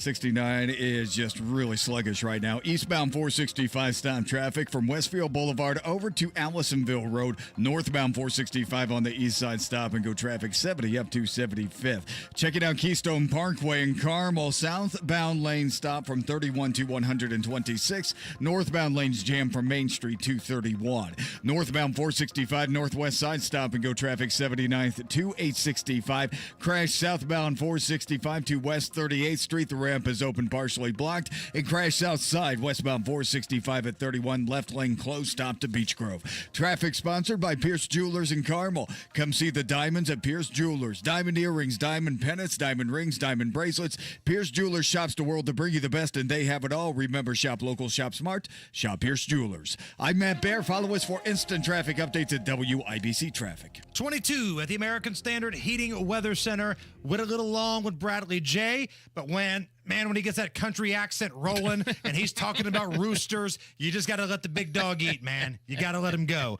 69 is just really sluggish right now. Eastbound 465 stop traffic from Westfield Boulevard over to Allisonville Road. Northbound 465 on the east side stop and go traffic 70 up to 75th. Checking out Keystone Parkway in Carmel. Southbound lane stop from 31 to 126. Northbound lanes jam from Main Street to 31. Northbound 465 northwest side stop and go traffic 79th to 865. Crash southbound 465 to West 38th Street. The ramp is open, partially blocked, and crash south side westbound 465 at 31, left lane closed, stop to Beech Grove. Traffic sponsored by Pierce Jewelers in Carmel. Come see the diamonds at Pierce Jewelers. Diamond earrings, diamond pennants, diamond rings, diamond bracelets. Pierce Jewelers shops the world to bring you the best, and they have it all. Remember, shop local, shop smart, shop Pierce Jewelers. I'm Matt Bear. Follow us for instant traffic updates at WIBC Traffic.
22 at the American Standard Heating Weather Center. Went a little long with Bradley J, but when he gets that country accent rolling and he's talking about roosters, you just got to let the big dog eat, man. You got to let him go.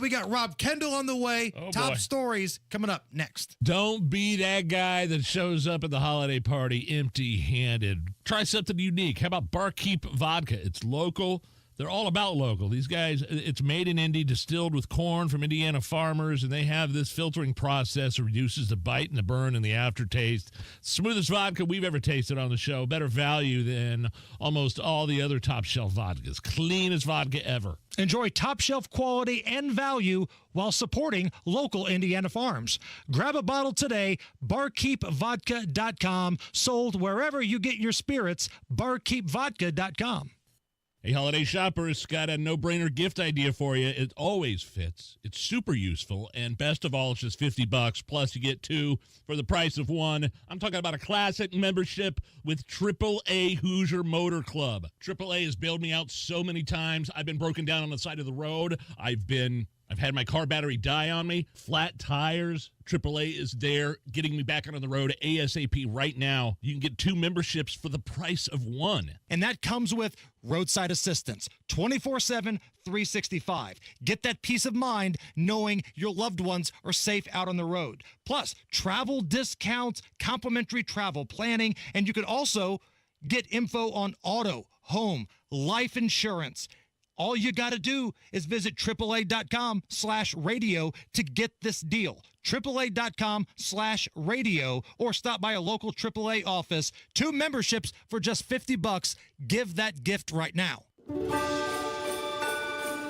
We got Rob Kendall on the way. Top stories coming up next.
Don't be that guy that shows up at the holiday party empty-handed. Try something unique. How about Barkeep Vodka? It's local. They're all about local. These guys, it's made in Indy, distilled with corn from Indiana farmers, and they have this filtering process that reduces the bite and the burn and the aftertaste. Smoothest vodka we've ever tasted on the show. Better value than almost all the other top-shelf vodkas. Cleanest vodka ever.
Enjoy top-shelf quality and value while supporting local Indiana farms. Grab a bottle today, barkeepvodka.com. Sold wherever you get your spirits, barkeepvodka.com.
Hey, holiday shoppers, got a no-brainer gift idea for you. It always fits. It's super useful, and best of all, it's just $50, plus you get two for the price of one. I'm talking about a classic membership with AAA Hoosier Motor Club. AAA has bailed me out so many times. I've been broken down on the side of the road. I've had my car battery die on me, flat tires. AAA is there getting me back out on the road ASAP right now. You can get two memberships for the price of one.
And that comes with roadside assistance, 24/7, 365. Get that peace of mind knowing your loved ones are safe out on the road. Plus, travel discounts, complimentary travel planning, and you could also get info on auto, home, life insurance. All you got to do is visit AAA.com/radio to get this deal. AAA.com/radio or stop by a local AAA office. Two memberships for just $50. Give that gift right now.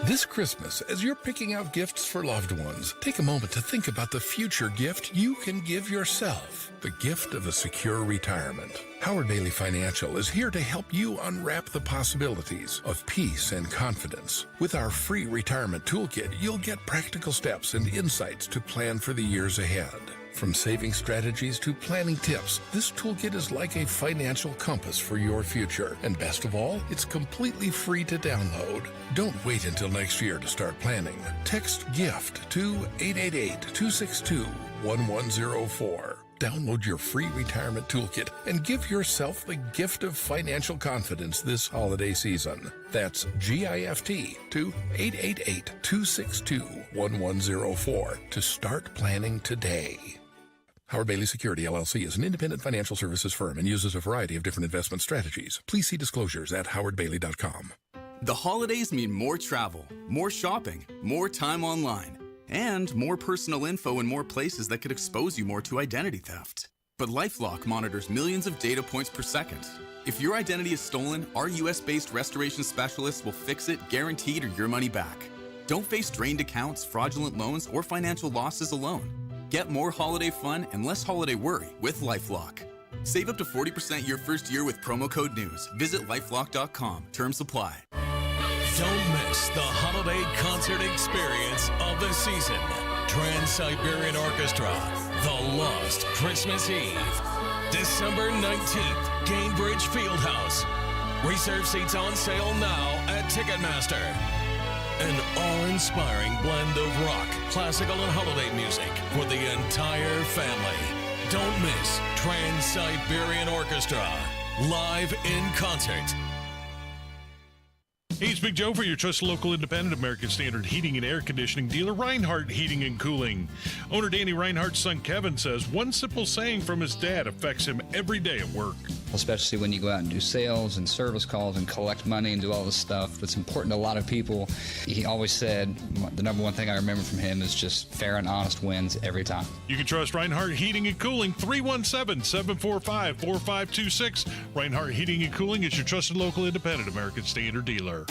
This Christmas, as you're picking out gifts for loved ones, take a moment to think about the future gift you can give yourself. The gift of a secure retirement. Howard Bailey Financial is here to help you unwrap the possibilities of peace and confidence. With our free retirement toolkit, you'll get practical steps and insights to plan for the years ahead. From saving strategies to planning tips, this toolkit is like a financial compass for your future. And best of all, it's completely free to download. Don't wait until next year to start planning. Text GIFT to 888-262-1104. Download your free retirement toolkit and give yourself the gift of financial confidence this holiday season. That's GIFT to 888-262-1104 to start planning today. Howard Bailey Security, LLC is an independent financial services firm and uses a variety of different investment strategies. Please see disclosures at howardbailey.com.
The holidays mean more travel, more shopping, more time online, and more personal info in more places that could expose you more to identity theft. But LifeLock monitors millions of data points per second. If your identity is stolen, our US-based restoration specialists will fix it, guaranteed, or your money back. Don't face drained accounts, fraudulent loans, or financial losses alone. Get more holiday fun and less holiday worry with LifeLock. Save up to 40% your first year with promo code NEWS. Visit lifelock.com. Terms apply.
Don't miss the holiday concert experience of the season. Trans-Siberian Orchestra, The Lost Christmas Eve. December 19th, Gainbridge Fieldhouse. Reserve seats on sale now at Ticketmaster. An awe-inspiring blend of rock, classical, and holiday music for the entire family. Don't miss Trans-Siberian Orchestra, live in concert.
Hey, it's Big Joe for your trusted local independent American Standard heating and air conditioning dealer, Reinhardt Heating and Cooling. Owner Danny Reinhardt's son Kevin says one simple saying from his dad affects him every day at work.
Especially when you go out and do sales and service calls and collect money and do all this stuff that's important to a lot of people. He always said the number one thing I remember from him is just fair and honest wins every time.
You can trust Reinhardt Heating and Cooling, 317-745-4526. Reinhardt Heating and Cooling is your trusted local independent American Standard dealer.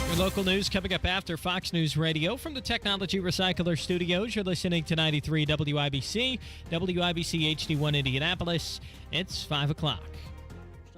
Your local news coming up after Fox News Radio from the Technology Recycler Studios. You're listening to 93 WIBC, WIBC HD1 Indianapolis. It's 5 o'clock.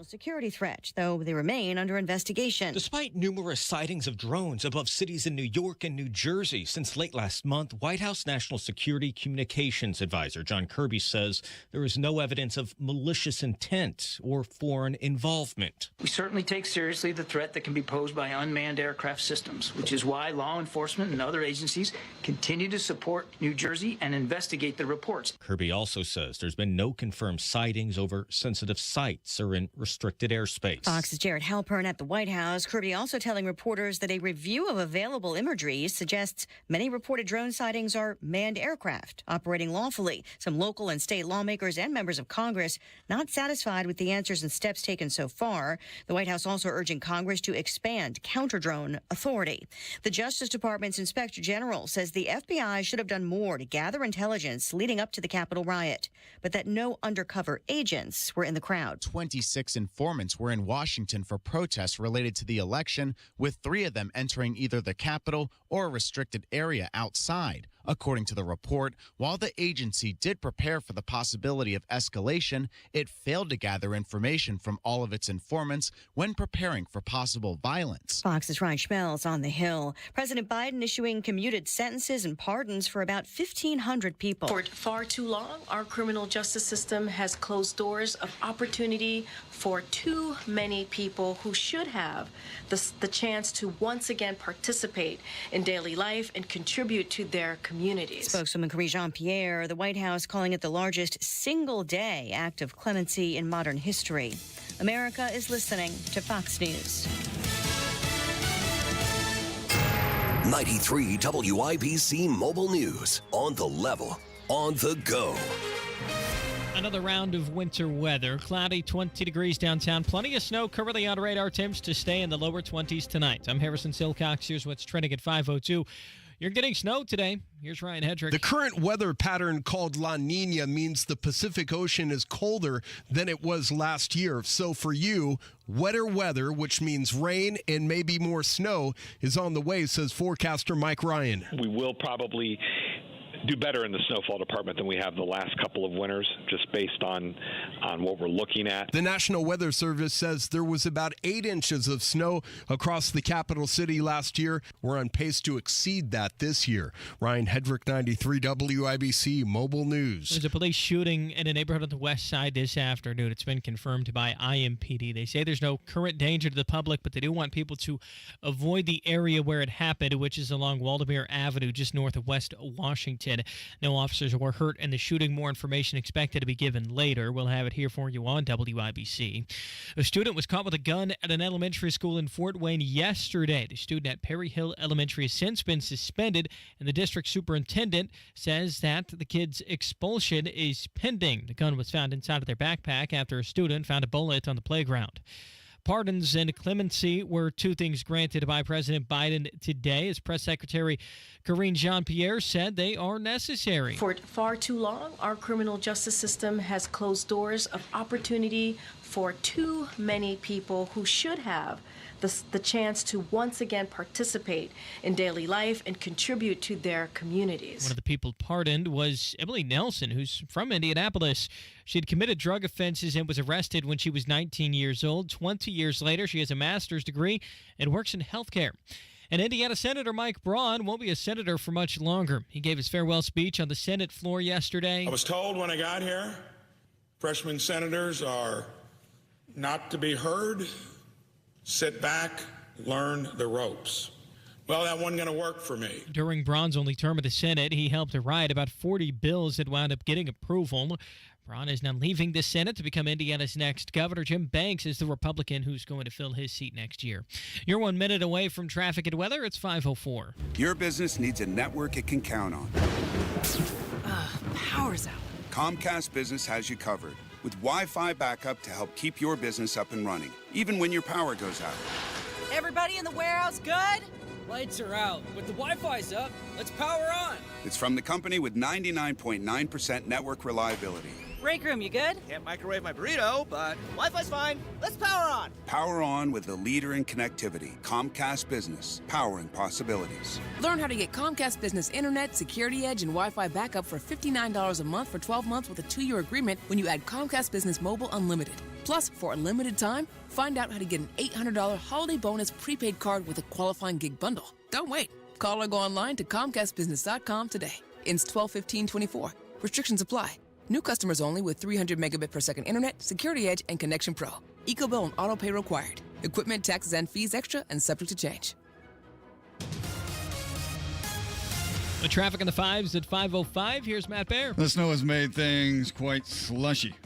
Security threat, though they remain under investigation.
Despite numerous sightings of drones above cities in New York and New Jersey since late last month, White House National Security Communications Advisor John Kirby says there is no evidence of malicious intent or foreign involvement.
We certainly take seriously the threat that can be posed by unmanned aircraft systems, which is why law enforcement and other agencies continue to support New Jersey and investigate the reports.
Kirby also says there's been no confirmed sightings over sensitive sites or in restricted airspace.
Fox's Jared Halpern at the White House. Kirby also telling reporters that a review of available imagery suggests many reported drone sightings are manned aircraft operating lawfully. Some local and state lawmakers and members of Congress not satisfied with the answers and steps taken so far. The White House also urging Congress to expand counter-drone authority. The Justice Department's Inspector General says the FBI should have done more to gather intelligence leading up to the Capitol riot, but that no undercover agents were in the crowd.
26 informants were in Washington for protests related to the election, with 3 of them entering either the Capitol or a restricted area outside. According to the report, while the agency did prepare for the possibility of escalation, it failed to gather information from all of its informants when preparing for possible violence.
Fox's Ryan Schmelz on the Hill. President Biden issuing commuted sentences and pardons for about 1,500 people.
For far too long, our criminal justice system has closed doors of opportunity for too many people who should have the chance to once again participate in daily life and contribute to their communities.
Spokeswoman Marie Jean-Pierre, the White House calling it the largest single-day act of clemency in modern history. America is listening to Fox News.
93 WIBC Mobile News. On the level, on the go.
Another round of winter weather. Cloudy, 20 degrees downtown. Plenty of snow currently on radar. Temps to stay in the lower 20s tonight. I'm Harrison Silcox. Here's what's trending at 5:02. You're getting snow today. Here's Ryan Hedrick.
The current weather pattern called La Nina means the Pacific Ocean is colder than it was last year. So for you, wetter weather, which means rain and maybe more snow, is on the way, says forecaster Mike Ryan.
We will probably
do better in the snowfall department than we have the last couple of winters, just based on what we're looking at.
The National Weather Service says there was about 8 inches of snow across the capital city last year. We're on pace to exceed that this year. Ryan Hedrick, 93 WIBC Mobile News.
There's a police shooting in a neighborhood on the west side this afternoon. It's been confirmed by IMPD. They say there's no current danger to the public, but they do want people to avoid the area where it happened, which is along Waldemere Avenue, just north of West Washington. No officers were hurt in the shooting. More information expected to be given later. We'll have it here for you on WIBC. A student was caught with a gun at an elementary school in Fort Wayne yesterday. The student at Perry Hill Elementary has since been suspended, and the district superintendent says that the kid's expulsion is pending. The gun was found inside of their backpack after a student found a bullet on the playground. Pardons and clemency were two things granted by President Biden today. As Press Secretary Karine Jean-Pierre said, they are necessary.
For far too long, our criminal justice system has closed doors of opportunity for too many people who should have the chance to once again participate in daily life and contribute to their communities.
One of the people pardoned was Emily Nelson, who's from Indianapolis. She had committed drug offenses and was arrested when she was 19 years old. 20 years later, she has a master's degree and works in healthcare. And Indiana Senator Mike Braun won't be a senator for much longer. He gave his farewell speech on the Senate floor yesterday.
I was told when I got here, freshman senators are not to be heard. Sit back, learn the ropes. Well, that wasn't going to work for me.
During Braun's only term of the Senate, he helped to write about 40 bills that wound up getting approval. Braun is now leaving the Senate to become Indiana's next governor. Jim Banks is the Republican who's going to fill his seat next year. You're 1 minute away from traffic and weather. It's 5:04.
Your business needs a network it can count on.
Power's out.
Comcast Business has you covered with Wi-Fi backup to help keep your business up and running, even when your power goes out.
Everybody in the warehouse good? Lights are out, but the Wi-Fi's up. Let's power on.
It's from the company with 99.9% network reliability.
Break room, you good? Can't microwave my burrito, but Wi-Fi's fine. Let's power on.
Power on with the leader in connectivity, Comcast Business, powering possibilities.
Learn how to get Comcast Business Internet, Security Edge, and Wi-Fi backup for $59 a month for 12 months with a 2-year agreement when you add Comcast Business Mobile Unlimited. Plus, for a limited time, find out how to get an $800 holiday bonus prepaid card with a qualifying gig bundle. Don't wait. Call or go online to ComcastBusiness.com today. Ends 12/15/24. Restrictions apply. New customers only with 300 megabit per second internet, Security Edge, and Connection Pro. EcoBill and auto pay required. Equipment, taxes, and fees extra and subject to change.
The traffic on the 5s at 5:05. Here's Matt Bear.
The snow has made things quite slushy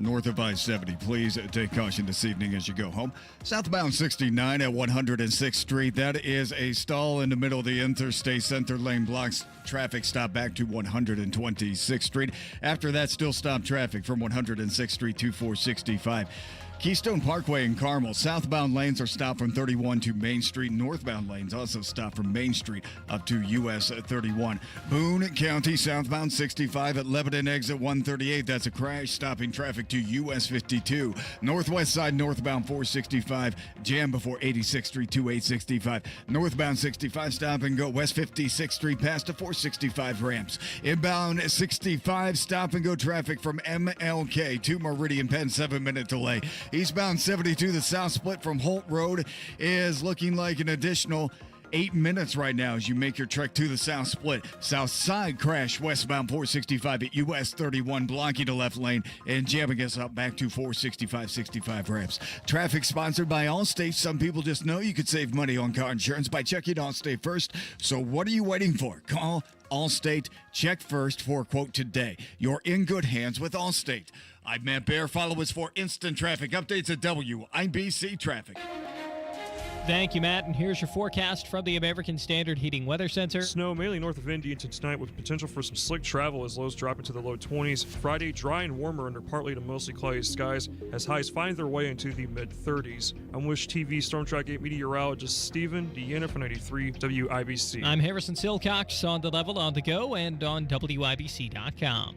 north of I-70. Please take caution this evening as you go home. Southbound 69 at 106th Street. That is a stall in the middle of the interstate. Center lane blocks traffic. Stop back to 126th Street. After that, still stop traffic from 106th Street to 465. Keystone Parkway in Carmel. Southbound lanes are stopped from 31 to Main Street. Northbound lanes also stopped from Main Street up to US 31. Boone County, southbound 65 at Lebanon exit 138. That's a crash, stopping traffic to US 52. Northwest side, northbound 465. Jam before 86th Street to 865. Northbound 65, stop and go west 56th Street past to 465 ramps. Inbound 65, stop and go traffic from MLK to Meridian Penn, 7-minute delay. Eastbound 72, the south split from Holt Road is looking like an additional 8 minutes right now as you make your trek to the south split. South side crash westbound 465 at US 31, blocking the left lane and jamming us up back to 465 ramps. Traffic sponsored by Allstate. Some people just know you could save money on car insurance by checking Allstate first. So what are you waiting for? Call Allstate. Check first for a quote today. You're in good hands with Allstate. I'm Matt Bear. Follow us for instant traffic updates at WIBC Traffic.
Thank you, Matt. And here's your forecast from the American Standard Heating Weather Center.
Snow mainly north of Indy until tonight with potential for some slick travel as lows drop into the low 20s. Friday, dry and warmer under partly to mostly cloudy skies as highs find their way into the mid-30s. I'm Wish TV Storm Track 8 meteorologist Stephen Deanna for 93 WIBC.
I'm Harrison Silcox on the level, on the go, and on WIBC.com.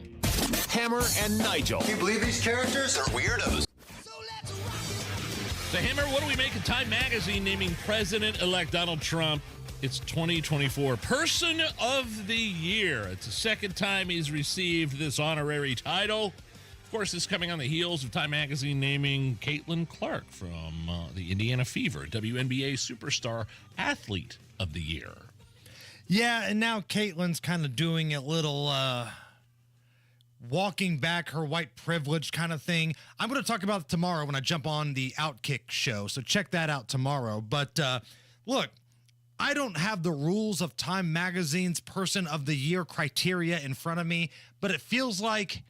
Hammer and Nigel.
Can you believe these characters are weirdos?
So, Hammer, what do we make of Time Magazine naming President-elect Donald Trump It's 2024 Person of the Year. It's the second time he's received this honorary title. Of course, this is coming on the heels of Time Magazine naming Caitlin Clark from the Indiana Fever, WNBA Superstar Athlete of the Year.
Yeah, and now Caitlin's kind of doing a little walking back her white privilege kind of thing. I'm going to talk about it tomorrow when I jump on the Outkick show, so check that out tomorrow. But look, I don't have the rules of Time Magazine's Person of the Year criteria in front of me, but it feels like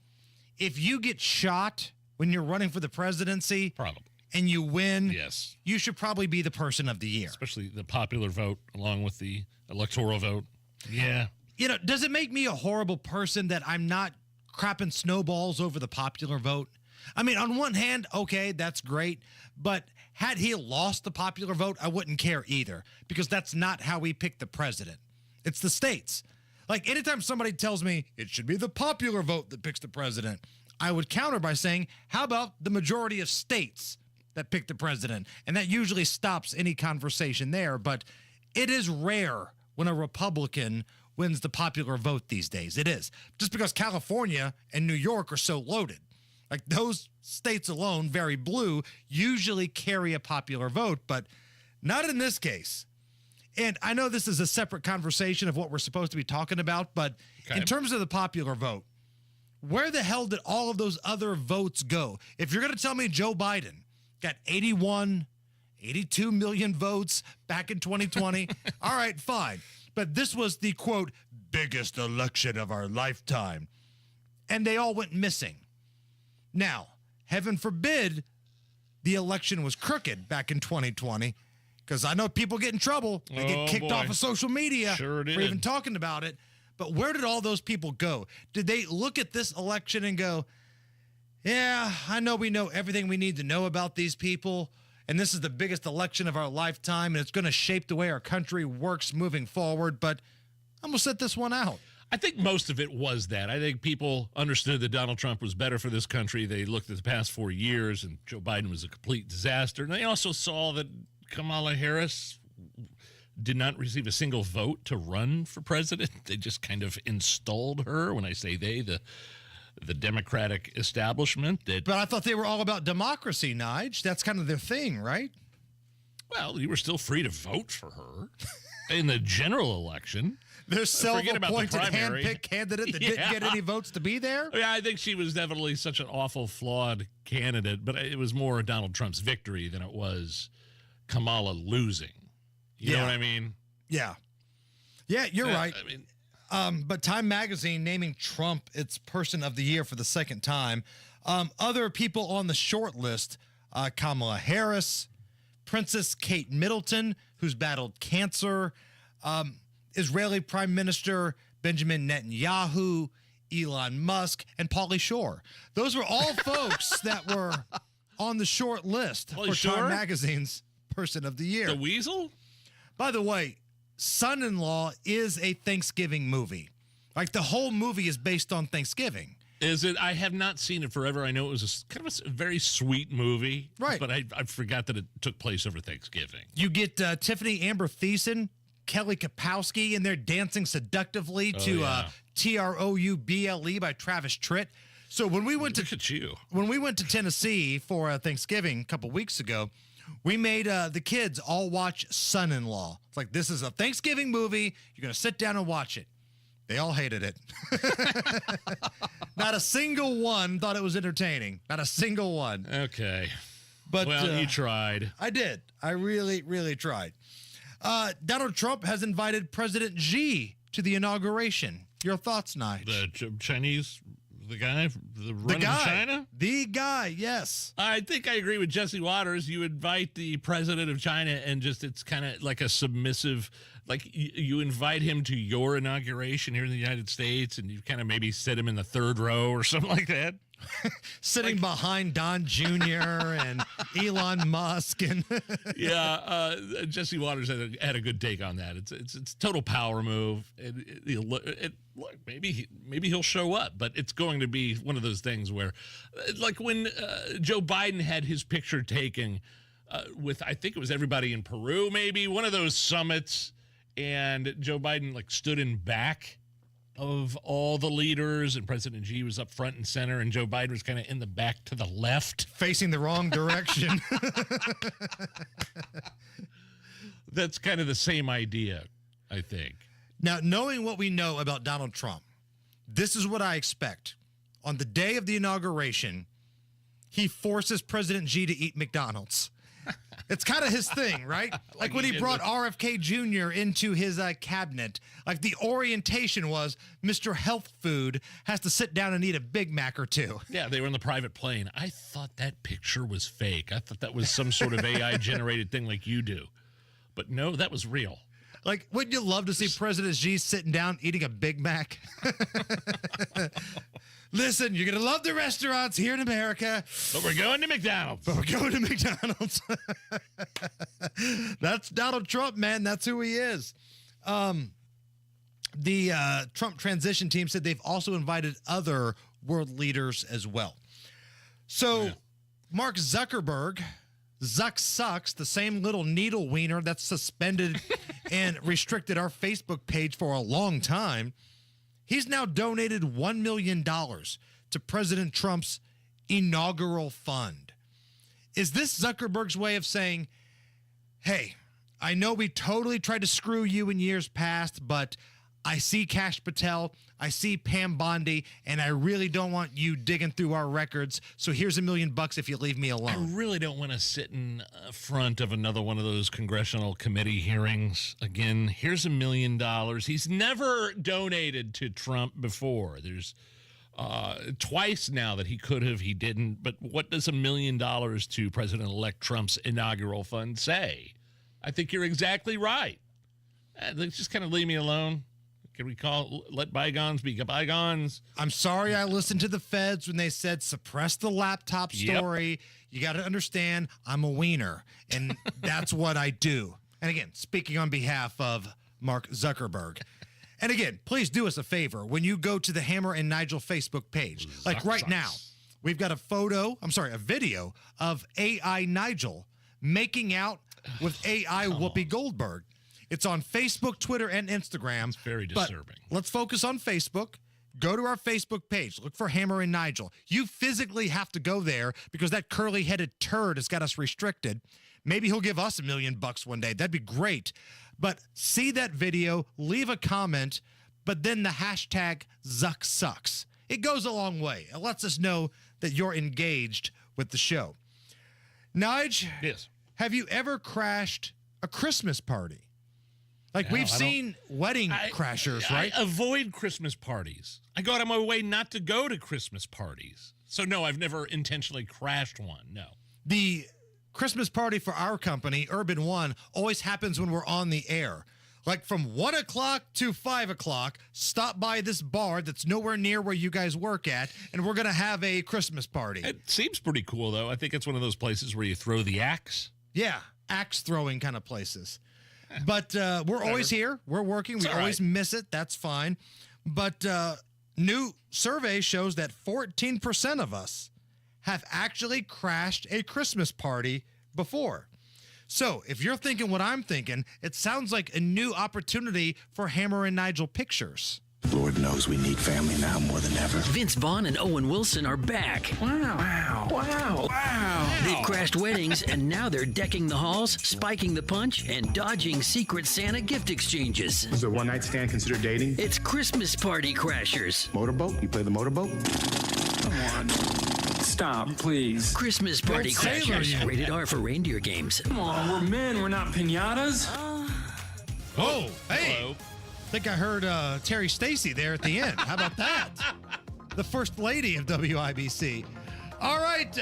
if you get shot when you're running for the presidency
probably,
and you win,
yes,
you should probably be the Person of the Year.
Especially the popular vote along with the electoral vote. Yeah.
You know, does it make me a horrible person that I'm not crapping snowballs over the popular vote? I mean, on one hand, okay, that's great, but had he lost the popular vote, I wouldn't care either, because that's not how we pick the president. It's the states. Like, anytime somebody tells me it should be the popular vote that picks the president, I would counter by saying, how about the majority of states that pick the president? And that usually stops any conversation there, but it is rare when a Republican wins the popular vote these days. It is. Just because California and New York are so loaded. Like, those states alone, very blue, usually carry a popular vote, but not in this case. And I know this is a separate conversation of what we're supposed to be talking about, but in terms of the popular vote, where the hell did all of those other votes go? If you're going to tell me Joe Biden got 82 million votes back in 2020, all right, fine. But this was the, quote, biggest election of our lifetime. And they all went missing. Now, heaven forbid the election was crooked back in 2020, because I know people get in trouble. They get kicked off of social media for even talking about it. But where did all those people go? Did they look at this election and go, yeah, I know we know everything we need to know about these people, and this is the biggest election of our lifetime, and it's going to shape the way our country works moving forward, but I'm going to sit this one out.
I think most of it was that. I think people understood that Donald Trump was better for this country. They looked at the past 4 years, and Joe Biden was a complete disaster. And they also saw that Kamala Harris did not receive a single vote to run for president. They just kind of installed her. When I say they, the Democratic establishment. But
I thought they were all about democracy, Nige. That's kind of their thing, right?
Well, you were still free to vote for her in the general election.
Their self-appointed hand-picked candidate that didn't get any votes to be there?
Yeah, I think she was definitely such an awful, flawed candidate, but it was more Donald Trump's victory than it was Kamala losing. You know what I mean?
Yeah. Yeah, you're right. I mean, but Time Magazine naming Trump its Person of the Year for the second time. Other people on the short list, Kamala Harris, Princess Kate Middleton, who's battled cancer, Israeli Prime Minister Benjamin Netanyahu, Elon Musk, and Pauly Shore. Those were all folks that were on the short list for Time Magazine's Person of the Year.
The Weasel?
By the way, Son-in-Law is a Thanksgiving movie. Like, the whole movie is based on Thanksgiving.
Is it? I have not seen it forever. I know it was kind of a very sweet movie.
Right.
But I forgot that it took place over Thanksgiving.
You get Tiffany Amber Thiessen, Kelly Kapowski, and they're dancing seductively to Trouble by Travis Tritt. So when we went when we went to Tennessee for Thanksgiving a couple weeks ago, we made the kids all watch Son-in-Law. It's like, this is a Thanksgiving movie. You're going to sit down and watch it. They all hated it. Not a single one thought it was entertaining. Not a single one.
Okay.
But
well, you tried.
I did. I really, really tried. Donald Trump has invited President Xi to the inauguration. Your thoughts, Nige?
The Chinese, the guy, the run of China?
The guy, yes.
I think I agree with Jesse Waters. You invite the president of China and just, it's kind of like a submissive, like you invite him to your inauguration here in the United States and you kind of maybe sit him in the third row or something like that.
Sitting behind Don Jr. and Elon Musk and
Jesse Waters had a good take on that. It's total power move. Look, maybe he'll show up, but it's going to be one of those things where, like when Joe Biden had his picture taken with, I think it was everybody in Peru, maybe one of those summits. and Joe Biden stood in back of all the leaders, and President Xi was up front and center, and Joe Biden was kind of in the back to the left,
facing the wrong direction.
That's kind of the same idea, I think.
Now, knowing what we know about Donald Trump, this is what I expect. On the day of the inauguration, he forces President Xi to eat McDonald's. It's kind of his thing, right? Like when he brought RFK Jr. into his cabinet, the orientation was Mr. Health Food has to sit down and eat a Big Mac or two.
Yeah, they were in the private plane. I thought that picture was fake. I thought that was some sort of AI-generated thing like you do. But no, that was real.
Wouldn't you love to see President Xi sitting down eating a Big Mac? Listen, you're going to love the restaurants here in America.
But we're going to McDonald's.
That's Donald Trump, man. That's who he is. The Trump transition team said they've also invited other world leaders as well. So Mark Zuckerberg, Zuck Sucks, the same little needle wiener that's suspended and restricted our Facebook page for a long time, he's now donated $1 million to President Trump's inaugural fund. Is this Zuckerberg's way of saying, hey, I know we totally tried to screw you in years past, but I see Kash Patel, I see Pam Bondi, and I really don't want you digging through our records. So here's $1 million if you leave me alone.
I really don't want to sit in front of another one of those congressional committee hearings. Again, here's $1 million. He's never donated to Trump before. There's twice now that he could have, he didn't. But what does $1 million to President-elect Trump's inaugural fund say? I think you're exactly right. Let's just kind of leave me alone. Can we let bygones be bygones?
I'm sorry I listened to the feds when they said suppress the laptop story. Yep. You got to understand, I'm a wiener, and that's what I do. And again, speaking on behalf of Mark Zuckerberg. And again, please do us a favor. When you go to the Hammer and Nigel Facebook page, right now, we've got a video of AI Nigel making out with AI Whoopi Goldberg. It's on Facebook, Twitter, and Instagram. It's
very disturbing.
But let's focus on Facebook. Go to our Facebook page. Look for Hammer and Nigel. You physically have to go there because that curly-headed turd has got us restricted. Maybe he'll give us $1 million one day. That'd be great. But see that video, leave a comment, but then the hashtag #ZuckSucks. It goes a long way. It lets us know that you're engaged with the show. Nige,
yes.
Have you ever crashed a Christmas party? We've seen wedding crashers, right?
I avoid Christmas parties. I go out of my way not to go to Christmas parties. So, no, I've never intentionally crashed one, no.
The Christmas party for our company, Urban One, always happens when we're on the air. From 1 o'clock to 5 o'clock, stop by this bar that's nowhere near where you guys work at, and we're going to have a Christmas party.
It seems pretty cool, though. I think it's one of those places where you throw the axe.
Yeah, axe throwing kind of places. But we're always here. We're working. We always miss it. That's fine. But new survey shows that 14% of us have actually crashed a Christmas party before. So if you're thinking what I'm thinking, it sounds like a new opportunity for Hammer and Nigel Pictures.
Lord knows we need family now more than ever.
Vince Vaughn and Owen Wilson are back.
Wow.
They've crashed weddings, and now they're decking the halls, spiking the punch, and dodging Secret Santa gift exchanges.
Is a one-night stand considered dating?
It's Christmas Party Crashers.
Motorboat? You play the motorboat? Come on. Stop, please.
Christmas Party Crashers. Rated R for reindeer games.
Come on, we're men. We're not piñatas.
Oh, hey. Hello. I think I heard Terry Stacy there at the end. How about that? The first lady of WIBC. All right,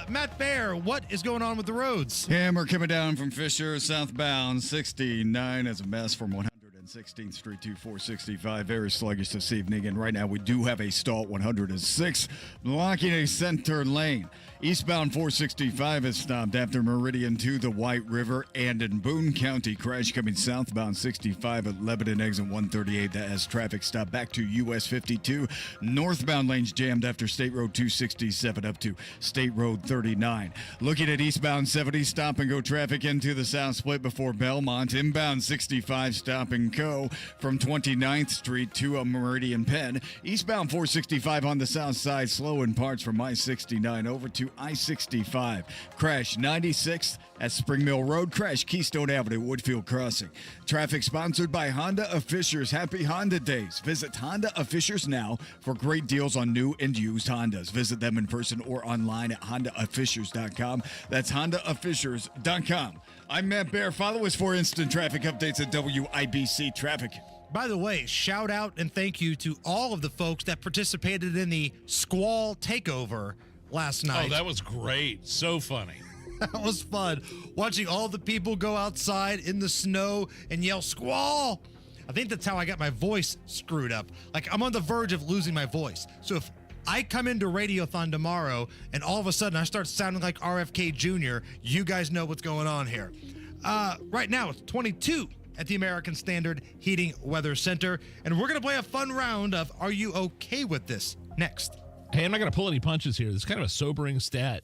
Matt Bear, what is going on with the roads?
Hammer coming down from Fisher, southbound 69 is a mess from 100. 16th Street to 465. Very sluggish this evening. And right now we do have a stall at 106, blocking a center lane. Eastbound 465 is stopped after Meridian to the White River. And in Boone County, crash coming southbound 65 at Lebanon exit 138. That has traffic stopped back to US 52. Northbound lanes jammed after State Road 267 up to State Road 39. Looking at eastbound 70, stop and go traffic into the south split before Belmont. Inbound 65, stop and go from 29th Street to a Meridian Penn. Eastbound 465 on the south side, slow in parts from I-69 over to I-65. Crash 96th at Spring Mill Road. Crash Keystone Avenue, Woodfield Crossing. Traffic sponsored by Honda of Fishers. Happy Honda Days. Visit Honda of Fishers now for great deals on new and used Hondas. Visit them in person or online at hondaoffishers.com. That's hondaoffishers.com. I'm Matt Bear. Follow us for instant traffic updates at WIBC Traffic.
By the way, shout out and thank you to all of the folks that participated in the Squall Takeover last night.
Oh, that was great. So funny.
That was fun. Watching all the people go outside in the snow and yell, "Squall!" I think that's how I got my voice screwed up. Like, I'm on the verge of losing my voice. So if I come into Radiothon tomorrow and all of a sudden I start sounding like RFK Jr., you guys know what's going on here. Right now, it's 22 at the American Standard Heating Weather Center. And we're going to play a fun round of Are You Okay With This? Next.
Hey, I'm not going to pull any punches here. This is kind of a sobering stat.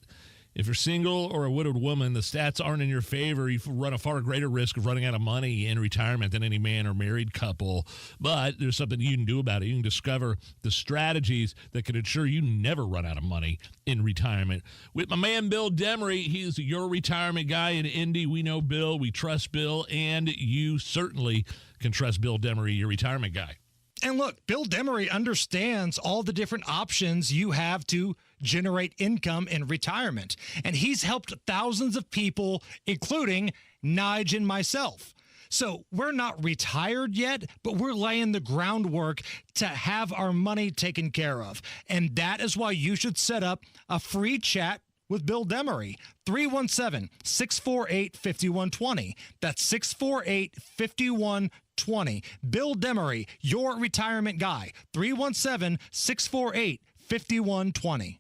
If you're single or a widowed woman, the stats aren't in your favor. You run a far greater risk of running out of money in retirement than any man or married couple. But there's something you can do about it. You can discover the strategies that can ensure you never run out of money in retirement. With my man, Bill Demery, he's your retirement guy in Indy. We know Bill. We trust Bill. And you certainly can trust Bill Demery, your retirement guy.
And look, Bill Demery understands all the different options you have to generate income in retirement. And he's helped thousands of people, including Nigel and myself. So we're not retired yet, but we're laying the groundwork to have our money taken care of. And that is why you should set up a free chat with Bill Demery. 317-648-5120. That's 648-5120. Bill Demery, your retirement guy. 317-648-5120.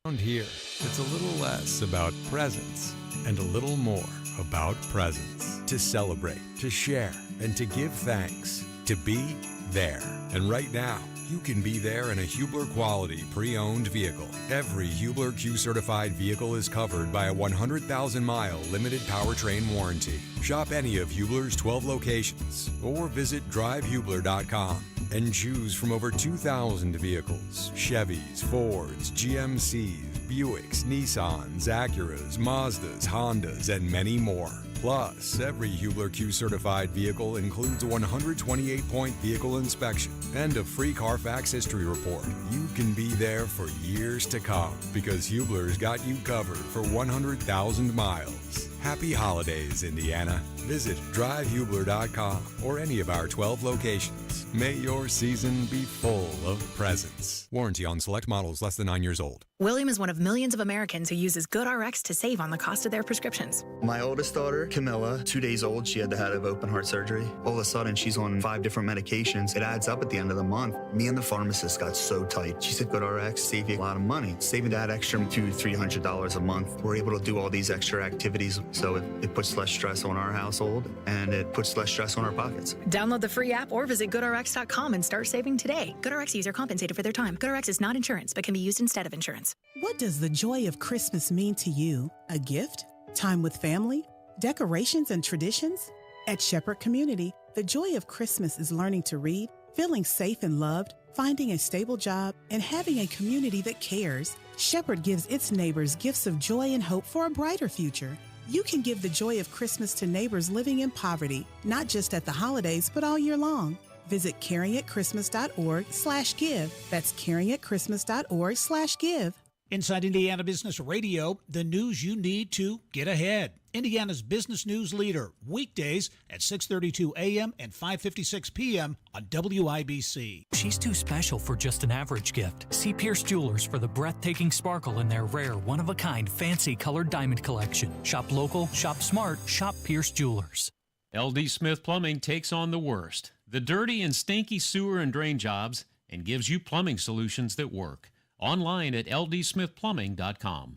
Around here, it's a little less about presents and a little more about presence. To celebrate, to share, and to give thanks. To be there. And right now, you can be there in a Hubler quality pre-owned vehicle. Every Hubler Q-certified vehicle is covered by a 100,000-mile limited powertrain warranty. Shop any of Hubler's 12 locations or visit drivehubler.com and choose from over 2,000 vehicles. Chevys, Fords, GMCs, Buicks, Nissans, Acuras, Mazdas, Hondas, and many more. Plus, every Hubler Q-certified vehicle includes a 128-point vehicle inspection and a free Carfax history report. You can be there for years to come because Hubler's got you covered for 100,000 miles. Happy holidays, Indiana. Visit drivehubler.com or any of our 12 locations. May your season be full of presents. Warranty on select models less than 9 years old.
William is one of millions of Americans who uses GoodRx to save on the cost of their prescriptions.
My oldest daughter, Camilla, 2 days old, she had to have open heart surgery. All of a sudden, she's on 5 different medications. It adds up at the end of the month. Me and the pharmacist got so tight. She said, GoodRx save you a lot of money. Saving that extra $200-300 a month. We're able to do all these extra activities, so it puts less stress on our household, and it puts less stress on our pockets.
Download the free app or visit GoodRx.com and start saving today. GoodRx user compensated for their time. GoodRx is not insurance, but can be used instead of insurance.
What does the joy of Christmas mean to you? A gift? Time with family? Decorations and traditions? At Shepherd Community, the joy of Christmas is learning to read, feeling safe and loved, finding a stable job, and having a community that cares. Shepherd gives its neighbors gifts of joy and hope for a brighter future. You can give the joy of Christmas to neighbors living in poverty, not just at the holidays, but all year long. Visit caringatchristmas.org/give. That's caringatchristmas.org/give.
Inside Indiana Business Radio, the news you need to get ahead. Indiana's business news leader, weekdays at 6:32 a.m. and 5:56 p.m. on WIBC.
She's too special for just an average gift. See Pierce Jewelers for the breathtaking sparkle in their rare, one-of-a-kind, fancy colored diamond collection. Shop local, shop smart, shop Pierce Jewelers.
LD Smith Plumbing takes on the worst, the dirty and stinky sewer and drain jobs, and gives you plumbing solutions that work. Online at ldsmithplumbing.com.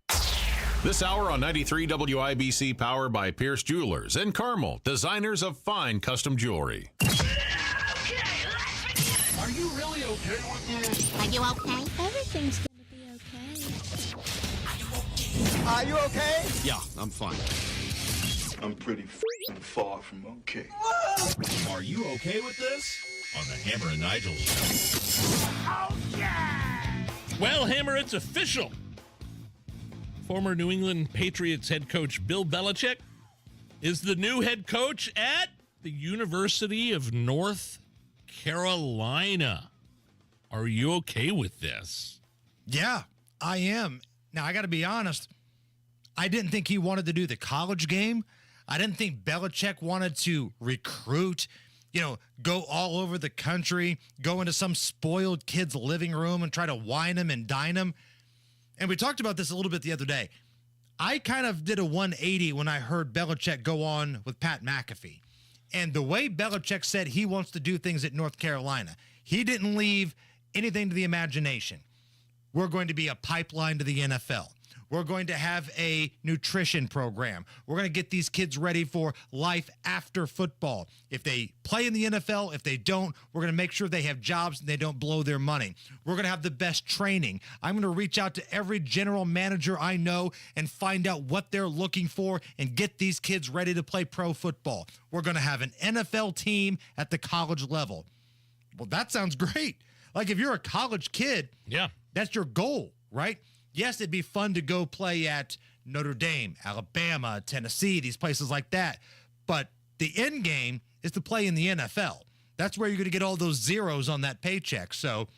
This hour on 93 WIBC, powered by Pierce Jewelers in Carmel, designers of fine custom jewelry.
Are you really okay with this? Are you okay? Everything's gonna be okay. Are you okay?
Yeah, I'm fine.
I'm pretty far from okay.
Are you okay with this? On the Hammer and Nigel show.
Oh, yeah!
Well, Hammer, it's official. Former New England Patriots head coach Bill Belichick is the new head coach at the University of North Carolina. Are you okay with this?
Yeah, I am. Now, I got to be honest. I didn't think he wanted to do the college game. I didn't think Belichick wanted to recruit, go all over the country, go into some spoiled kid's living room and try to wine him and dine him. And we talked about this a little bit the other day. I kind of did a 180 when I heard Belichick go on with Pat McAfee. And the way Belichick said he wants to do things at North Carolina, he didn't leave anything to the imagination. We're going to be a pipeline to the NFL. We're going to have a nutrition program. We're going to get these kids ready for life after football. If they play in the NFL, if they don't, we're going to make sure they have jobs and they don't blow their money. We're going to have the best training. I'm going to reach out to every general manager I know and find out what they're looking for and get these kids ready to play pro football. We're going to have an NFL team at the college level. Well, that sounds great. Like if you're a college kid,
yeah,
that's your goal, right? Yes, it'd be fun to go play at Notre Dame, Alabama, Tennessee, these places like that. But the end game is to play in the NFL. That's where you're going to get all those zeros on that paycheck. So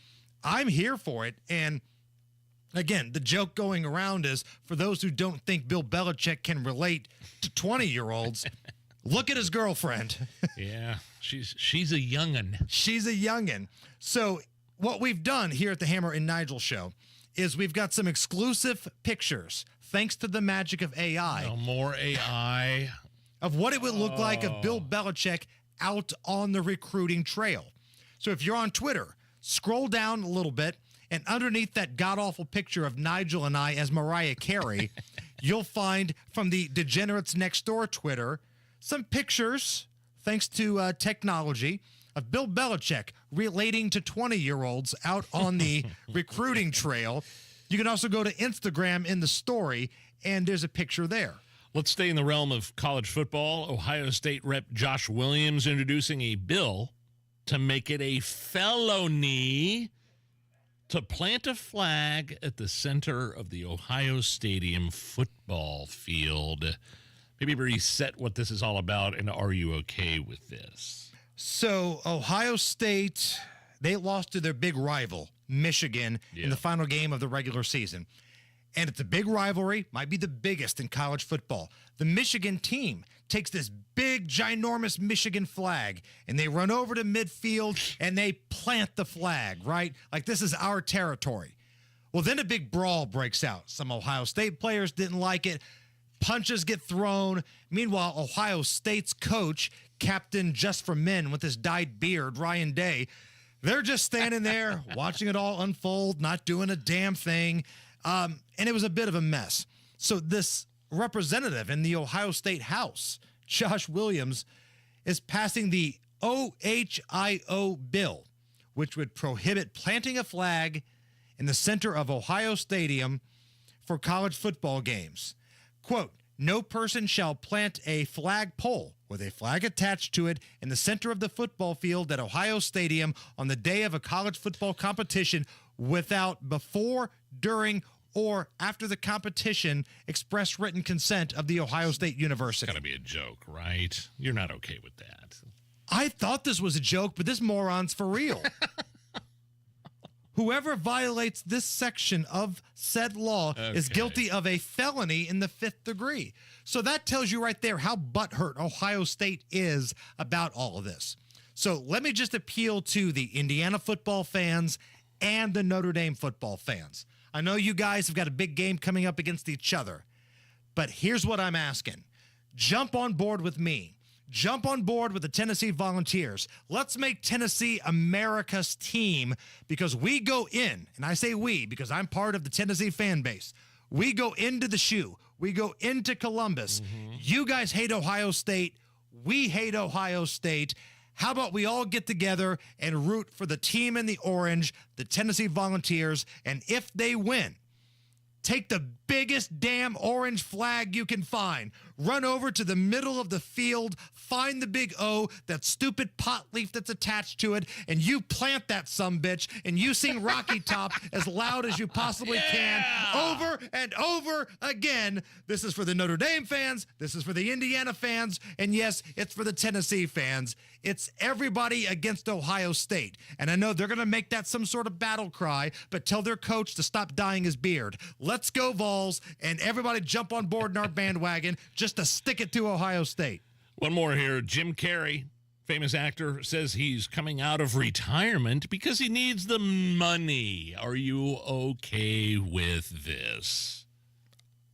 I'm here for it. And again, the joke going around is, for those who don't think Bill Belichick can relate to 20-year-olds, look at his girlfriend.
Yeah, she's a youngin'.
She's a youngin'. So what we've done here at the Hammer and Nigel show is we've got some exclusive pictures, thanks to the magic of AI.
No more AI.
Of what it would look like of Bill Belichick out on the recruiting trail. So if you're on Twitter, scroll down a little bit, and underneath that god-awful picture of Nigel and I as Mariah Carey, you'll find from the Degenerates Next Door Twitter some pictures, thanks to technology, of Bill Belichick relating to 20-year-olds out on the recruiting trail. You can also go to Instagram in the story, and there's a picture there.
Let's stay in the realm of college football. Ohio State Rep Josh Williams introducing a bill to make it a felony to plant a flag at the center of the Ohio Stadium football field. Maybe reset what this is all about, and are you okay with this?
So Ohio State, they lost to their big rival, Michigan, in the final game of the regular season. And it's a big rivalry, might be the biggest in college football. The Michigan team takes this big, ginormous Michigan flag, and they run over to midfield, and they plant the flag, right? Like this is our territory. Well, then a big brawl breaks out. Some Ohio State players didn't like it. Punches get thrown. Meanwhile, Ohio State's coach, Captain Just for Men with his dyed beard, Ryan Day, they're just standing there watching it all unfold, not doing a damn thing. And it was a bit of a mess. So this representative in the Ohio State House, Josh Williams, is passing the OHIO bill, which would prohibit planting a flag in the center of Ohio Stadium for college football games. Quote, no person shall plant a flagpole with a flag attached to it in the center of the football field at Ohio Stadium on the day of a college football competition without before, during, or after the competition express written consent of the Ohio State University.
It's got to be a joke, right? You're not okay with that.
I thought this was a joke, but this moron's for real. Whoever violates this section of said law is guilty of a felony in the 5th degree. So that tells you right there how butthurt Ohio State is about all of this. So let me just appeal to the Indiana football fans and the Notre Dame football fans. I know you guys have got a big game coming up against each other, but here's what I'm asking. Jump on board with me. jump on board with the Tennessee Volunteers. Let's make Tennessee America's team, because we go in, and I say we because I'm part of the Tennessee fan base. We go into the shoe. We go into Columbus. You guys hate Ohio State. We hate Ohio State. How about we all get together and root for the team in the orange, the Tennessee Volunteers, and if they win, take the biggest damn orange flag you can find. Run over to the middle of the field, find the big O, that stupid pot leaf that's attached to it, and you plant that sumbitch, and you sing Rocky Top as loud as you possibly can, over and over again. This is for the Notre Dame fans. This is for the Indiana fans. And yes, it's for the Tennessee fans. It's everybody against Ohio State. And I know they're going to make that some sort of battle cry, but tell their coach to stop dyeing his beard. Let's go, Vols, and everybody jump on board in our bandwagon just to stick it to Ohio State.
One more here. Jim Carrey, famous actor, says he's coming out of retirement because he needs the money. Are you okay with this?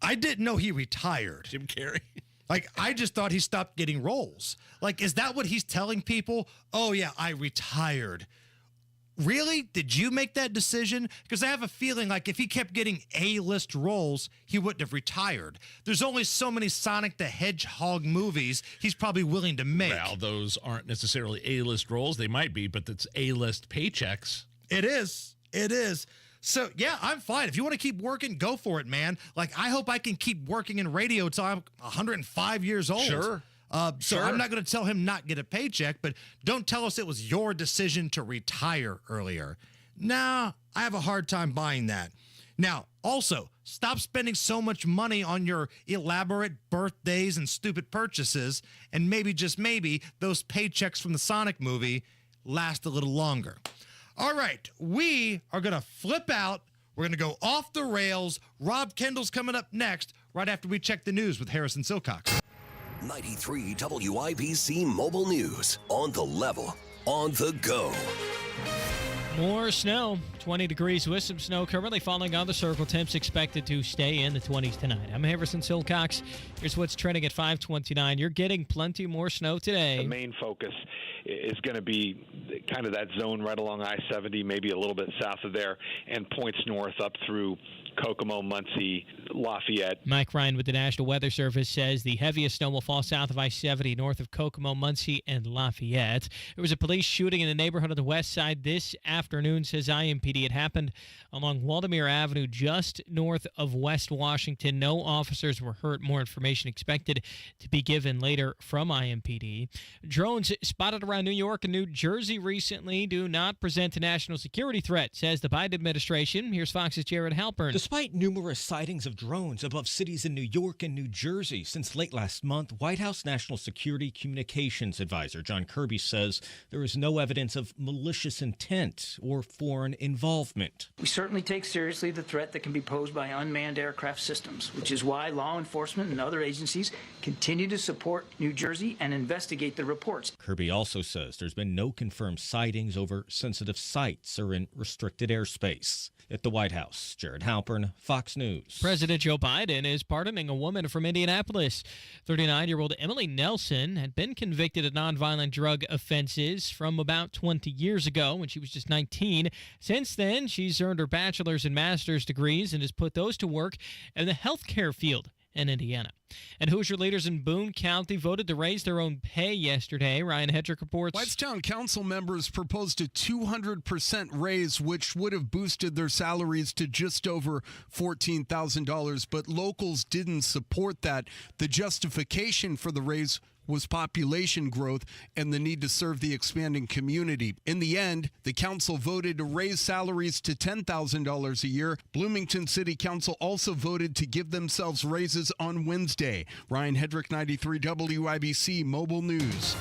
I didn't know he retired.
Jim Carrey?
Like, I just thought he stopped getting roles. Like, is that what he's telling people? Oh, yeah, I retired. Really? Did you make that decision? Because I have a feeling like if he kept getting A-list roles, he wouldn't have retired. There's only so many Sonic the Hedgehog movies he's probably willing to make.
Well, those aren't necessarily A-list roles. They might be, but it's A-list paychecks.
It is. It is. So, yeah, I'm fine. If you want to keep working, go for it, man. Like, I hope I can keep working in radio until I'm 105 years old.
Sure.
So I'm not going to tell him not get a paycheck, but don't tell us it was your decision to retire earlier. Nah, I have a hard time buying that. Now, also, stop spending so much money on your elaborate birthdays and stupid purchases, and maybe, just maybe, those paychecks from the Sonic movie last a little longer. All right, we are going to flip out. We're going to go off the rails. Rob Kendall's coming up next, right after we check the news with Harrison Silcox.
93 WIBC Mobile News. On the level, on the go.
More snow, 20 degrees with some snow currently falling on the circle. Temps expected to stay in the 20s tonight. I'm Harrison Silcox. Here's what's trending at 5:29. You're getting plenty more snow today.
The main focus is going to be kind of that zone right along I-70, maybe a little bit south of there, and points north up through Kokomo, Muncie, Lafayette.
Mike Ryan with the National Weather Service says the heaviest snow will fall south of I-70, north of Kokomo, Muncie, and Lafayette. There was a police shooting in the neighborhood on the west side this afternoon, says IMPD. It happened along Waldemere Avenue, just north of West Washington. No officers were hurt. More information expected to be given later from IMPD. Drones spotted around New York and New Jersey recently do not present a national security threat, says the Biden administration. Here's Fox's Jared Halpern.
Despite numerous sightings of drones above cities in New York and New Jersey since late last month, White House National Security Communications Advisor John Kirby says there is no evidence of malicious intent or foreign involvement.
We certainly take seriously the threat that can be posed by unmanned aircraft systems, which is why law enforcement and other agencies continue to support New Jersey and investigate the reports.
Kirby also says there's been no confirmed sightings over sensitive sites or in restricted airspace. At the White House, Jared Halpern, Fox News.
President Joe Biden is pardoning a woman from Indianapolis. 39-year-old Emily Nelson had been convicted of nonviolent drug offenses from about 20 years ago when she was just 19. Since then, she's earned her bachelor's and master's degrees and has put those to work in the healthcare field in Indiana. And Hoosier leaders in Boone County voted to raise their own pay yesterday. Ryan Hedrick reports.
Whitestown Council members proposed a 200% raise, which would have boosted their salaries to just over $14,000, but locals didn't support that. The justification for the raise was population growth and the need to serve the expanding community. In the end, the council voted to raise salaries to $10,000 a year. Bloomington City Council also voted to give themselves raises on Wednesday. Ryan Hedrick, 93 WIBC Mobile News.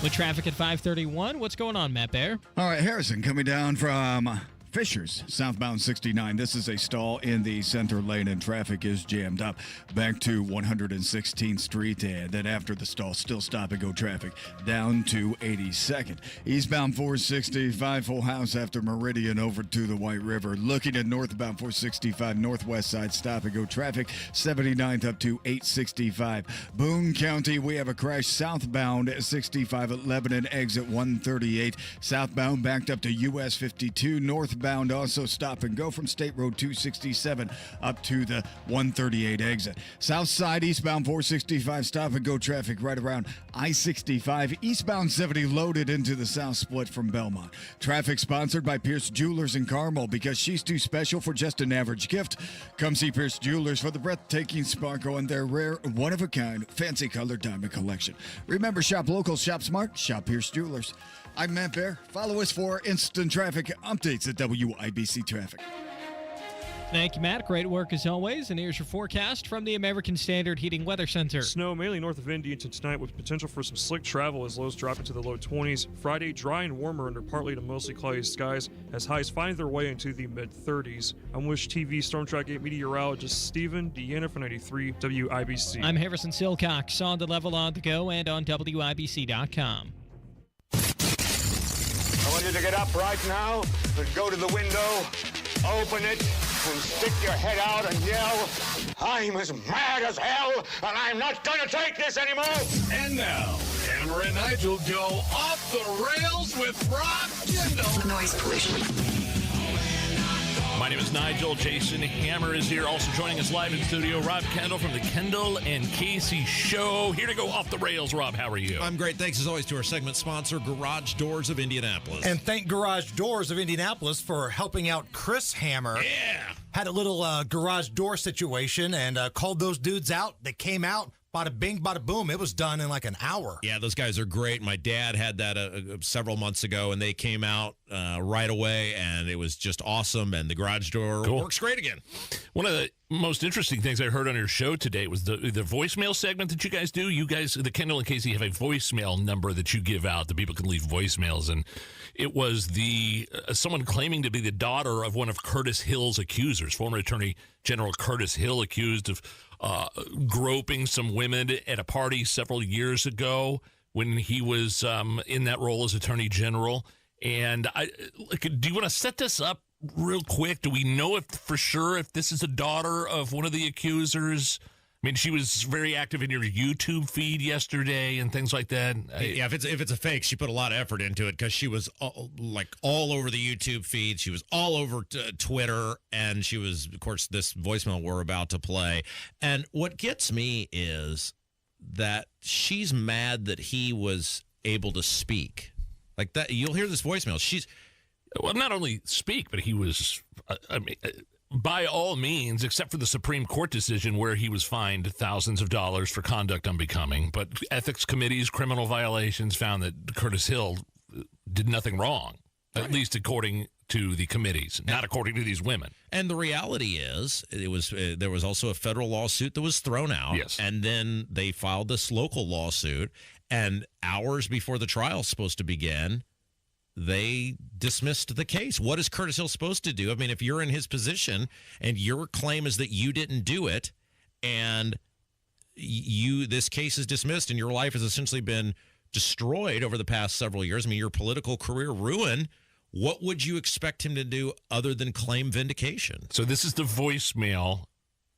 With traffic at 5:31, what's going on, Matt Bear?
All right, Harrison, coming down from Fishers, southbound 69. This is a stall in the center lane and traffic is jammed up. Back to 116th Street, and then after the stall, still stop and go traffic down to 82nd. Eastbound 465, full house after Meridian over to the White River. Looking at northbound 465, northwest side, stop and go traffic 79th up to 865. Boone County, we have a crash southbound 65 at Lebanon, exit 138. Southbound backed up to US 52. Northbound also stop and go from State Road 267 up to the 138 exit. South side eastbound 465 stop and go traffic right around I-65. Eastbound 70 loaded into the south split from Belmont. Traffic sponsored by Pierce Jewelers in Carmel, because she's too special for just an average gift. Come see Pierce Jewelers for the breathtaking sparkle and their rare, one-of-a-kind, fancy colored diamond collection. Remember, shop local, shop smart, shop Pierce Jewelers. I'm Matt Bear. Follow us for instant traffic updates at WIBC Traffic.
Thank you, Matt. Great work as always. And here's your forecast from the American Standard Heating Weather Center.
Snow mainly north of Indy until tonight, with potential for some slick travel as lows drop into the low 20s. Friday, dry and warmer under partly to mostly cloudy skies as highs find their way into the mid-30s. I'm Wish TV Storm Track 8 meteorologist Stephen Deanna for 93 WIBC.
I'm Harrison Silcox on the level, on the go, and on WIBC.com.
I want you to get up right now and go to the window, open it, and stick your head out and yell, "I'm as mad as hell, and I'm not going to take this anymore!"
And now, Hammer and Nigel go off the rails with Rob Kendall.
Noise pollution.
My name is Nigel. Jason Hammer is here. Also joining us live in studio, Rob Kendall from the Kendall and Casey Show. Here to go off the rails. Rob, how are you?
I'm great. Thanks as always to our segment sponsor, Garage Doors of Indianapolis.
And thank Garage Doors of Indianapolis for helping out Chris Hammer.
Yeah.
Had a little garage door situation and called those dudes out. They came out. Bada bing, bada boom. It was done in like an hour.
Yeah, those guys are great. My dad had that several months ago, and they came out right away, and it was just awesome. And the garage door works great again.
One of the most interesting things I heard on your show today was the voicemail segment that you guys do. You guys, the Kendall and Casey, have a voicemail number that you give out that people can leave voicemails. And it was someone claiming to be the daughter of one of Curtis Hill's accusers, former Attorney General Curtis Hill, accused of groping some women at a party several years ago when he was in that role as Attorney General. And do you want to set this up real quick? Do we know for sure if this is a daughter of one of the accusers? I mean, she was very active in your YouTube feed yesterday and things like that.
Yeah, if it's a fake, she put a lot of effort into it because she was all over the YouTube feed. She was all over Twitter, and she was, of course, this voicemail we're about to play. And what gets me is that she's mad that he was able to speak. Like that, you'll hear this voicemail. She's
not only speak, but he was. By all means, except for the Supreme Court decision where he was fined thousands of dollars for conduct unbecoming. But ethics committees, criminal violations found that Curtis Hill did nothing wrong, at least according to the committees, not according to these women.
And the reality is, there was also a federal lawsuit that was thrown out.
Yes.
And then they filed this local lawsuit. And hours before the trial's supposed to begin, they dismissed the case. What is Curtis Hill supposed to do? I mean, if you're in his position and your claim is that you didn't do it, and this case is dismissed and your life has essentially been destroyed over the past several years, I mean, your political career ruined, what would you expect him to do other than claim vindication?
So this is the voicemail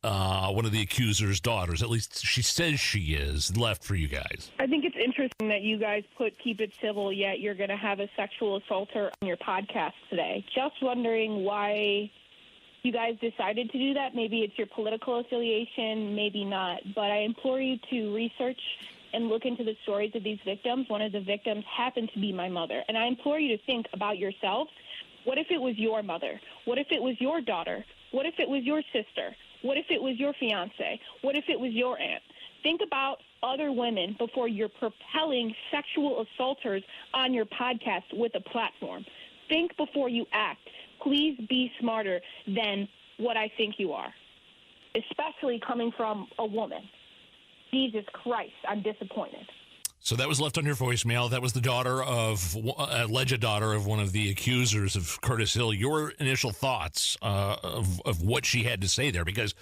one of the accuser's daughters, at least she says she is, left for you guys.
I think it's interesting that you guys put keep it civil, yet you're going to have a sexual assaulter on your podcast today. Just wondering why you guys decided to do that. Maybe it's your political affiliation, maybe not. But I implore you to research and look into the stories of these victims. One of the victims happened to be my mother. And I implore you to think about yourselves. What if it was your mother? What if it was your daughter? What if it was your sister? What if it was your fiance? What if it was your aunt? Think about other women before you're propelling sexual assaulters on your podcast with a platform. Think before you act. Please be smarter than what I think you are, especially coming from a woman. Jesus Christ, I'm disappointed.
So that was left on your voicemail. That was the daughter of, alleged daughter of one of the accusers of Curtis Hill. Your initial thoughts of what she had to say there, because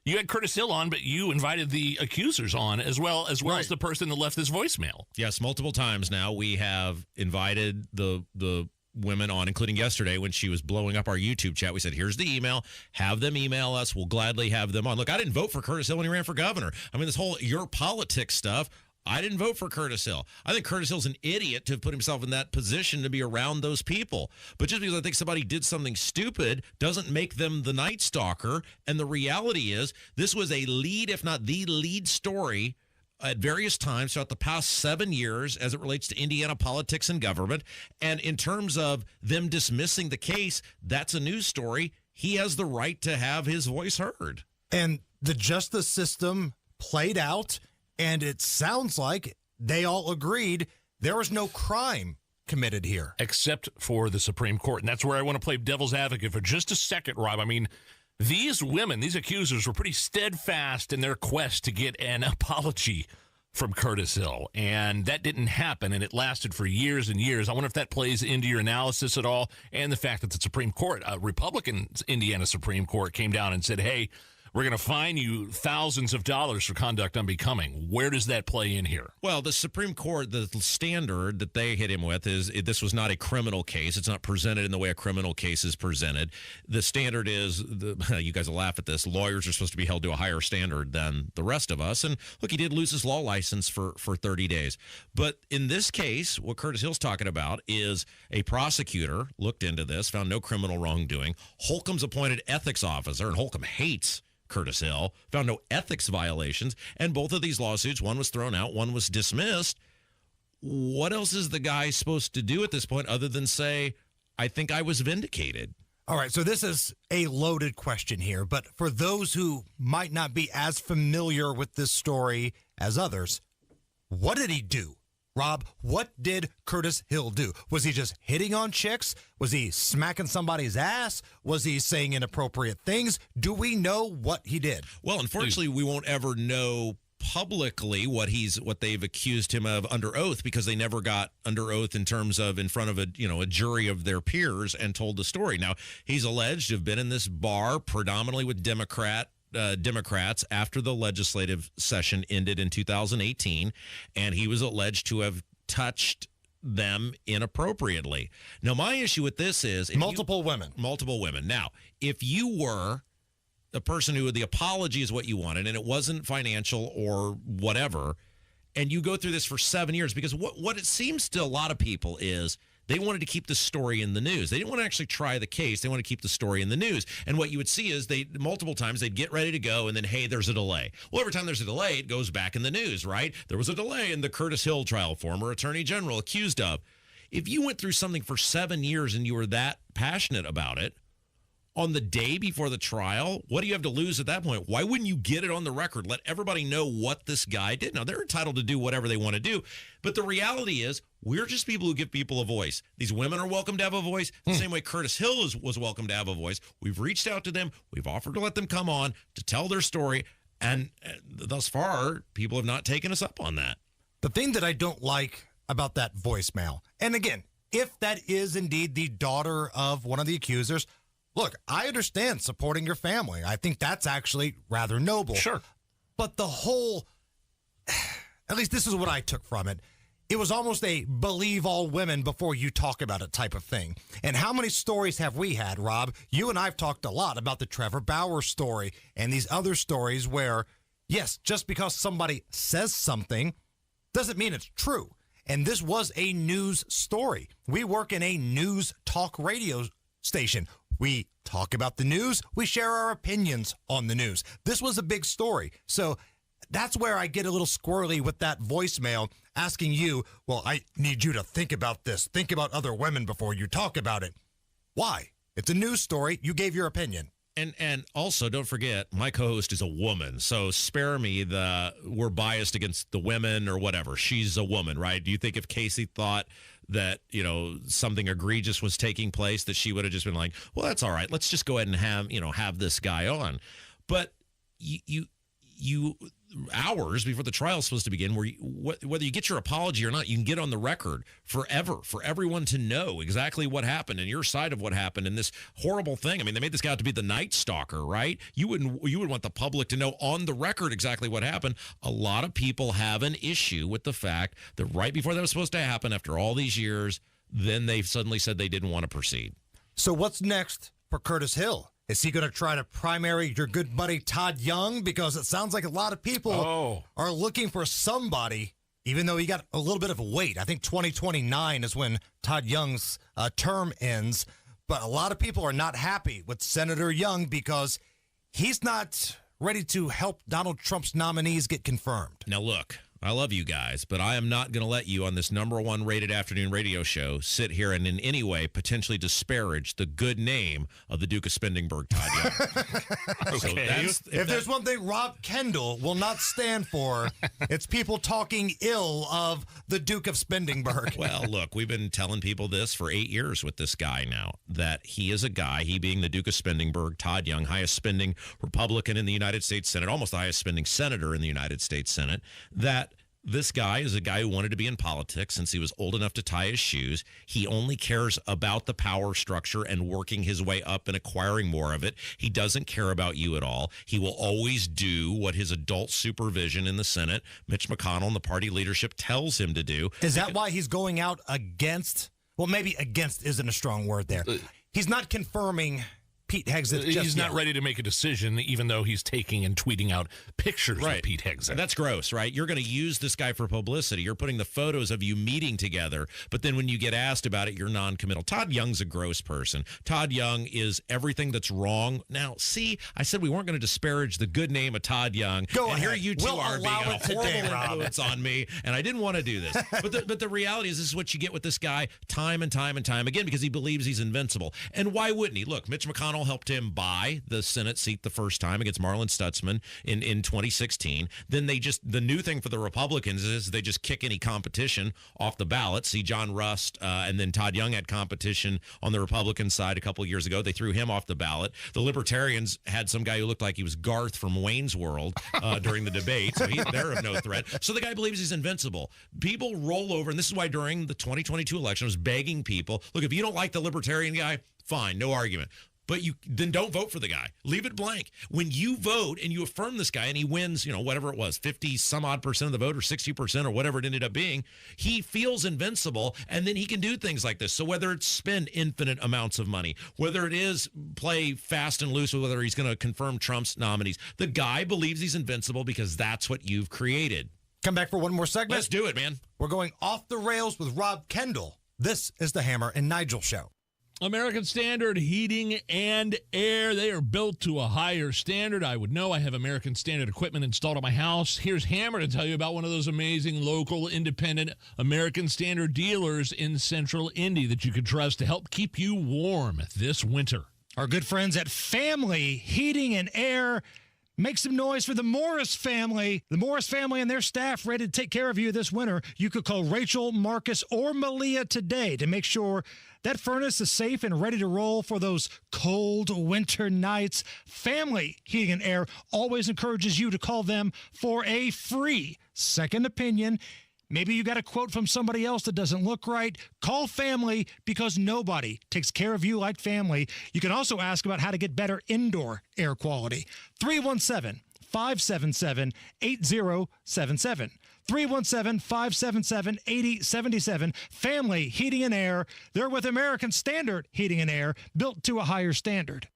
you had Curtis Hill on, but you invited the accusers on as well as the person that left this voicemail.
Yes, multiple times now we have invited the women on, including yesterday when she was blowing up our YouTube chat. We said, here's the email. Have them email us. We'll gladly have them on. Look, I didn't vote for Curtis Hill when he ran for governor. I mean, this whole your politics stuff, I didn't vote for Curtis Hill. I think Curtis Hill's an idiot to have put himself in that position to be around those people. But just because I think somebody did something stupid doesn't make them the Night Stalker. And the reality is this was a lead, if not the lead story at various times throughout the past 7 years as it relates to Indiana politics and government. And in terms of them dismissing the case, that's a news story. He has the right to have his voice heard.
And the justice system played out, and it sounds like they all agreed there was no crime committed here.
Except for the Supreme Court. And that's where I want to play devil's advocate for just a second, Rob. I mean, these women, these accusers, were pretty steadfast in their quest to get an apology from Curtis Hill. And that didn't happen, and it lasted for years and years. I wonder if that plays into your analysis at all, and the fact that the Supreme Court, Republican Indiana Supreme Court, came down and said, hey, we're going to fine you thousands of dollars for conduct unbecoming. Where does that play in here?
Well, the Supreme Court, the standard that they hit him with is this was not a criminal case. It's not presented in the way a criminal case is presented. The standard is, you guys will laugh at this, lawyers are supposed to be held to a higher standard than the rest of us. And look, he did lose his law license for 30 days. But in this case, what Curtis Hill's talking about is a prosecutor looked into this, found no criminal wrongdoing. Holcomb's appointed ethics officer, and Holcomb hates Curtis Hill, found no ethics violations, and both of these lawsuits, one was thrown out, one was dismissed. What else is the guy supposed to do at this point other than say, I think I was vindicated?
All right, so this is a loaded question here, but for those who might not be as familiar with this story as others, what did he do? Rob, what did Curtis Hill do? Was he just hitting on chicks? Was he smacking somebody's ass? Was he saying inappropriate things? Do we know what he did?
Well, unfortunately, we won't ever know publicly what they've accused him of under oath, because they never got under oath in terms of in front of a jury of their peers and told the story. Now, he's alleged to have been in this bar predominantly with Democrats after the legislative session ended in 2018, and he was alleged to have touched them inappropriately. Now, my issue with this is
multiple women.
Now, if you were the person who the apology is what you wanted, and it wasn't financial or whatever, and you go through this for 7 years, because what it seems to a lot of people is they wanted to keep the story in the news. They didn't want to actually try the case. They want to keep the story in the news. And what you would see is multiple times they'd get ready to go, and then, hey, there's a delay. Well, every time there's a delay, it goes back in the news, right? There was a delay in the Curtis Hill trial, former attorney general accused of. If you went through something for 7 years and you were that passionate about it, on the day before the trial, what do you have to lose at that point? Why wouldn't you get it on the record? Let everybody know what this guy did. Now, they're entitled to do whatever they want to do, but the reality is we're just people who give people a voice. These women are welcome to have a voice, the same way Curtis Hill was welcome to have a voice. We've reached out to them. We've offered to let them come on to tell their story, and thus far, people have not taken us up on that.
The thing that I don't like about that voicemail, and again, if that is indeed the daughter of one of the accusers, look, I understand supporting your family. I think that's actually rather noble.
Sure.
But the whole, at least this is what I took from it, it was almost a believe all women before you talk about it type of thing. And how many stories have we had, Rob? You and I have talked a lot about the Trevor Bauer story and these other stories where, yes, just because somebody says something doesn't mean it's true. And this was a news story. We work in a news talk radio station. We talk about the news. We share our opinions on the news. This was a big story. So that's where I get a little squirrely with that voicemail asking you, well, I need you to think about this. Think about other women before you talk about it. Why? It's a news story. You gave your opinion.
And also, don't forget, my co-host is a woman, so spare me we're biased against the women or whatever. She's a woman, right? Do you think if Casey thought that, something egregious was taking place, that she would have just been like, well, that's all right. Let's just go ahead and have this guy on. But you hours before the trial is supposed to begin, whether you get your apology or not, you can get on the record forever for everyone to know exactly what happened and your side of what happened in this horrible thing. I mean, they made this guy out to be the Night Stalker, right? You would want the public to know on the record exactly what happened. A lot of people have an issue with the fact that right before that was supposed to happen, after all these years, then they suddenly said they didn't want to proceed.
So what's next for Curtis Hill? Is he going to try to primary your good buddy Todd Young? Because it sounds like a lot of people are looking for somebody, even though he got a little bit of a wait. I think 2029 is when Todd Young's term ends. But a lot of people are not happy with Senator Young because he's not ready to help Donald Trump's nominees get confirmed.
Now, look. I love you guys, but I am not going to let you on this #1 rated afternoon radio show sit here and in any way potentially disparage the good name of the Duke of Spendingburg, Todd Young.
Okay.
So
if there's one thing Rob Kendall will not stand for, it's people talking ill of the Duke of Spendingburg.
Well, look, we've been telling people this for 8 years with this guy now, that he is a guy, he being the Duke of Spendingburg, Todd Young, highest spending Republican in the United States Senate, almost the highest spending senator in the United States Senate, that this guy is a guy who wanted to be in politics since he was old enough to tie his shoes. He only cares about the power structure and working his way up and acquiring more of it. He doesn't care about you at all. He will always do what his adult supervision in the Senate, Mitch McConnell and the party leadership tells him to do.
Is that why he's going out against? Well, maybe against isn't a strong word there. He's not confirming Pete Hegseth.
He's not ready to make a decision, even though he's taking and tweeting out pictures of Pete Hegseth.
That's gross, right? You're going to use this guy for publicity. You're putting the photos of you meeting together, but then when you get asked about it, you're non-committal. Todd Young's a gross person. Todd Young is everything that's wrong. Now, see, I said we weren't going to disparage the good name of Todd Young.
Go
and
ahead.
Here you two
we'll
are being a horrible influence
Rob.
on me, and I didn't want to do this. But the reality is this is what you get with this guy time and time and time again because he believes he's invincible. And why wouldn't he? Look, Mitch McConnell helped him buy the Senate seat the first time against Marlon Stutzman in 2016. Then the new thing for the Republicans is they just kick any competition off the ballot. See, John Rust and then Todd Young had competition on the Republican side a couple of years ago. They threw him off the ballot. The Libertarians had some guy who looked like he was Garth from Wayne's World during the debate, so they're of no threat. So the guy believes he's invincible. People roll over, and this is why during the 2022 election I was begging people, look, if you don't like the Libertarian guy, fine, no argument. But you then don't vote for the guy. Leave it blank. When you vote and you affirm this guy and he wins, whatever it was, 50 some odd percent of the vote or 60% or whatever it ended up being, he feels invincible and then he can do things like this. So whether it's spend infinite amounts of money, whether it is play fast and loose with whether he's going to confirm Trump's nominees, the guy believes he's invincible because that's what you've created.
Come back for one more segment.
Let's do it, man.
We're going off the rails with Rob Kendall. This is the Hammer and Nigel Show.
American Standard Heating and Air. They are built to a higher standard. I would know. I have American Standard equipment installed at my house. Here's Hammer to tell you about one of those amazing local independent American Standard dealers in Central Indy that you can trust to help keep you warm this winter.
Our good friends at Family Heating and Air. Make some noise for the Morris family. The Morris family and their staff ready to take care of you this winter. You could call Rachel, Marcus, or Malia today to make sure that furnace is safe and ready to roll for those cold winter nights. Family Heating and Air always encourages you to call them for a free second opinion. Maybe you got a quote from somebody else that doesn't look right. Call Family because nobody takes care of you like Family. You can also ask about how to get better indoor air quality. 317-577-8077. 317-577-8077. Family Heating and Air. They're with American Standard Heating and Air, built to a higher standard.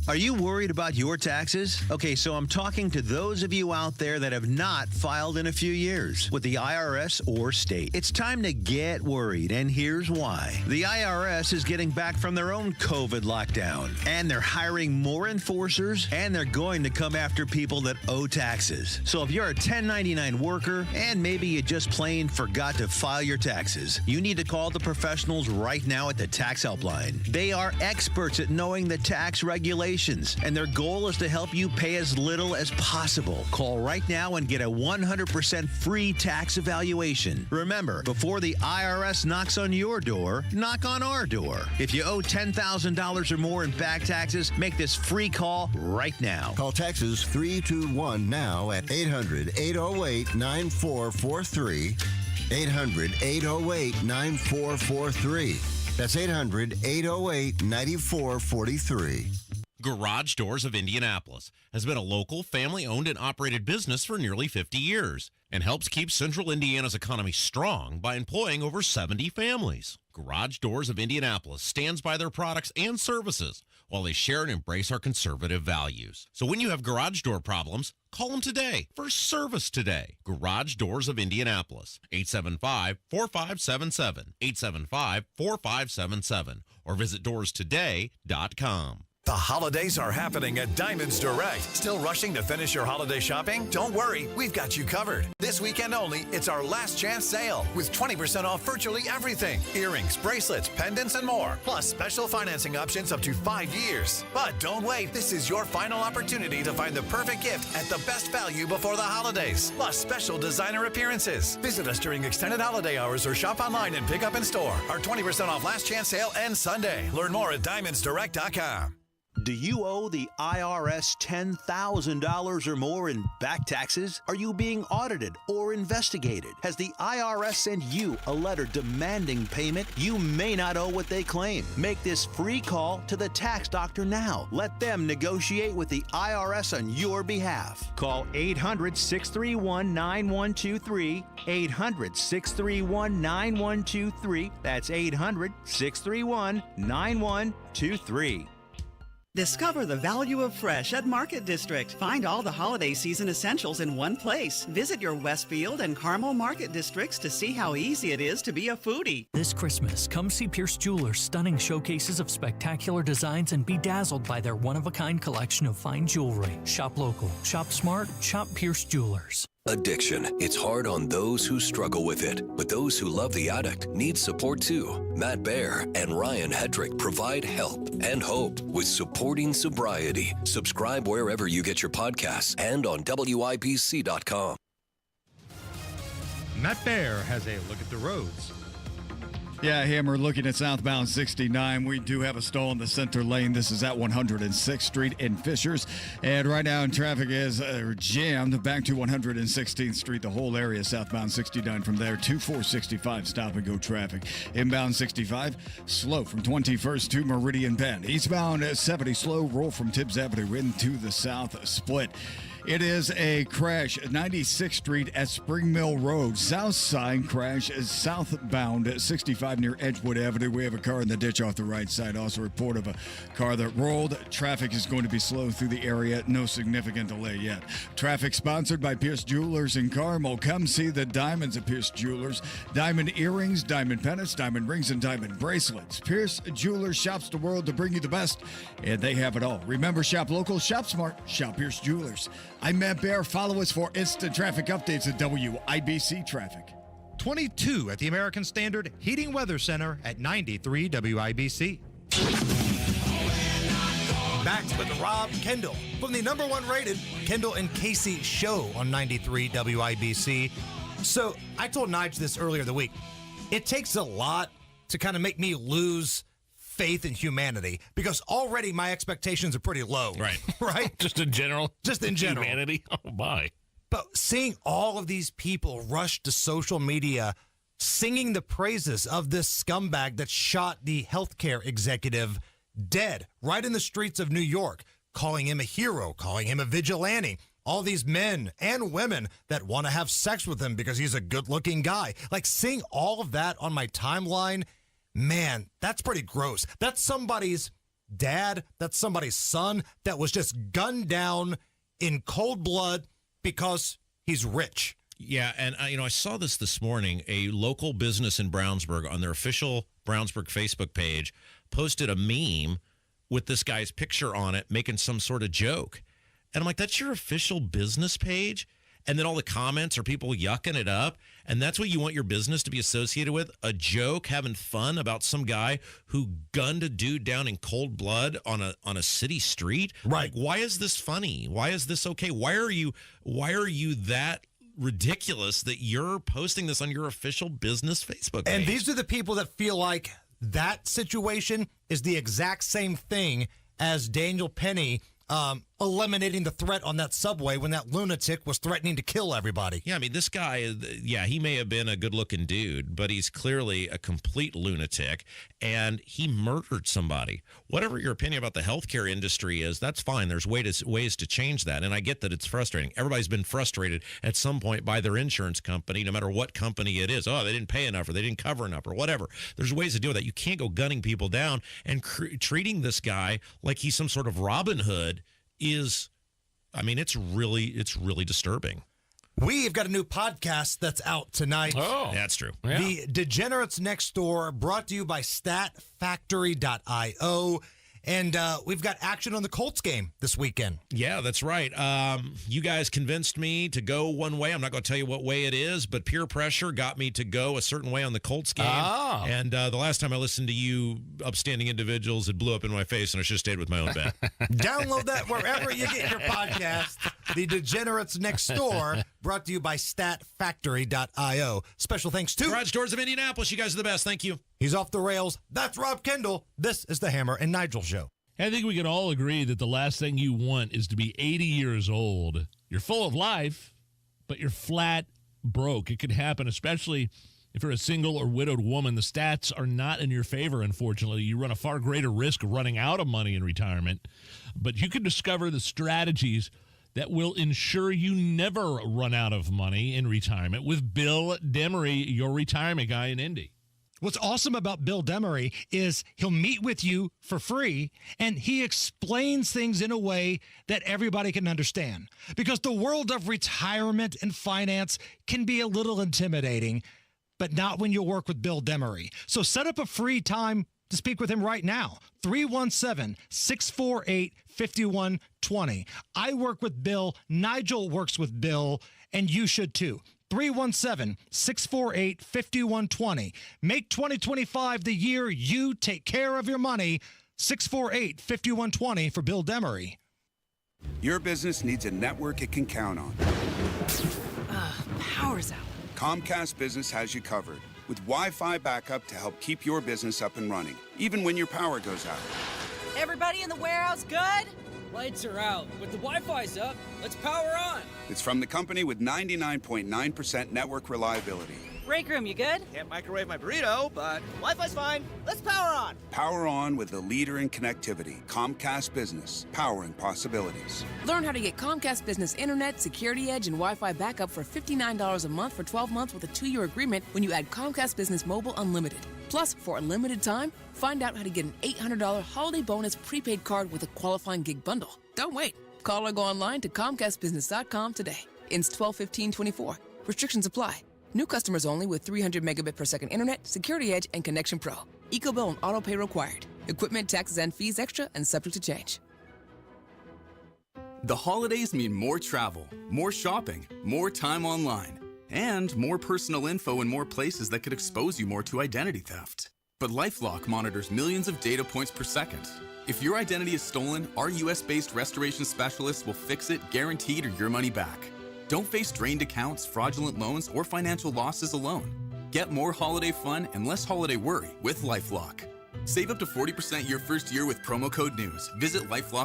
Are you worried about your taxes? Okay, so I'm talking to those of you out there that have not filed in a few years with the IRS or state. It's time to get worried, and here's why. The IRS is getting back from their own COVID lockdown, and they're hiring more enforcers, and they're going to come after people that owe taxes. So if you're a 1099 worker, and maybe you just plain forgot to file your taxes, you need to call the professionals right now at the Tax Helpline. They are experts at knowing the tax regulations valuations, and their goal is to help you pay as little as possible. Call right now and get a 100% free tax evaluation. Remember, before the IRS knocks on your door, knock on our door. If you owe $10,000 or more in back taxes, make this free call right now.
Call Texas 321 now at 800-808-9443. 800-808-9443. That's 800-808-9443.
Garage Doors of Indianapolis has been a local, family-owned and operated business for nearly 50 years and helps keep Central Indiana's economy strong by employing over 70 families. Garage Doors of Indianapolis stands by their products and services while they share and embrace our conservative values. So when you have garage door problems, call them today for service today. Garage Doors of Indianapolis, 875-4577, 875-4577, or visit doorstoday.com.
The holidays are happening at Diamonds Direct. Still rushing to finish your holiday shopping? Don't worry, we've got you covered. This weekend only, it's our last chance sale with 20% off virtually everything. Earrings, bracelets, pendants, and more. Plus special financing options up to 5 years. But don't wait, this is your final opportunity to find the perfect gift at the best value before the holidays. Plus special designer appearances. Visit us during extended holiday hours or shop online and pick up in store. Our 20% off last chance sale ends Sunday. Learn more at diamondsdirect.com.
Do you owe the IRS $10,000 or more in back taxes? Are you being audited or investigated? Has the IRS sent you a letter demanding payment? You may not owe what they claim. Make this free call to the tax doctor now. Let them negotiate with the IRS on your behalf. Call 800-631-9123. 800-631-9123. That's 800-631-9123.
Discover the value of fresh at Market District. Find all the holiday season essentials in one place. Visit your Westfield and Carmel Market Districts to see how easy it is to be a foodie.
This Christmas, come see Pierce Jewelers' stunning showcases of spectacular designs and be dazzled by their one-of-a-kind collection of fine jewelry. Shop local, shop smart, shop Pierce Jewelers.
Addiction. It's hard on those who struggle with it, but those who love the addict need support too. Matt Baer and Ryan Hedrick provide help and hope with Supporting Sobriety. Subscribe wherever you get your podcasts and on WIBC.com.
Matt Baer has a look at the roads.
Yeah, Hammer, looking at southbound 69. We do have a stall in the center lane. This is at 106th Street in Fishers. And right now, traffic is jammed back to 116th Street. The whole area southbound 69 from there to 465 stop-and-go traffic. Inbound 65, slow from 21st to Meridian Bend. Eastbound 70, slow roll from Tibbs Avenue into the south split. It is a crash at 96th Street at Spring Mill Road. South side crash is southbound at 65 near Edgewood Avenue. We have a car in the ditch off the right side. Also a report of a car that rolled. Traffic is going to be slow through the area. No significant delay yet. Traffic sponsored by Pierce Jewelers in Carmel. Come see the diamonds at Pierce Jewelers. Diamond earrings, diamond pendants, diamond rings, and diamond bracelets. Pierce Jewelers shops the world to bring you the best, and they have it all. Remember, shop local, shop smart, shop Pierce Jewelers. I'm Matt Baer. Follow us for instant traffic updates at WIBC Traffic.
22 at the American Standard Heating Weather Center at 93 WIBC.
Back with Rob Kendall from the #1 rated Kendall and Casey show on 93 WIBC. So I told Nigel this earlier in the week. It takes a lot to kind of make me lose faith in humanity, because already my expectations are pretty low.
Right.
Right?
Just in general?
Just in general.
Humanity? Oh, my.
But seeing all of these people rush to social media singing the praises of this scumbag that shot the healthcare executive dead right in the streets of New York, calling him a hero, calling him a vigilante, all these men and women that want to have sex with him because he's a good-looking guy. Like, seeing all of that on my timeline, man, that's pretty gross. That's somebody's dad, that's somebody's son that was just gunned down in cold blood because he's rich.
Yeah, and I saw this morning. A local business in Brownsburg on their official Brownsburg Facebook page posted a meme with this guy's picture on it making some sort of joke. And I'm like, that's your official business page? and then all the comments are people yucking it up, and that's what you want your business to be associated with? A joke, having fun about some guy who gunned a dude down in cold blood on a city street?
Right.
Like, why is this funny? Why is this okay? Why are you that ridiculous that you're posting this on your official business Facebook page?
And these are the people that feel like that situation is the exact same thing as Daniel Penny eliminating the threat on that subway when that lunatic was threatening to kill everybody.
Yeah, I mean, this guy, he may have been a good-looking dude, but he's clearly a complete lunatic, and he murdered somebody. Whatever your opinion about the healthcare industry is, that's fine. There's ways to change that, and I get that it's frustrating. Everybody's been frustrated at some point by their insurance company, no matter what company it is. Oh, they didn't pay enough, or they didn't cover enough, or whatever. There's ways to deal with that. You can't go gunning people down, and treating this guy like he's some sort of Robin Hood is, I mean, it's really disturbing.
We've got a new podcast that's out tonight.
Oh, that's true.
Yeah.
The Degenerates Next Door, brought to you by StatFactory.io. And we've got action on the Colts game this weekend.
Yeah, that's right. You guys convinced me to go one way. I'm not going to tell you what way it is, but peer pressure got me to go a certain way on the Colts game.
Oh.
And the last time I listened to you upstanding individuals, it blew up in my face, and I should have stayed with my own bet.
Download that wherever you get your podcast. The Degenerates Next Door, brought to you by StatFactory.io. Special thanks to
Garage Doors of Indianapolis. You guys are the best. Thank you.
He's off the rails. That's Rob Kendall. This is the Hammer and Nigel Show.
I think we can all agree that the last thing you want is to be 80 years old. You're full of life, but you're flat broke. It could happen, especially if you're a single or widowed woman. The stats are not in your favor, unfortunately. You run a far greater risk of running out of money in retirement, but you can discover the strategies that will ensure you never run out of money in retirement with Bill Demery, your retirement guy in Indy.
What's awesome about Bill Demery is he'll meet with you for free, and he explains things in a way that everybody can understand. Because the world of retirement and finance can be a little intimidating, but not when you work with Bill Demery. So set up a free time to speak with him right now. 317-648-5120. I work with Bill. Nigel works with Bill, and you should too. 317-648-5120. Make 2025 the year you take care of your money. 648-5120 for Bill Demery.
Your business needs a network it can count on.
Power's out.
Comcast Business has you covered with Wi-Fi backup to help keep your business up and running, even when your power goes out.
Everybody in the warehouse good? Lights are out, but the Wi-Fi's up. Let's power on.
It's from the company with 99.9% network reliability.
Break room, you good?
Can't microwave my burrito, but Wi-Fi's fine. Let's power on.
Power on with the leader in connectivity, Comcast Business, powering possibilities.
Learn how to get Comcast Business Internet, Security Edge, and Wi-Fi backup for $59 a month for 12 months with a 2-year agreement when you add Comcast Business Mobile Unlimited. Plus, for a limited time, find out how to get an $800 holiday bonus prepaid card with a qualifying gig bundle. Don't wait. Call or go online to ComcastBusiness.com today. Ends 12/15/24. Restrictions apply. New customers only with 300 megabit per second internet, Security Edge, and Connection Pro. EcoBill and auto pay required. Equipment, taxes, and fees extra and subject to change.
The holidays mean more travel, more shopping, more time online, and more personal info in more places that could expose you more to identity theft. But LifeLock monitors millions of data points per second. If your identity is stolen, our US-based restoration specialists will fix it, guaranteed, or your money back. Don't face drained accounts, fraudulent loans, or financial losses alone. Get more holiday fun and less holiday worry with LifeLock. Save up to 40% your first year with promo code NEWS. Visit LifeLock.